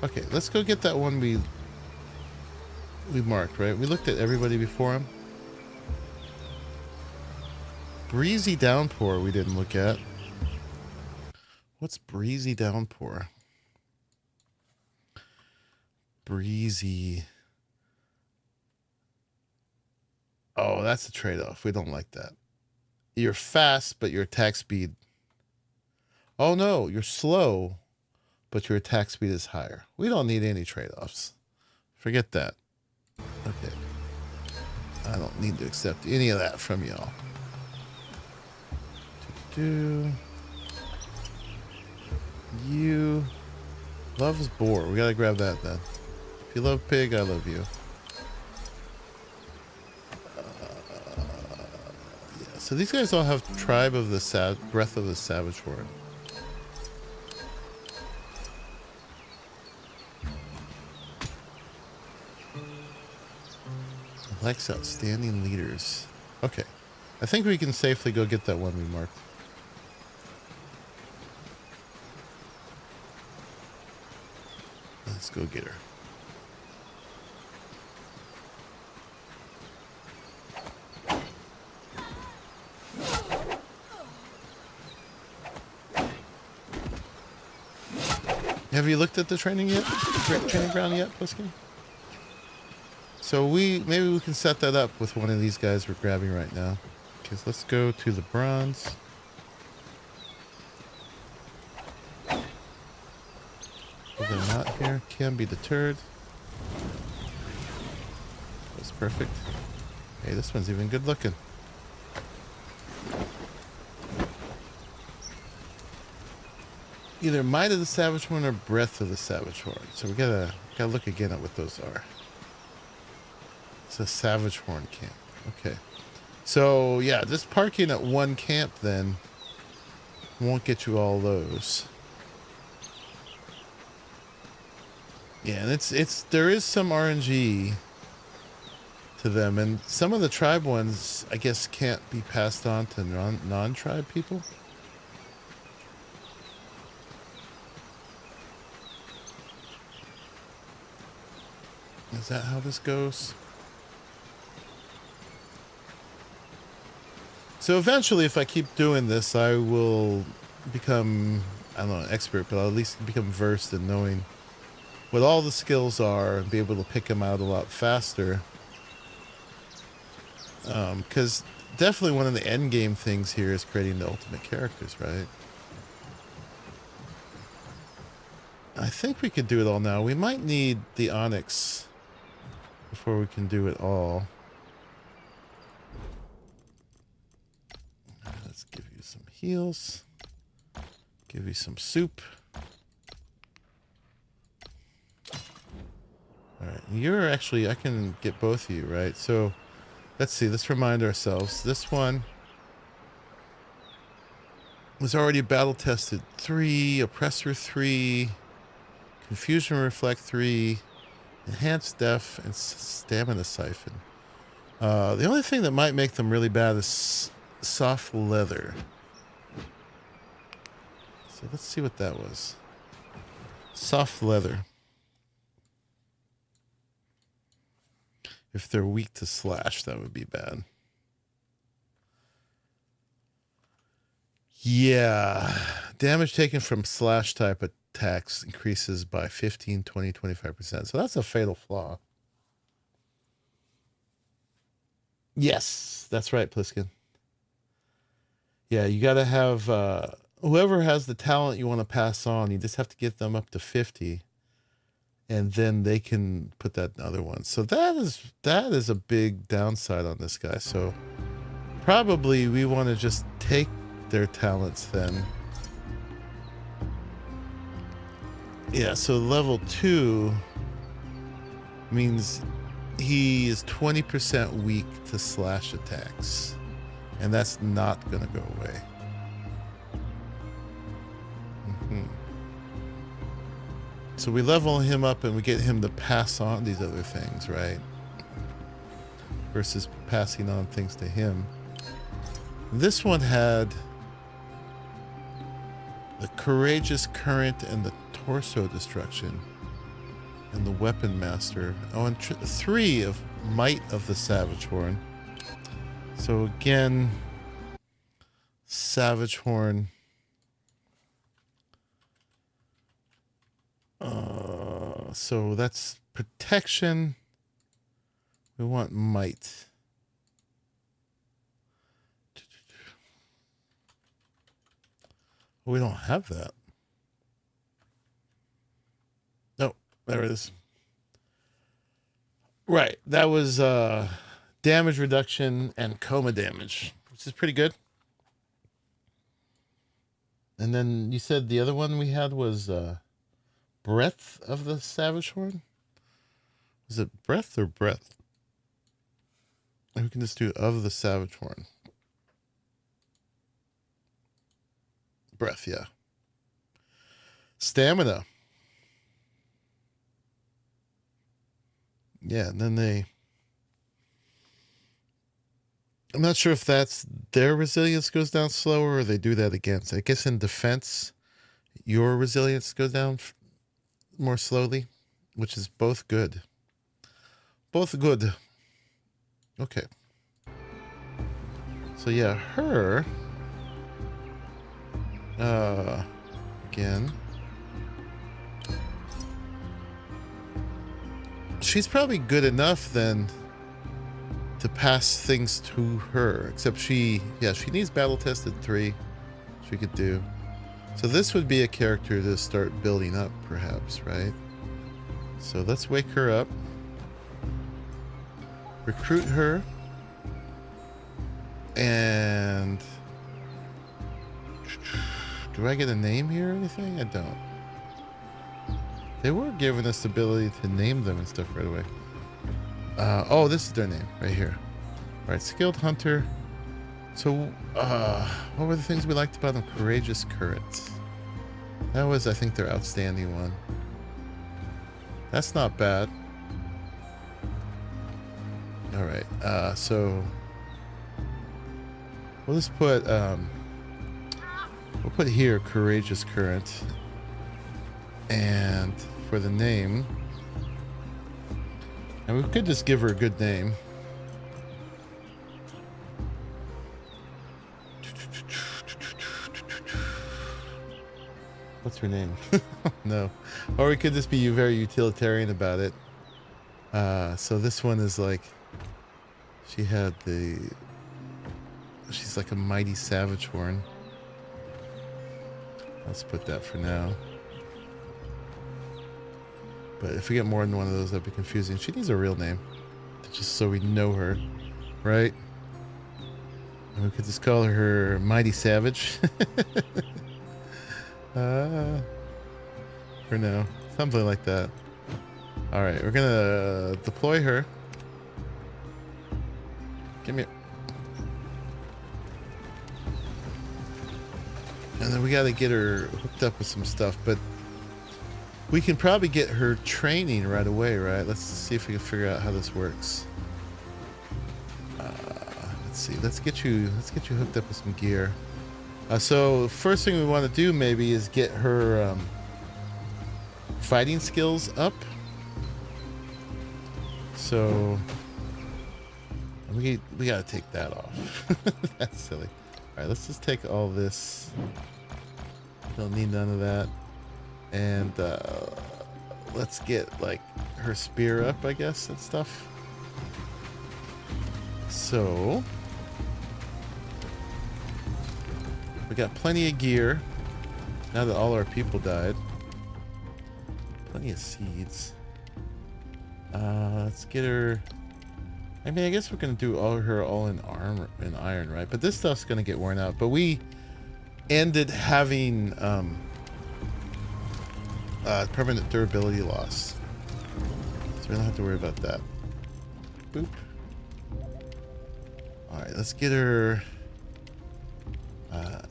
Okay, let's go get that one we marked, right? We looked at everybody before him. Breezy Downpour we didn't look at. What's Breezy Downpour? Breezy. Oh, that's a trade-off. We don't like that. You're fast, but your attack speed... Oh, no. You're slow, but your attack speed is higher. We don't need any trade-offs. Forget that. Okay. I don't need to accept any of that from y'all. You... Loves boar. We gotta grab that then. If you love pig, I love you. Yeah. So these guys all have Tribe of the Breath of the Savage Horn. Likes outstanding leaders. Okay. I think we can safely go get that one we marked. Let's go get her. Have you looked at the training yet? Training ground yet, Bluesky? So maybe we can set that up with one of these guys we're grabbing right now. Okay, so let's go to the bronze. Well, they're not here. Can be deterred. That's perfect. Hey, this one's even good looking. Either Might of the Savage Horn or Breath of the Savage Horn. So we gotta look again at what those are. It's a Savage Horn camp. Okay. So yeah, just parking at one camp then won't get you all those. Yeah, and there is some RNG to them, and some of the tribe ones I guess can't be passed on to non-tribe people. Is that how this goes? So eventually, if I keep doing this, I will become, I don't know, an expert, but I'll at least become versed in knowing what all the skills are and be able to pick them out a lot faster. Because definitely one of the end game things here is creating the ultimate characters, right? I think we could do it all now. We might need the Onyx before we can do it all. Let's give you some heals. Give you some soup. Alright, you're actually, I can get both of you, right? So, let's see, let's remind ourselves. This one was already battle tested 3, Oppressor 3, Confusion Reflect 3, Enhanced Def, and Stamina Siphon. The only thing that might make them really bad is soft leather. So let's see what that was. Soft leather. If they're weak to slash, that would be bad. Yeah. Damage taken from slash type attacks increases by 15, 20, 25%. So that's a fatal flaw. Yes, that's right, Pliskin. Yeah, you got to have whoever has the talent you want to pass on, you just have to get them up to 50. And then they can put that in other ones. So that is a big downside on this guy. So probably we want to just take their talents then. Yeah, so level 2 means he is 20% weak to slash attacks. And that's not going to go away. So we level him up and we get him to pass on these other things, right? Versus passing on things to him. This one had the Courageous Current and the Torso Destruction and the Weapon Master. Oh, and 3 of Might of the Savage Horn. So again, Savage Horn. So that's protection. We want might. We don't have that. No, there it is. Right, that was damage reduction and coma damage, which is pretty good. And then you said the other one we had was Breath of the Savage Horn? Is it breath or breath? We can just do of the Savage Horn. Breath, yeah. Stamina. Yeah, and then I'm not sure if that's their resilience goes down slower or they do that against. I guess in defense, your resilience goes down more slowly, which is both good. Both good. Okay. So yeah, her. Again. She's probably good enough then to pass things to her. Except she needs battle tested 3. She could do. So this would be a character to start building up, perhaps, right? So let's wake her up. Recruit her. And do I get a name here or anything? I don't. They were giving us the ability to name them and stuff right away. Oh, this is their name right here. All right, skilled hunter. So, what were the things we liked about them? Courageous Current. That was, I think, their outstanding one. That's not bad. All right, so we'll just put we'll put here Courageous Current, and for the name, and we could just give her a good name. What's her name? No. Or we could just be very utilitarian about it. So this one is like, she's like a mighty savage horn. Let's put that for now. But if we get more than one of those, that'd be confusing. She needs a real name, just so we know her, right? And we could just call her Mighty Savage. For now, something like that. All right, we're gonna deploy her. Give me it. And then we got to get her hooked up with some stuff, but we can probably get her training right away, right? Let's see if we can figure out how this works. Let's see. Let's get you hooked up with some gear. So first thing we want to do maybe is get her fighting skills up. So we gotta take that off. That's silly. All right, let's just take all this. Don't need none of that. And let's get like her spear up, I guess, and stuff. So we got plenty of gear now that all our people died. Plenty of seeds. Let's get her. I mean, I guess we're gonna do her all in armor and iron, right? But this stuff's gonna get worn out. But we ended having permanent durability loss, so we don't have to worry about that. Boop. All right, let's get her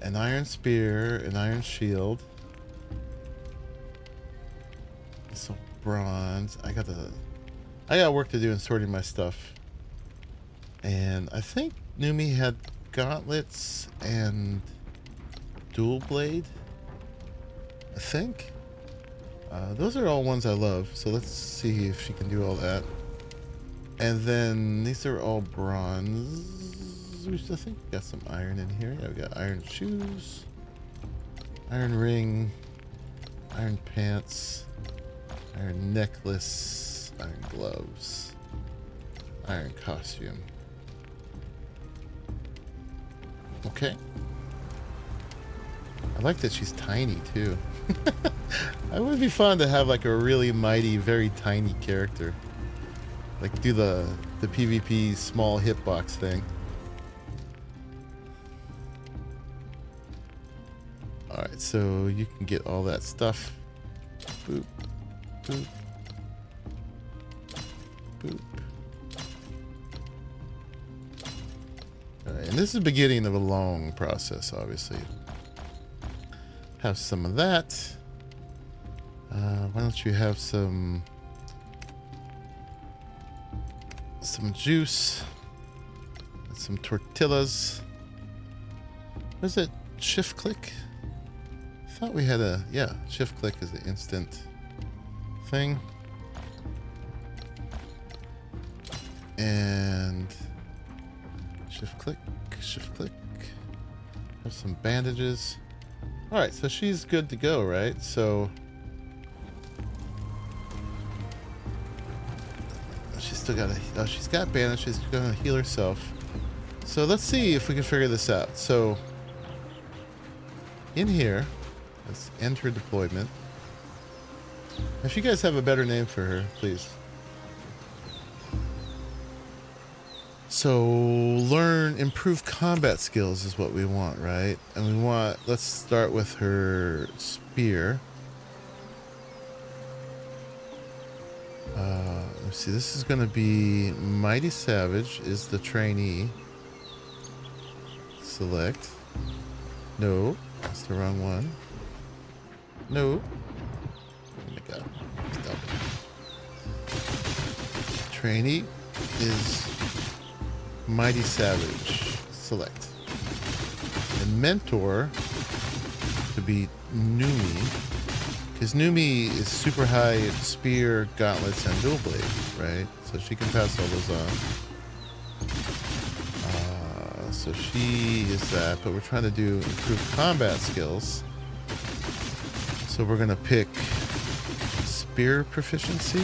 an iron spear, an iron shield, some bronze. I got work to do in sorting my stuff. And I think Numi had gauntlets and dual blade. I think. Those are all ones I love. So let's see if she can do all that. And then these are all bronze. I think we got some iron in here. Yeah, we got iron shoes, iron ring, iron pants, iron necklace, iron gloves, iron costume. Okay. I like that she's tiny too. It would be fun to have like a really mighty, very tiny character. Like do the PvP small hitbox thing. Alright, so you can get all that stuff. Boop. Boop. Boop. Alright, and this is the beginning of a long process, obviously. Have some of that. Why don't you have some juice, and some tortillas. What is it? Shift click? I thought we had a, yeah, shift click is the instant thing. And shift click, shift click. Have some bandages. All right, so she's good to go, right? So she's still got a, oh, she's got bandages. She's gonna heal herself. So let's see if we can figure this out. So in here, let's end her deployment. If you guys have a better name for her, please. So learn, improve combat skills is what we want, right? And we want, let's start with her spear. Let's see, this is going to be Mighty Savage is the trainee. Select. No, that's the wrong one. No. Oh my god. Stop it. Trainee is Mighty Savage. Select. And mentor to be Numi. Because Numi is super high spear, gauntlets, and dual blade, right? So she can pass all those on. So she is that, but we're trying to do improve combat skills. So we're gonna pick spear proficiency.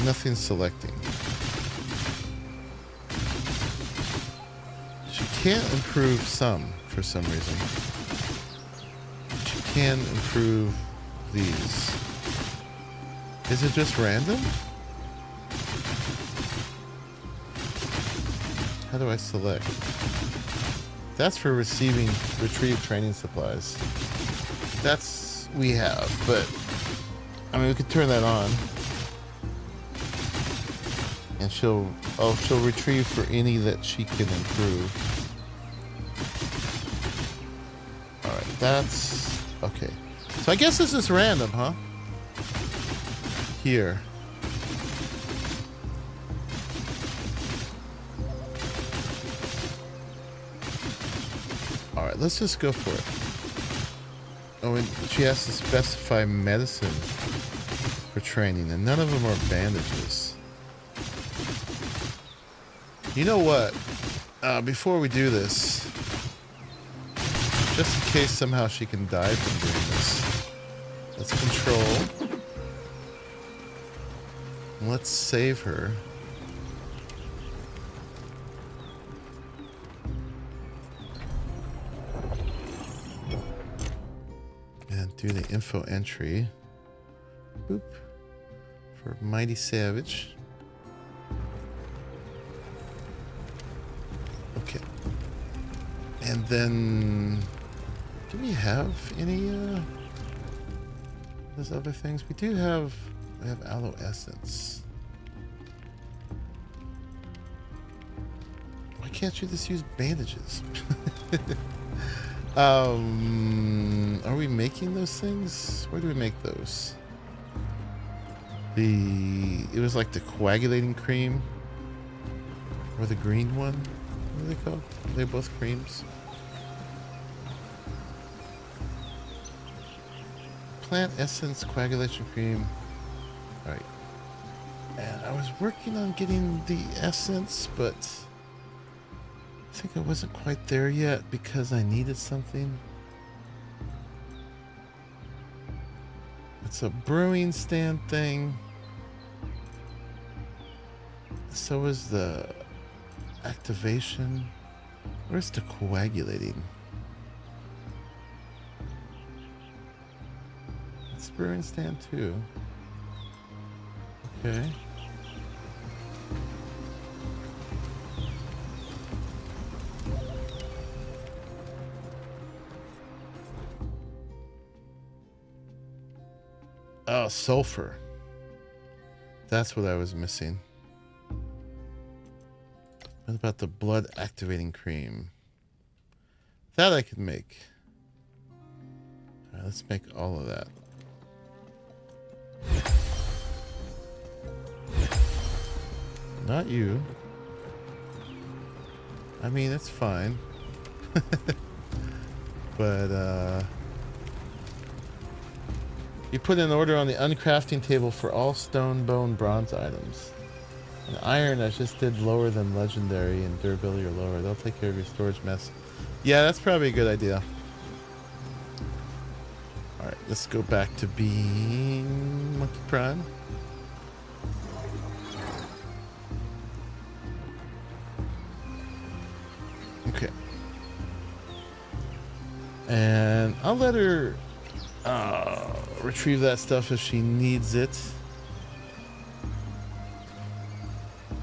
Nothing selecting. She can't improve some for some reason. She can improve these. Is it just random? How do I select? That's for retrieve training supplies. That's we have, but I mean we could turn that on. And she'll retrieve for any that she can improve. Alright, that's okay. So I guess this is random, huh? Here. Alright, let's just go for it. Oh, and she has to specify medicine for training, and none of them are bandages. You know what? Before we do this, just in case somehow she can die from doing this, let's control. Let's save her. And do the info entry. Boop. For Mighty Savage. Okay. And then, do we have any those other things? We do have, we have aloe essence. Why can't you just use bandages? Are we making those things? Where do we make those? It was like the coagulating cream, or the green one. What are they called? They're both creams. Plant essence coagulation cream. All right. And I was working on getting the essence, but I think I wasn't quite there yet because I needed something. It's a brewing stand thing. So is the activation. Where's the coagulating? It's brewing stand too. Okay. Oh, sulfur. That's what I was missing. What about the blood activating cream? That I could make. All right, let's make all of that. Not you. I mean, it's fine. But, you put an order on the uncrafting table for all stone, bone, bronze items. And iron, I just did lower than legendary, and durability or lower. They'll take care of your storage mess. Yeah, that's probably a good idea. Alright, let's go back to being Monkey Prime. Okay. And I'll let her retrieve that stuff if she needs it.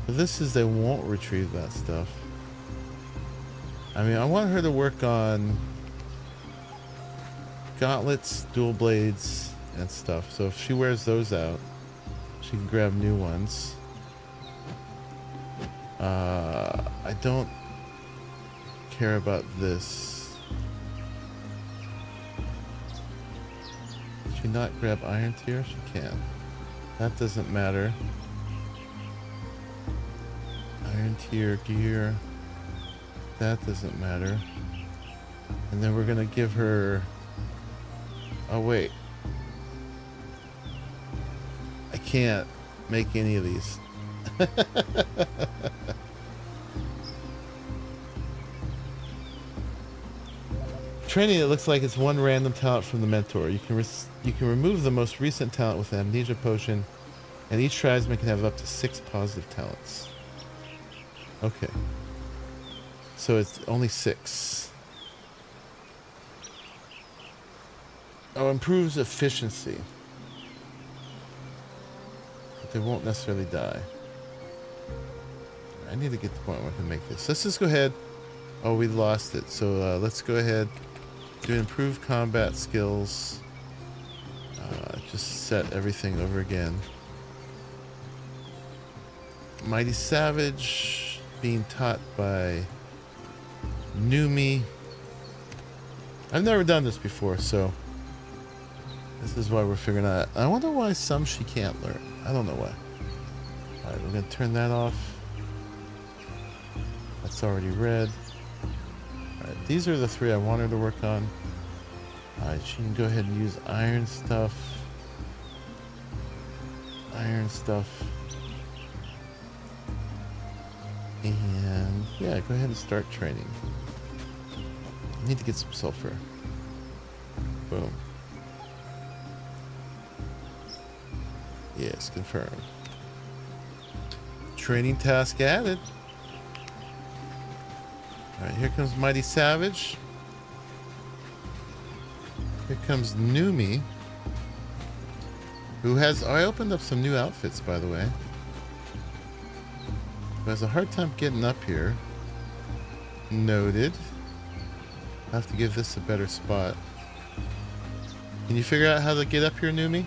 But this is they won't retrieve that stuff. I mean, I want her to work on gauntlets, dual blades, and stuff. So if she wears those out, she can grab new ones. I don't care about this. Can she not grab iron tier? She can. That doesn't matter. Iron tier gear. That doesn't matter. And then we're gonna give her... Oh wait. I can't make any of these. Training, it looks like it's one random talent from the mentor. You can remove the most recent talent with an amnesia potion, and each tribesman can have up to 6 positive talents. Okay. So it's only 6. Oh, improves efficiency. But they won't necessarily die. I need to get to the point where I can make this. Let's just go ahead. Oh, we lost it. So let's go ahead. Do improved combat skills. Just set everything over again. Mighty Savage. Being taught by Numi. I've never done this before, so this is why we're figuring out. I wonder why some she can't learn. I don't know why. Alright, we're going to turn that off. That's already red. Alright, these are the 3 I want her to work on. Alright, she can go ahead and use iron stuff. Iron stuff. And yeah, go ahead and start training. I need to get some sulfur. Boom. Yes, confirmed. Training task added. Alright, here comes Mighty Savage. Here comes Numi. Who has... I opened up some new outfits, by the way. Who has a hard time getting up here. Noted. I have to give this a better spot. Can you figure out how to get up here, Numi?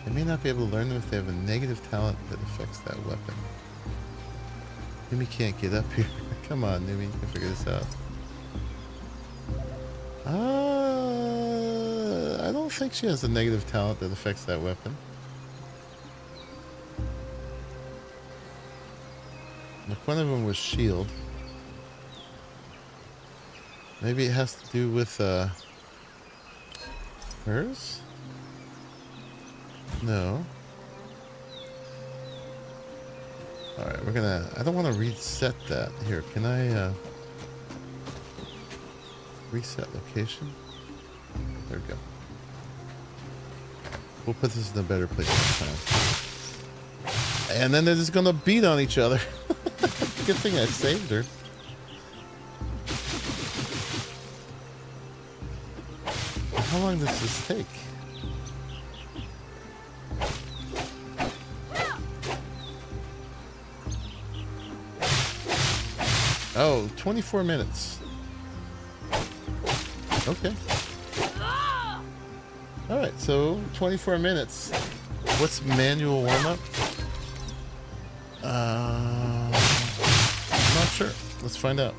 They may not be able to learn them if they have a negative talent that affects that weapon. Numi can't get up here. Come on, Numi, you can figure this out. I don't think she has a negative talent that affects that weapon. Look, one of them was shield. Maybe it has to do with hers? No. Alright, we're gonna... I don't want to reset that. Here, can I reset location? There we go. We'll put this in a better place next time. And then they're just gonna beat on each other. Good thing I saved her. How long does this take? Oh, 24 minutes. Okay. Alright, so 24 minutes. What's manual warm-up? I'm not sure. Let's find out.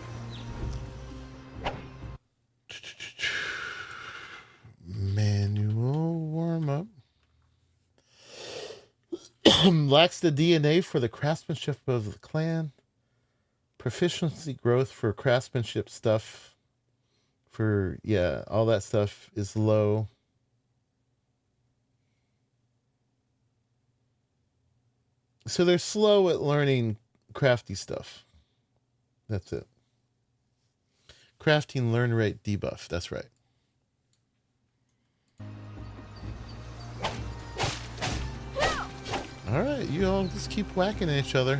Manual warm-up. Lacks the DNA for the craftsmanship of the clan. Proficiency growth for craftsmanship stuff. For, yeah, all that stuff is low. So they're slow at learning crafty stuff. That's it. Crafting learn rate debuff. That's right. Alright, you all just keep whacking at each other.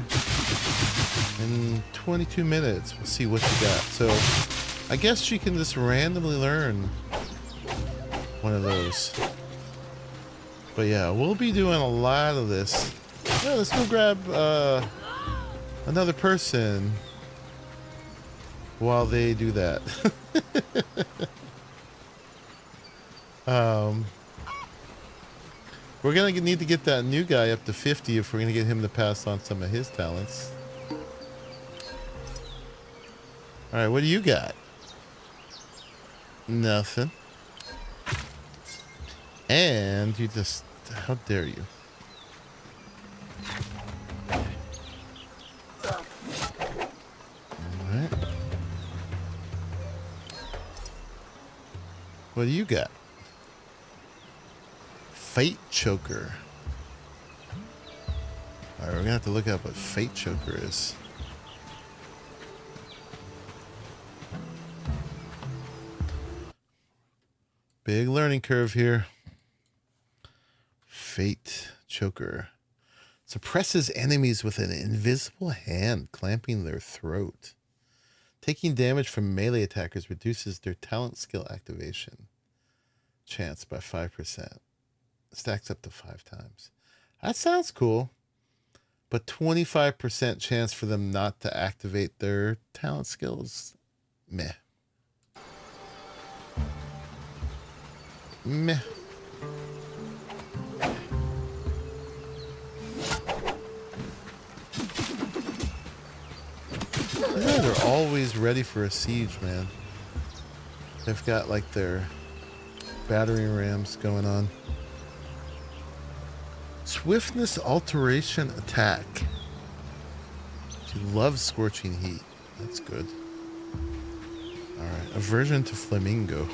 In 22 minutes, we'll see what you got. So, I guess she can just randomly learn one of those. But yeah, we'll be doing a lot of this. Yeah, let's go grab another person while they do that. We're gonna need to get that new guy up to 50 if we're gonna get him to pass on some of his talents. Alright, what do you got? Nothing. And you just... how dare you? Alright. What do you got? Fate Choker. Alright, we're gonna have to look up what Fate Choker is. Big learning curve here. Fate Choker. Suppresses enemies with an invisible hand clamping their throat. Taking damage from melee attackers reduces their talent skill activation chance by 5%. Stacks up to 5 times. That sounds cool. But 25% chance for them not to activate their talent skills. Meh. Meh. Yeah, they're always ready for a siege, man. They've got like their battering rams going on. Swiftness alteration attack. She loves scorching heat. That's good. All right, aversion to flamingo.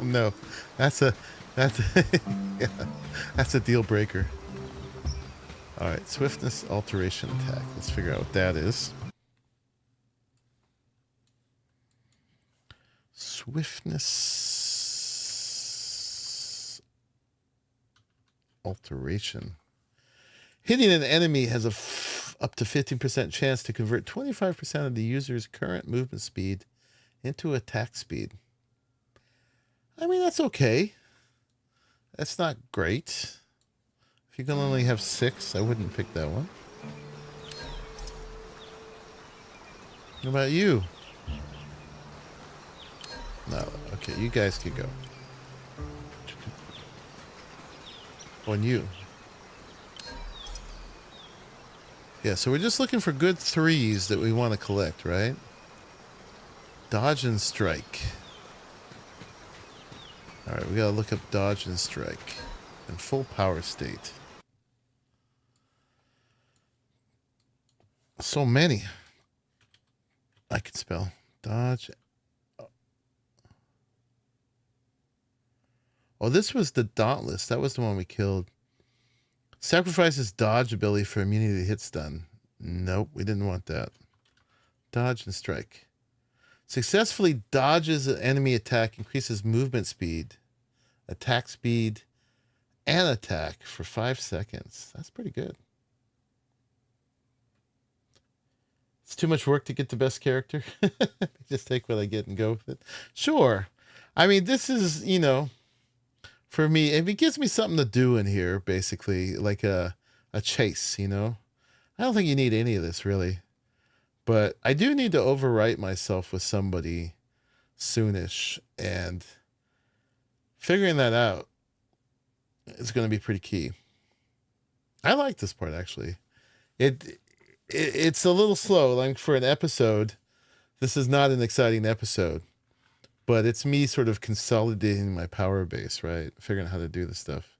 No, that's a yeah, that's a deal breaker. All right, swiftness alteration attack. Let's figure out what that is. Swiftness alteration. Hitting an enemy has a up to 15% chance to convert 25% of the user's current movement speed into attack speed. I mean, that's okay. That's not great. If you can only have 6, I wouldn't pick that one. What about you? No. Okay, you guys could go. On you. Yeah, so we're just looking for good 3s that we want to collect, right? Dodge and strike. Alright, we gotta look up dodge and strike. In full power state. So many. I can spell. Dodge. Oh, this was the Dauntless. That was the one we killed. Sacrifices dodge ability for immunity to hit stun. Nope, we didn't want that. Dodge and strike. Successfully dodges an enemy attack, increases movement speed, attack speed, and attack for 5 seconds. That's pretty good. It's too much work to get the best character. Just take what I get and go with it. Sure. I mean, this is, you know, for me, if it gives me something to do in here, basically, like a chase, you know. I don't think you need any of this, really. But I do need to overwrite myself with somebody soonish, and figuring that out is going to be pretty key. I like this part, actually. It's a little slow. Like, for an episode, this is not an exciting episode. But it's me sort of consolidating my power base, right? Figuring out how to do this stuff.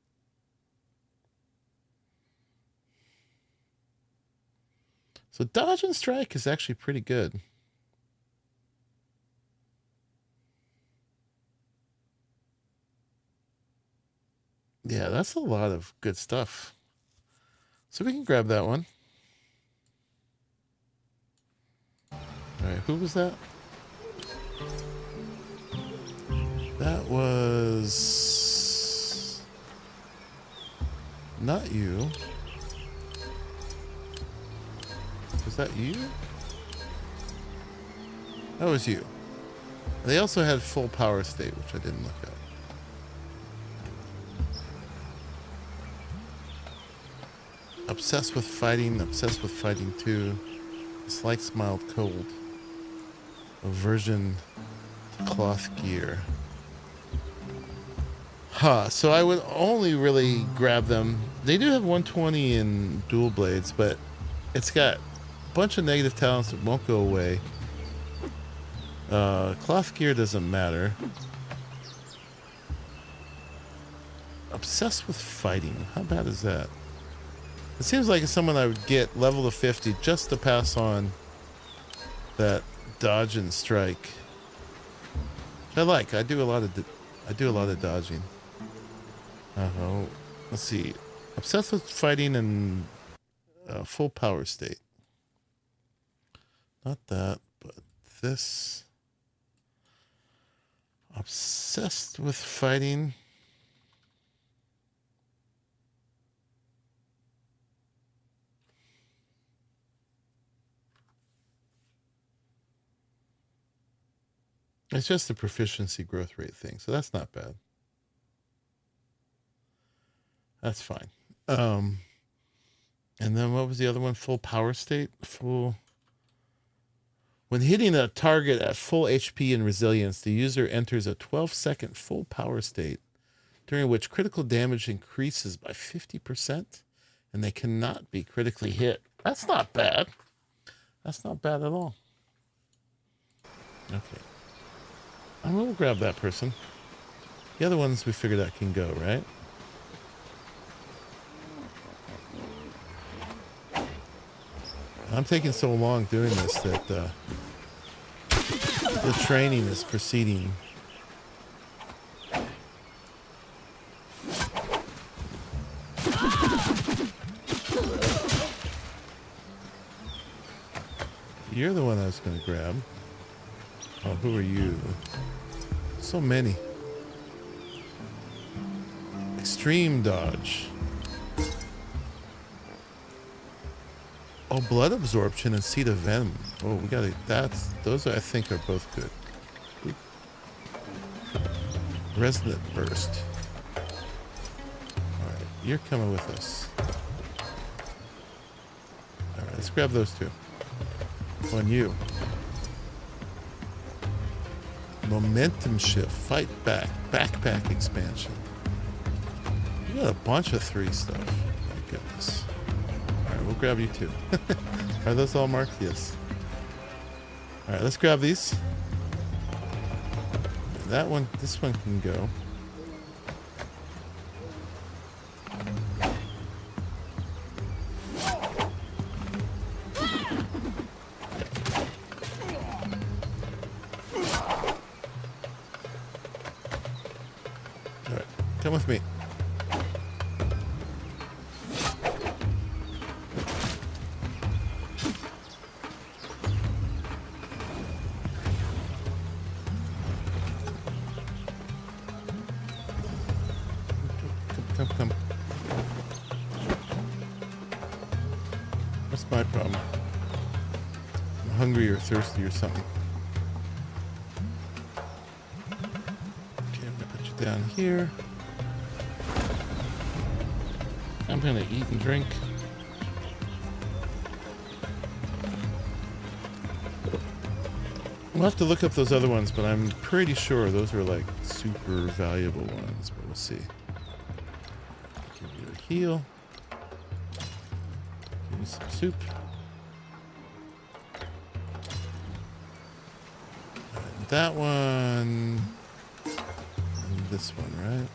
So dodge and strike is actually pretty good. Yeah, that's a lot of good stuff. So we can grab that one. All right, who was that? That was not you. Was that you? That was you. They also had full power state, which I didn't look at. Obsessed with fighting 2. Dislikes mild cold. Aversion to cloth gear. So I would only really grab them. They do have 120 in dual blades, but it's got a bunch of negative talents that won't go away. Cloth gear doesn't matter. Obsessed with fighting. How bad is that? It seems like it's someone I would get level to 50 just to pass on that dodge and strike. I like. I do a lot of dodging. Let's see. Obsessed with fighting and full power state. Not that, but this. Obsessed with fighting. It's just a proficiency growth rate thing, so that's not bad. That's fine. And then what was the other one? Full power state? Full. When hitting a target at full HP and resilience, the user enters a 12-second full power state, during which critical damage increases by 50%, and they cannot be critically hit. That's not bad. That's not bad at all. Okay. I'm going to grab that person. The other ones we figured out can go, right? I'm taking so long doing this that The training is proceeding. You're the one I was going to grab. Oh, who are you? So many. Extreme dodge. Oh, blood absorption and seed of venom. Oh, we got it. Those I think are both good. Oop. Resonant burst. All right, you're coming with us. All right, let's grab those two. On you. Momentum shift. Fight back. Backpack expansion. You got a bunch of 3 stuff. My goodness. Alright, we'll grab you too. Are those all marked? Yes. Alright, let's grab these. That one, this one can go. Alright, come with me. Come. What's my problem? I'm hungry or thirsty or something. Okay, I'm gonna put you down here. I'm gonna eat and drink. We'll have to look up those other ones, but I'm pretty sure those are like super valuable ones, but we'll see. Give you a heal. Give you some soup. And that one. And this one, right?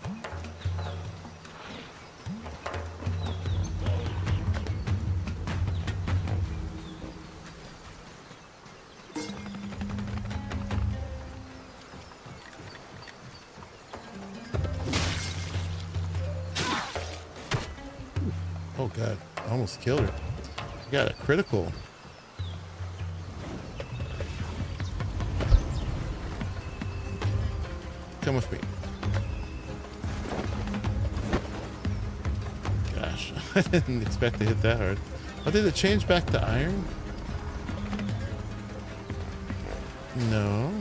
Oh god, I almost killed her. I got a critical. Come with me. Gosh, I didn't expect to hit that hard. Oh, did it change back to iron? No.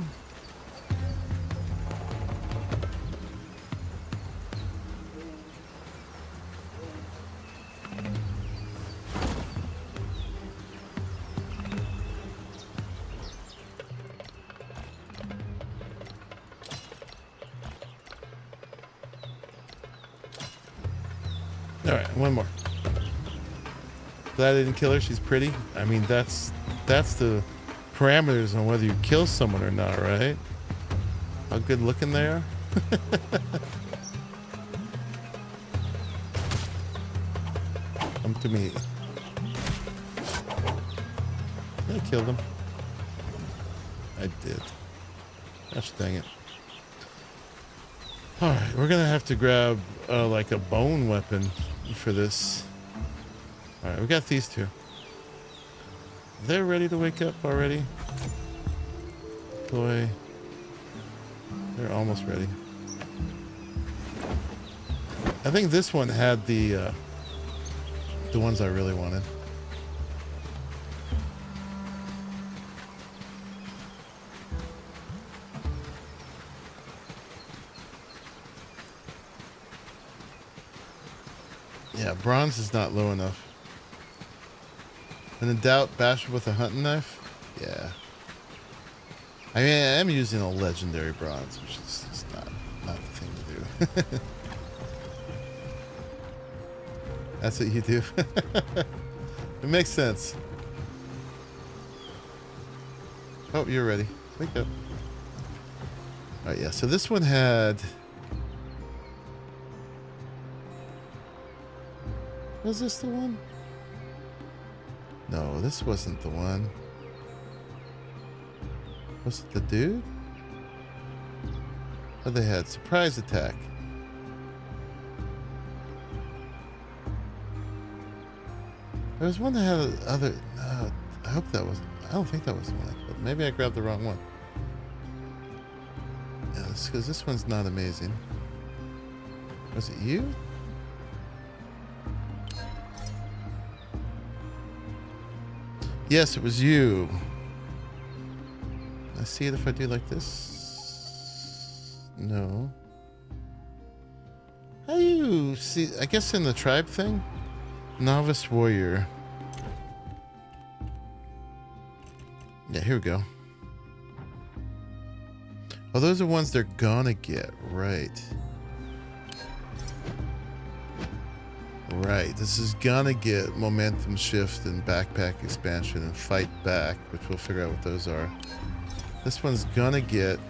Alright, one more. Glad I didn't kill her, she's pretty. I mean, that's the parameters on whether you kill someone or not, right? How good looking they are. Come to me. I killed him. I did. Gosh dang it. Alright, we're gonna have to grab like a bone weapon for this. Alright, we got these two. They're ready to wake up already. Boy. They're almost ready. I think this one had the ones I really wanted. Yeah, bronze is not low enough. When in doubt, bash with a hunting knife? Yeah. I mean, I am using a legendary bronze, which is just not the thing to do. That's what you do. It makes sense. Oh, you're ready. Wake up. Alright, yeah, so this one had... Was this the one? No, this wasn't the one. Was it the dude? Oh, they had surprise attack. There was one that had other. I hope that was. I don't think that was the one I killed. Maybe I grabbed the wrong one. Yeah, because this one's not amazing. Was it you? Yes, it was you. I see it if I do like this. No. How do you see? I guess in the tribe thing? Novice warrior. Yeah, here we go. Oh, those are ones they're gonna get. Right. Right. This is gonna get momentum shift and backpack expansion and fight back, which we'll figure out what those are. This one's gonna get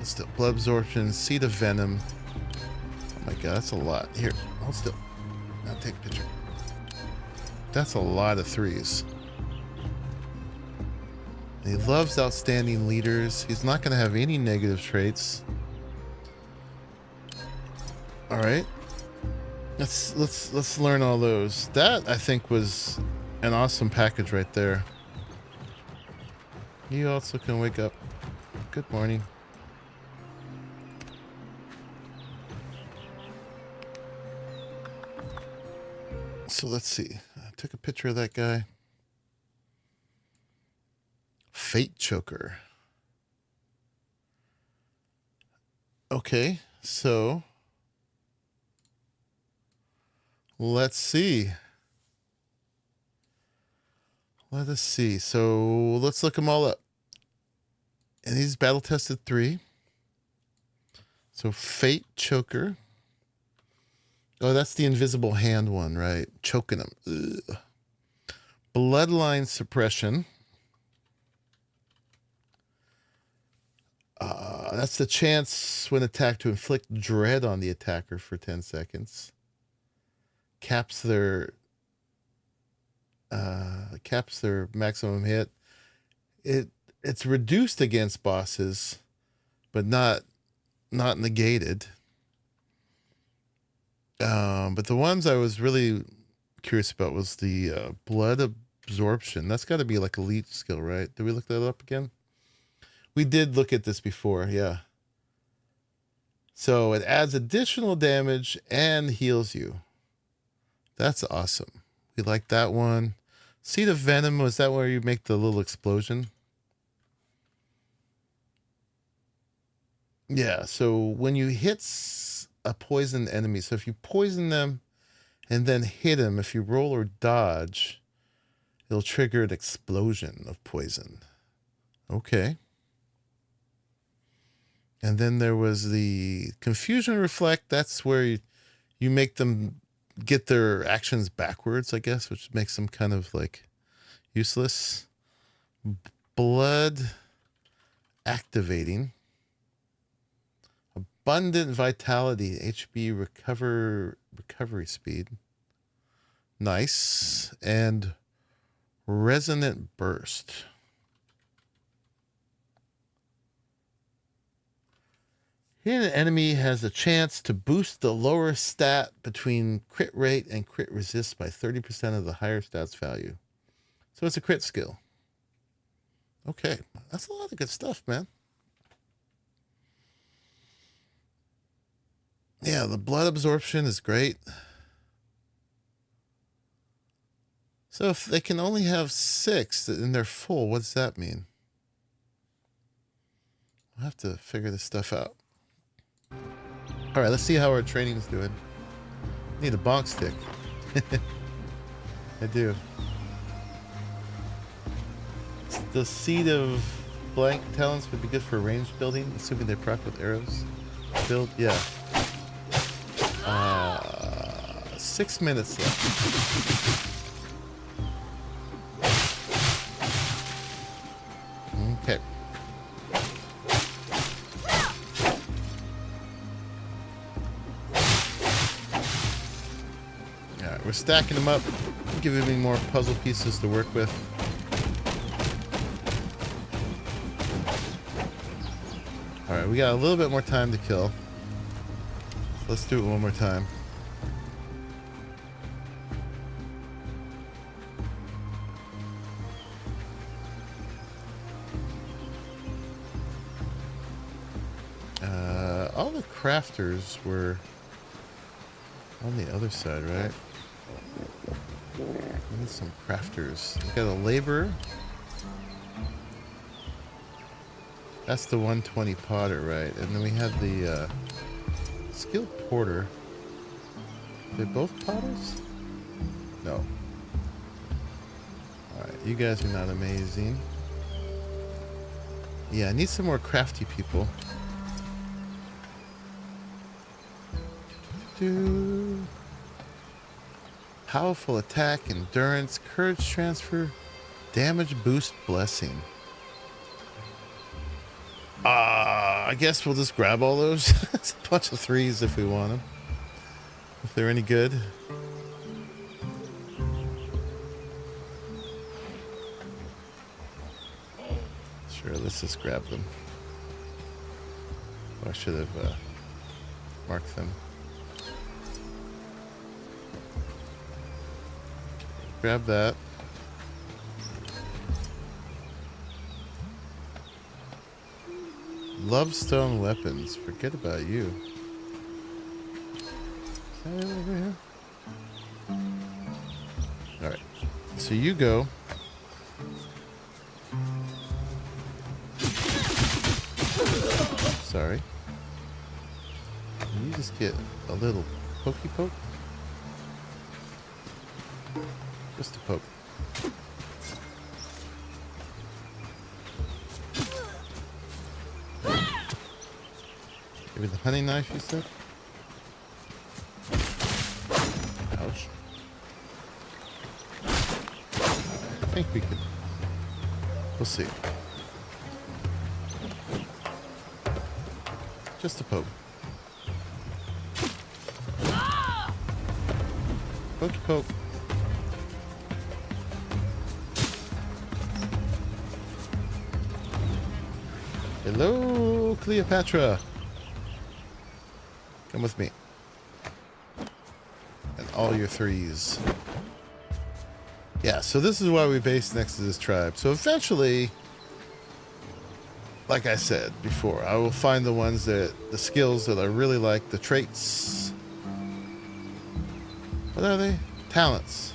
still blood absorption, seed of venom. Oh my god, that's a lot. Here, hold still. Now take a picture. That's a lot of threes. And he loves outstanding leaders. He's not gonna have any negative traits. All right. Let's learn all those. That I think was an awesome package right there. You also can wake up. Good morning. So let's see. I took a picture of that guy. Fate choker. Okay, so let's see. Let us see. So let's look them all up. And he's battle tested 3. So Fate choker. Oh, that's the invisible hand one, right? Choking him. Ugh. Bloodline suppression. That's the chance when attacked to inflict dread on the attacker for 10 seconds. Caps their maximum hit. It's reduced against bosses, but not negated. But the ones I was really curious about was the blood absorption. That's got to be like elite skill, right? Did we look that up again? We did look at this before, yeah. So it adds additional damage and heals you. That's awesome. We like that one. Seed of Venom, was that where you make the little explosion? Yeah, so when you hit a poisoned enemy, so if you poison them and then hit him, if you roll or dodge, it'll trigger an explosion of poison. Okay. And then there was the Confusion Reflect. That's where you make them get their actions backwards, I guess, which makes them kind of like useless. Blood activating. Abundant Vitality, HP recovery speed. Nice. And Resonant Burst. Here, an enemy has a chance to boost the lower stat between crit rate and crit resist by 30% of the higher stats value. So it's a crit skill. Okay, that's a lot of good stuff, man. Yeah, the blood absorption is great. So if they can only have 6 and they're full, what does that mean? I'll have to figure this stuff out. All right, let's see how our training's doing. Need a bonk stick. I do. The seed of blank talents would be good for range building, assuming they're proc with arrows. Build, yeah. 6 minutes left. Okay. Alright, we're stacking them up, giving me more puzzle pieces to work with. Alright, we got a little bit more time to kill. Let's do it one more time. All the crafters were on the other side, right? We need some crafters. We got a laborer. That's the 120 potter, right? And then we have the skilled porter. Are they both potters? No. Alright, you guys are not amazing. Yeah, I need some more crafty people. Powerful attack, endurance, courage transfer, damage boost, blessing. I guess we'll just grab all those. It's a bunch of 3s if we want them. If they're any good. Sure, let's just grab them. Oh, I should have marked them. Grab that. Lovestone weapons. Forget about you. Is that it over here? Alright. So you go. Sorry. Can you just get a little pokey poke? Just a poke. Maybe the hunting knife, you said? Ouch. I think we could. We'll see. Just a poke. Pokey poke. Hello, Cleopatra. Come with me. And all your 3s. Yeah, so this is why we base next to this tribe. So eventually, like I said before, I will find the ones that, the skills that I really like, the traits. What are they? Talents.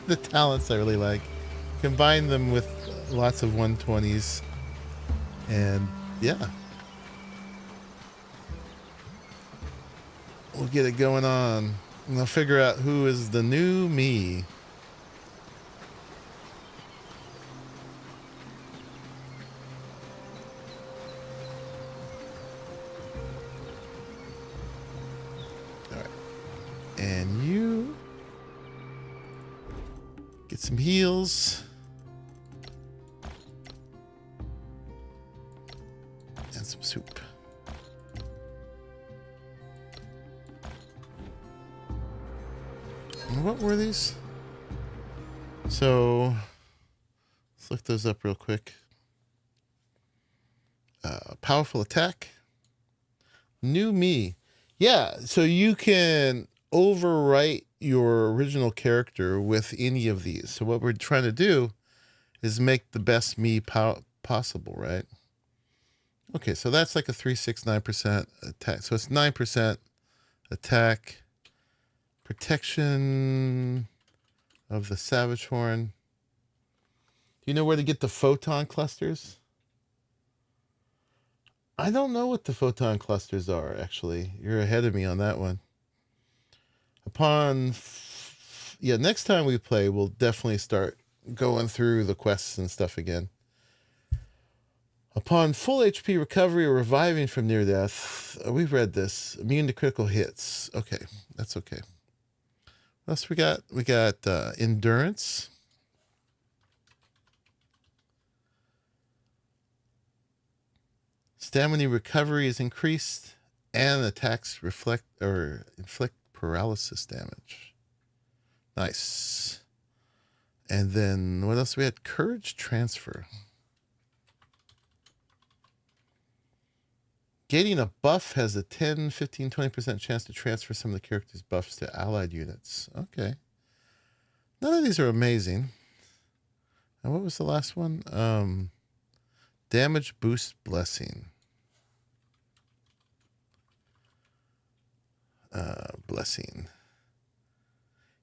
The talents I really like. Combine them with lots of 120s. And yeah. We'll get it going on. And I'll figure out who is the new me. Alright. And you get some heals. And some soup. What were these? So let's look those up real quick. Powerful attack. New me. Yeah, so you can overwrite your original character with any of these. So what we're trying to do is make the best me possible, right? Okay, so that's like a 369% attack. So it's 9% attack. Protection of the Savage Horn. Do you know where to get the photon clusters? I don't know what the photon clusters are, actually. You're ahead of me on that one. Yeah, next time we play, we'll definitely start going through the quests and stuff again. Upon full HP recovery or reviving from near death, we've read this. Immune to critical hits. Okay, that's okay. What else we got? We got endurance. Stamina recovery is increased, and attacks inflict paralysis damage. Nice. And then what else? We had courage transfer. Gaining a buff has a 10, 15, 20% chance to transfer some of the character's buffs to allied units. Okay. None of these are amazing. And what was the last one? Damage boost blessing. Blessing.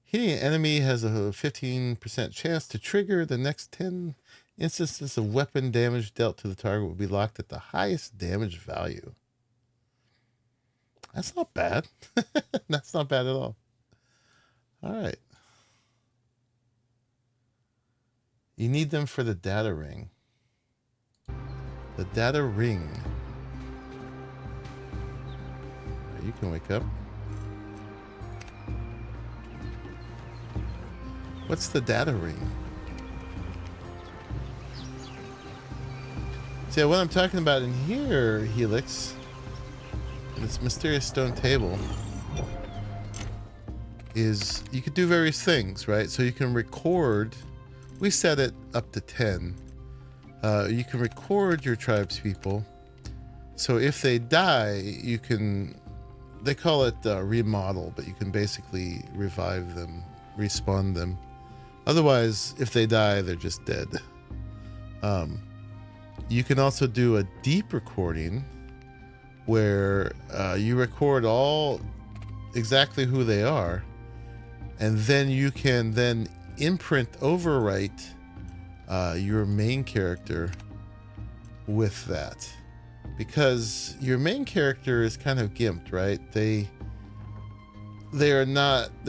Hitting an enemy has a 15% chance to trigger. The next 10 instances of weapon damage dealt to the target will be locked at the highest damage value. That's not bad. That's not bad at all. All right. You need them for the data ring. The data ring. You can wake up. What's the data ring? See, what I'm talking about in here, Helix, this mysterious stone table, is you could do various things, right? So you can record. We set it up to 10. You can record your tribespeople. So if they die, you can, they call it remodel, but you can basically revive them, respawn them. Otherwise, if they die, they're just dead. You can also do a deep recording where you record all exactly who they are, and then you can then imprint overwrite your main character with that, because your main character is kind of gimped, right? They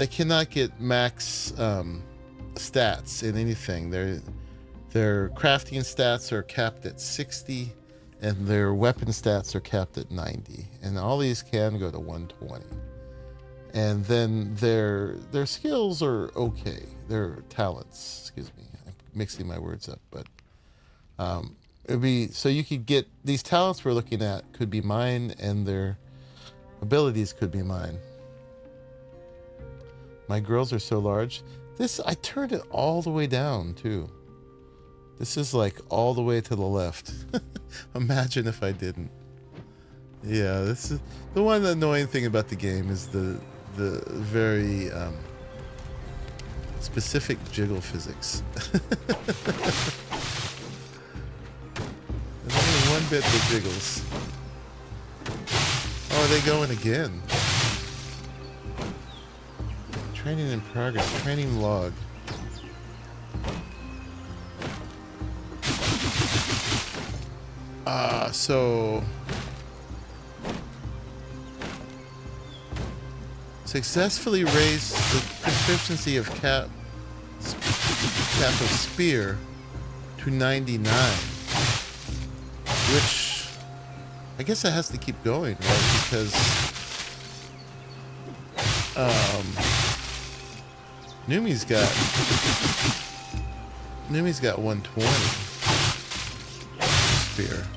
cannot get max stats in anything. Their crafting stats are capped at 60, and their weapon stats are capped at 90, and all these can go to 120. And then their skills are okay. Their talents, excuse me, I'm mixing my words up, but it'd be, so you could get these talents we're looking at could be mine, and their abilities could be mine. My girls are so large. This, I turned it all the way down too. This is like all the way to the left. Imagine if I didn't. Yeah, this is the one annoying thing about the game, is the very specific jiggle physics. There's only one bit that jiggles. Oh, are they going again? Training in progress. Training log. So successfully raised the proficiency of cap of spear to 99, which I guess it has to keep going, right? Because Numi's got 120 spear.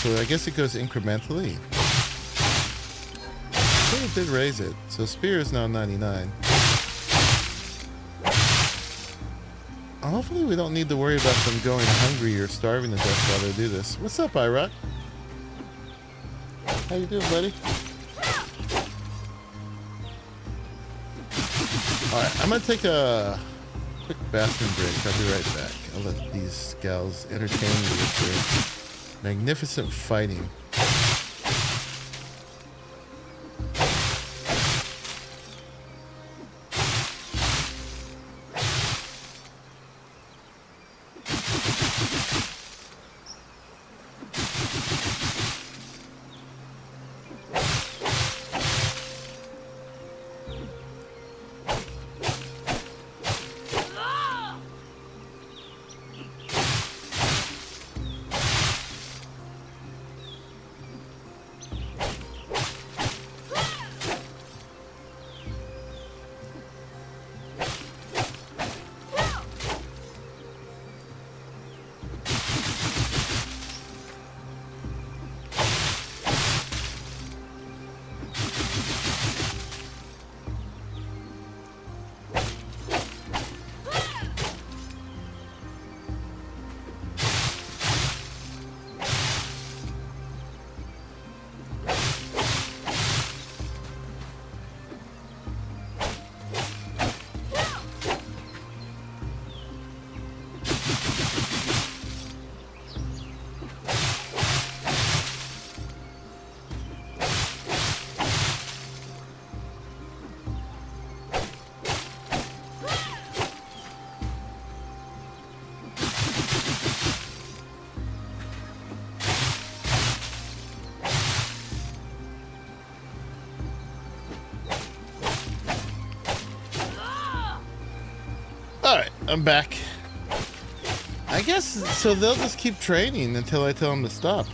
So I guess it goes incrementally. So it did raise it. So spear is now 99. Hopefully we don't need to worry about them going hungry or starving to death while they do this. What's up, Iraq? How you doing, buddy? Alright, I'm gonna take a quick bathroom break. I'll be right back. I'll let these gals entertain me with their magnificent fighting. Alright, I'm back. I guess, so they'll just keep training until I tell them to stop. Is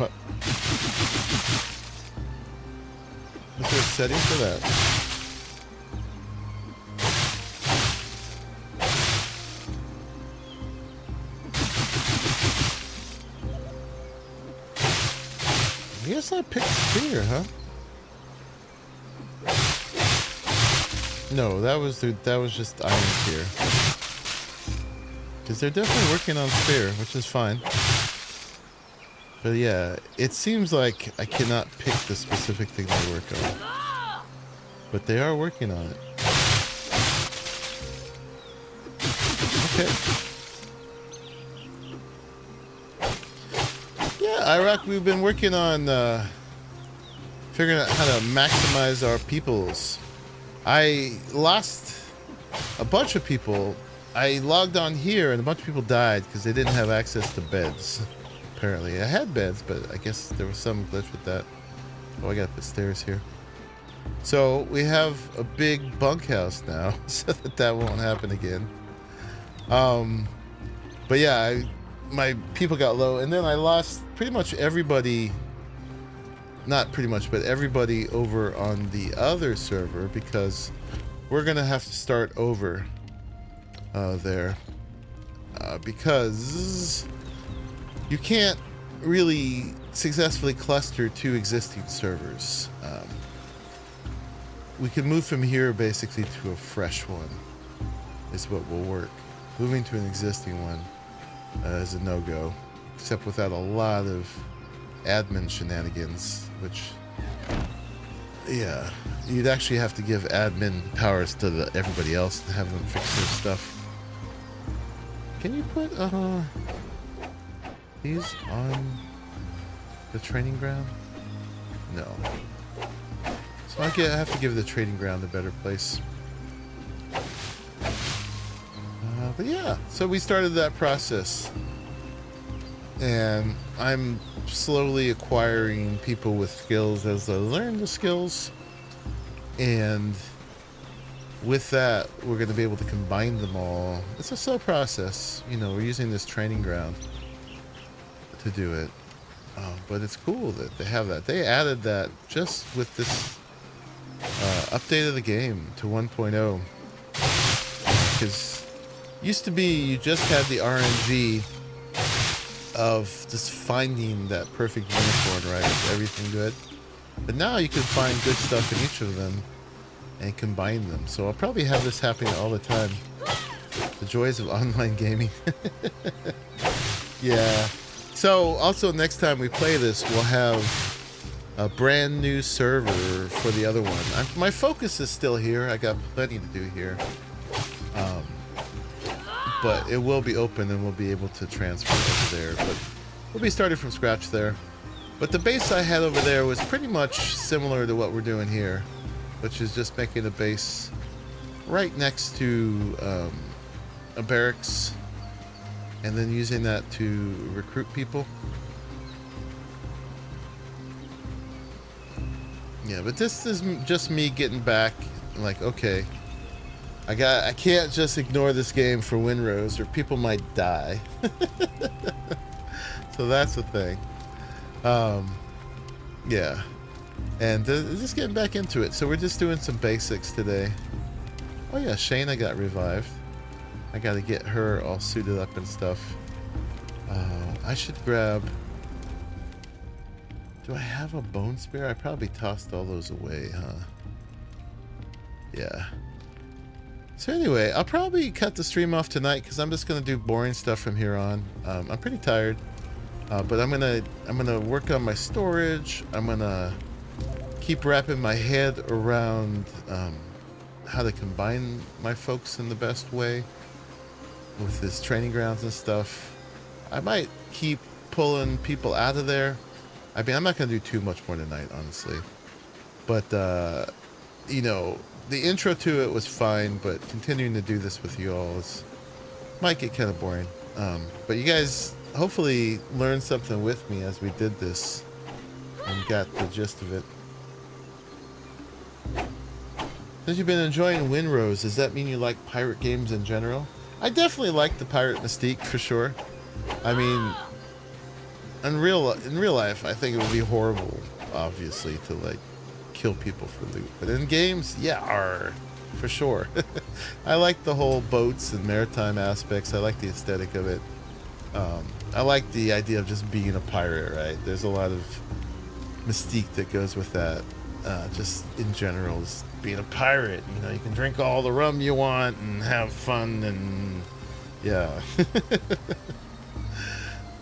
there a setting for that? I guess I picked spear, huh? No, that was just iron spear. Because they're definitely working on spear, which is fine. But yeah, it seems like I cannot pick the specific thing they work on. But they are working on it. Okay. Yeah, Iraq, we've been working on figuring out how to maximize our peoples. I lost a bunch of people. I logged on here and a bunch of people died because they didn't have access to beds. Apparently, I had beds, but I guess there was some glitch with that. Oh, I got the stairs here. So we have a big bunkhouse now, so that won't happen again. But yeah, my people got low, and then I lost pretty much everybody. Not pretty much, but everybody over on the other server because we're gonna have to start over there because you can't really successfully cluster two existing servers. We can move from here basically to a fresh one is what will work. Moving to an existing one is a no-go, except without a lot of admin shenanigans, which, yeah, you'd actually have to give admin powers to everybody else to have them fix their stuff. Can you put these on the training ground? No. So I have to give the training ground a better place. But yeah, so we started that process. And I'm slowly acquiring people with skills as I learn the skills. And with that, we're going to be able to combine them all. It's a slow process. You know, we're using this training ground to do it. But it's cool that they have that. They added that just with this update of the game to 1.0. Because used to be you just had the RNG of just finding that perfect unicorn, right? Everything good. But now you can find good stuff in each of them and combine them. So I'll probably have this happening all the time. The joys of online gaming. Yeah. So also next time we play this, we'll have a brand new server for the other one. My focus is still here. I got plenty to do here. But it will be open and we'll be able to transfer over there. But we'll be starting from scratch there. But the base I had over there was pretty much similar to what we're doing here, which is just making a base right next to a barracks and then using that to recruit people. Yeah, but this is just me getting back, like, okay, I can't just ignore this game for win rows or people might die. So that's the thing. Yeah. And just getting back into it. So we're just doing some basics today. Oh yeah, Shayna got revived. I gotta get her all suited up and stuff. I should grab... Do I have a bone spear? I probably tossed all those away, huh? Yeah. So anyway, I'll probably cut the stream off tonight because I'm just gonna do boring stuff from here on. I'm pretty tired, but I'm gonna work on my storage. I'm gonna keep wrapping my head around how to combine my folks in the best way with this training grounds and stuff. I might keep pulling people out of there. I mean, I'm not gonna do too much more tonight, honestly. But you know, the intro to it was fine, but continuing to do this with you all might get kind of boring. But you guys hopefully learned something with me as we did this and got the gist of it. Since you've been enjoying Winrose, does that mean you like pirate games in general? I definitely like the pirate mystique for sure. I mean, in real life, I think it would be horrible, obviously, to like kill people for loot. But in games, yeah, for sure. I like the whole boats and maritime aspects. I like the aesthetic of it. I like the idea of just being a pirate, right? There's a lot of mystique that goes with that. Just in general, is being a pirate. You know, you can drink all the rum you want and have fun and yeah,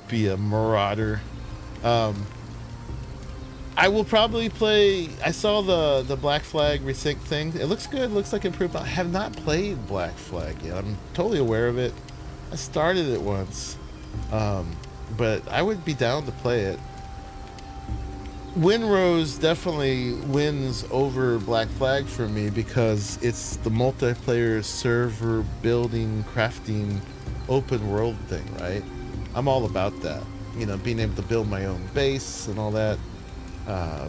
be a marauder. I will probably play. I saw the Black Flag resync thing. It looks good. It looks like improvement. I have not played Black Flag yet. I'm totally aware of it. I started it once, but I would be down to play it. Windrose definitely wins over Black Flag for me because it's the multiplayer server building, crafting, open world thing, right? I'm all about that. You know, being able to build my own base and all that.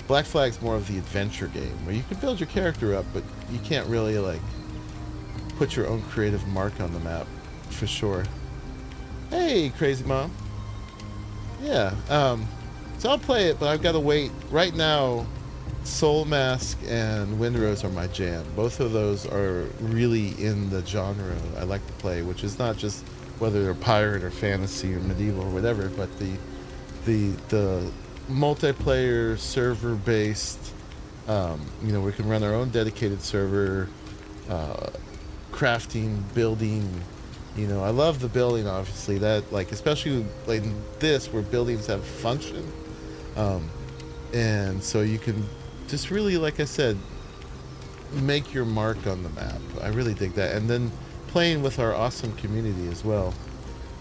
Black Flag's more of the adventure game where you can build your character up, but you can't really like put your own creative mark on the map for sure. Hey, Crazy Mom. Yeah. So I'll play it, but I've got to wait. Right now, Soulmask and Windrose are my jam. Both of those are really in the genre I like to play, which is not just whether they're pirate or fantasy or medieval or whatever, but the multiplayer server-based. You know, we can run our own dedicated server, crafting, building. You know, I love the building. Obviously, that like especially like in this where buildings have function. And so you can just really, like I said, make your mark on the map. I really dig that. And then playing with our awesome community as well,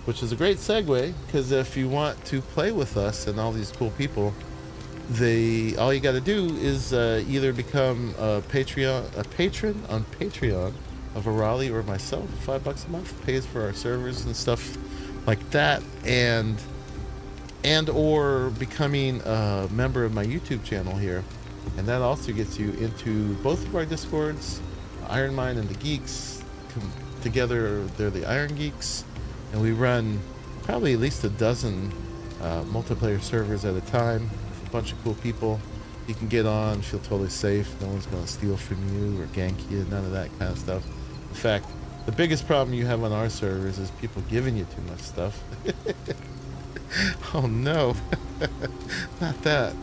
which is a great segue, because if you want to play with us and all these cool people, all you got to do is either become a patron on Patreon of a Raleigh or myself. $5 a month pays for our servers and stuff like that, and or becoming a member of my YouTube channel here, and that also gets you into both of our Discords. Iron Mine and the Geeks together, they're the Iron Geeks, and we run probably at least a dozen multiplayer servers at a time with a bunch of cool people. You can get on, feel totally safe. No one's going to steal from you or gank you, none of that kind of stuff. In fact, the biggest problem you have on our servers is people giving you too much stuff. Oh no, not that.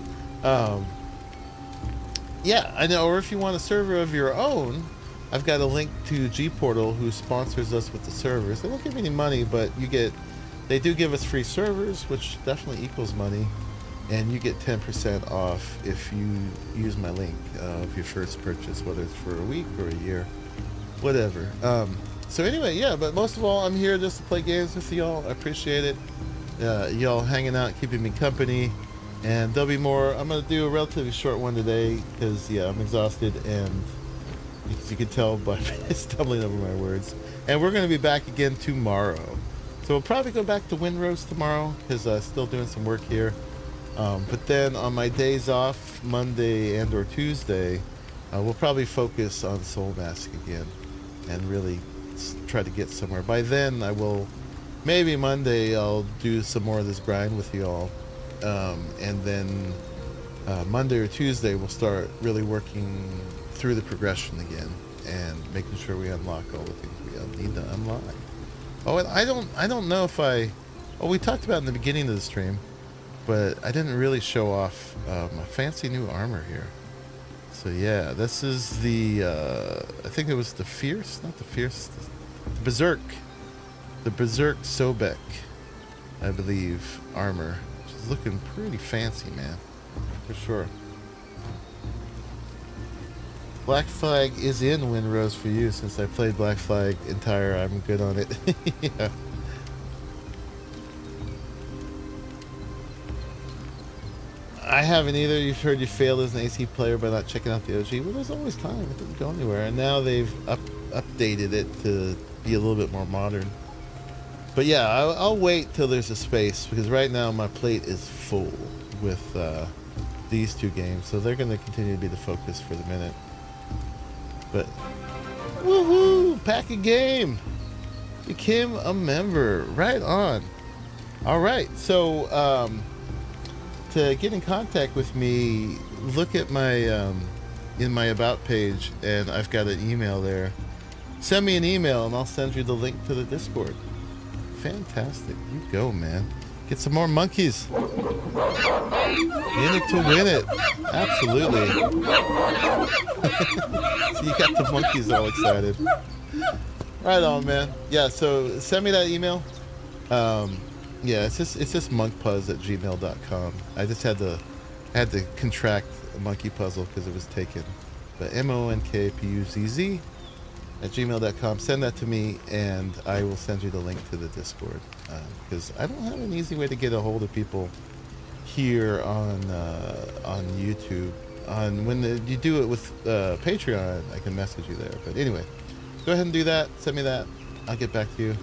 Yeah, I know. Or if you want a server of your own, I've got a link to G-Portal, who sponsors us with the servers. They don't give me any money, but they do give us free servers, which definitely equals money, and you get 10% off if you use my link of your first purchase, whether it's for a week or a year, whatever. So anyway, yeah. But most of all, I'm here just to play games with y'all. I appreciate it. Y'all hanging out, keeping me company, and there'll be more. I'm gonna do a relatively short one today because yeah, I'm exhausted, and as you can tell by stumbling over my words. And we're gonna be back again tomorrow, so we'll probably go back to Windrose tomorrow because still doing some work here. But then on my days off, Monday and or Tuesday, we'll probably focus on Soulmask again and really try to get somewhere. By then, I will. Maybe Monday I'll do some more of this grind with y'all, and then Monday or Tuesday we'll start really working through the progression again and making sure we unlock all the things we need to unlock. Oh, and I don't know if we talked about it in the beginning of the stream, but I didn't really show off my fancy new armor here. So yeah, this is the I think it was the Berserk. The Berserk Sobek, I believe, armor, which is looking pretty fancy, man, for sure. Black Flag is in Windrose for you since I played Black Flag entire. I'm good on it. Yeah. I haven't either. You've heard you failed as an AC player by not checking out the OG. Well, there's always time. It didn't go anywhere, and now they've updated it to be a little bit more modern. But yeah, I'll wait till there's a space, because right now my plate is full with these two games, so they're going to continue to be the focus for the minute. But woohoo, pack a game! became a member. Right on. All right. So to get in contact with me, look at my in my about page, and I've got an email there. Send me an email, and I'll send you the link to the Discord. Fantastic. You go, man. Get some more monkeys. In it to win it. Absolutely. So you got the monkeys all excited. Right on, man. Yeah, so send me that email. Yeah, it's just monkpuzz@gmail.com. I just had to contract a monkey puzzle because it was taken. But monkpuzz@gmail.com. Send that to me, and I will send you the link to the Discord. Because I don't have an easy way to get a hold of people here on YouTube. When you do it with Patreon, I can message you there. But anyway, go ahead and do that. Send me that. I'll get back to you.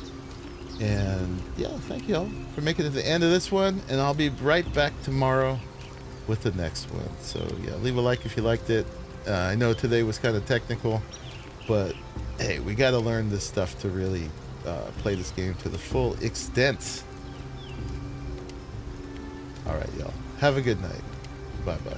And yeah, thank you all for making it to the end of this one. And I'll be right back tomorrow with the next one. So yeah, leave a like if you liked it. I know today was kind of technical, but hey, we got to learn this stuff to really play this game to the full extent. All right, y'all. Have a good night. Bye-bye.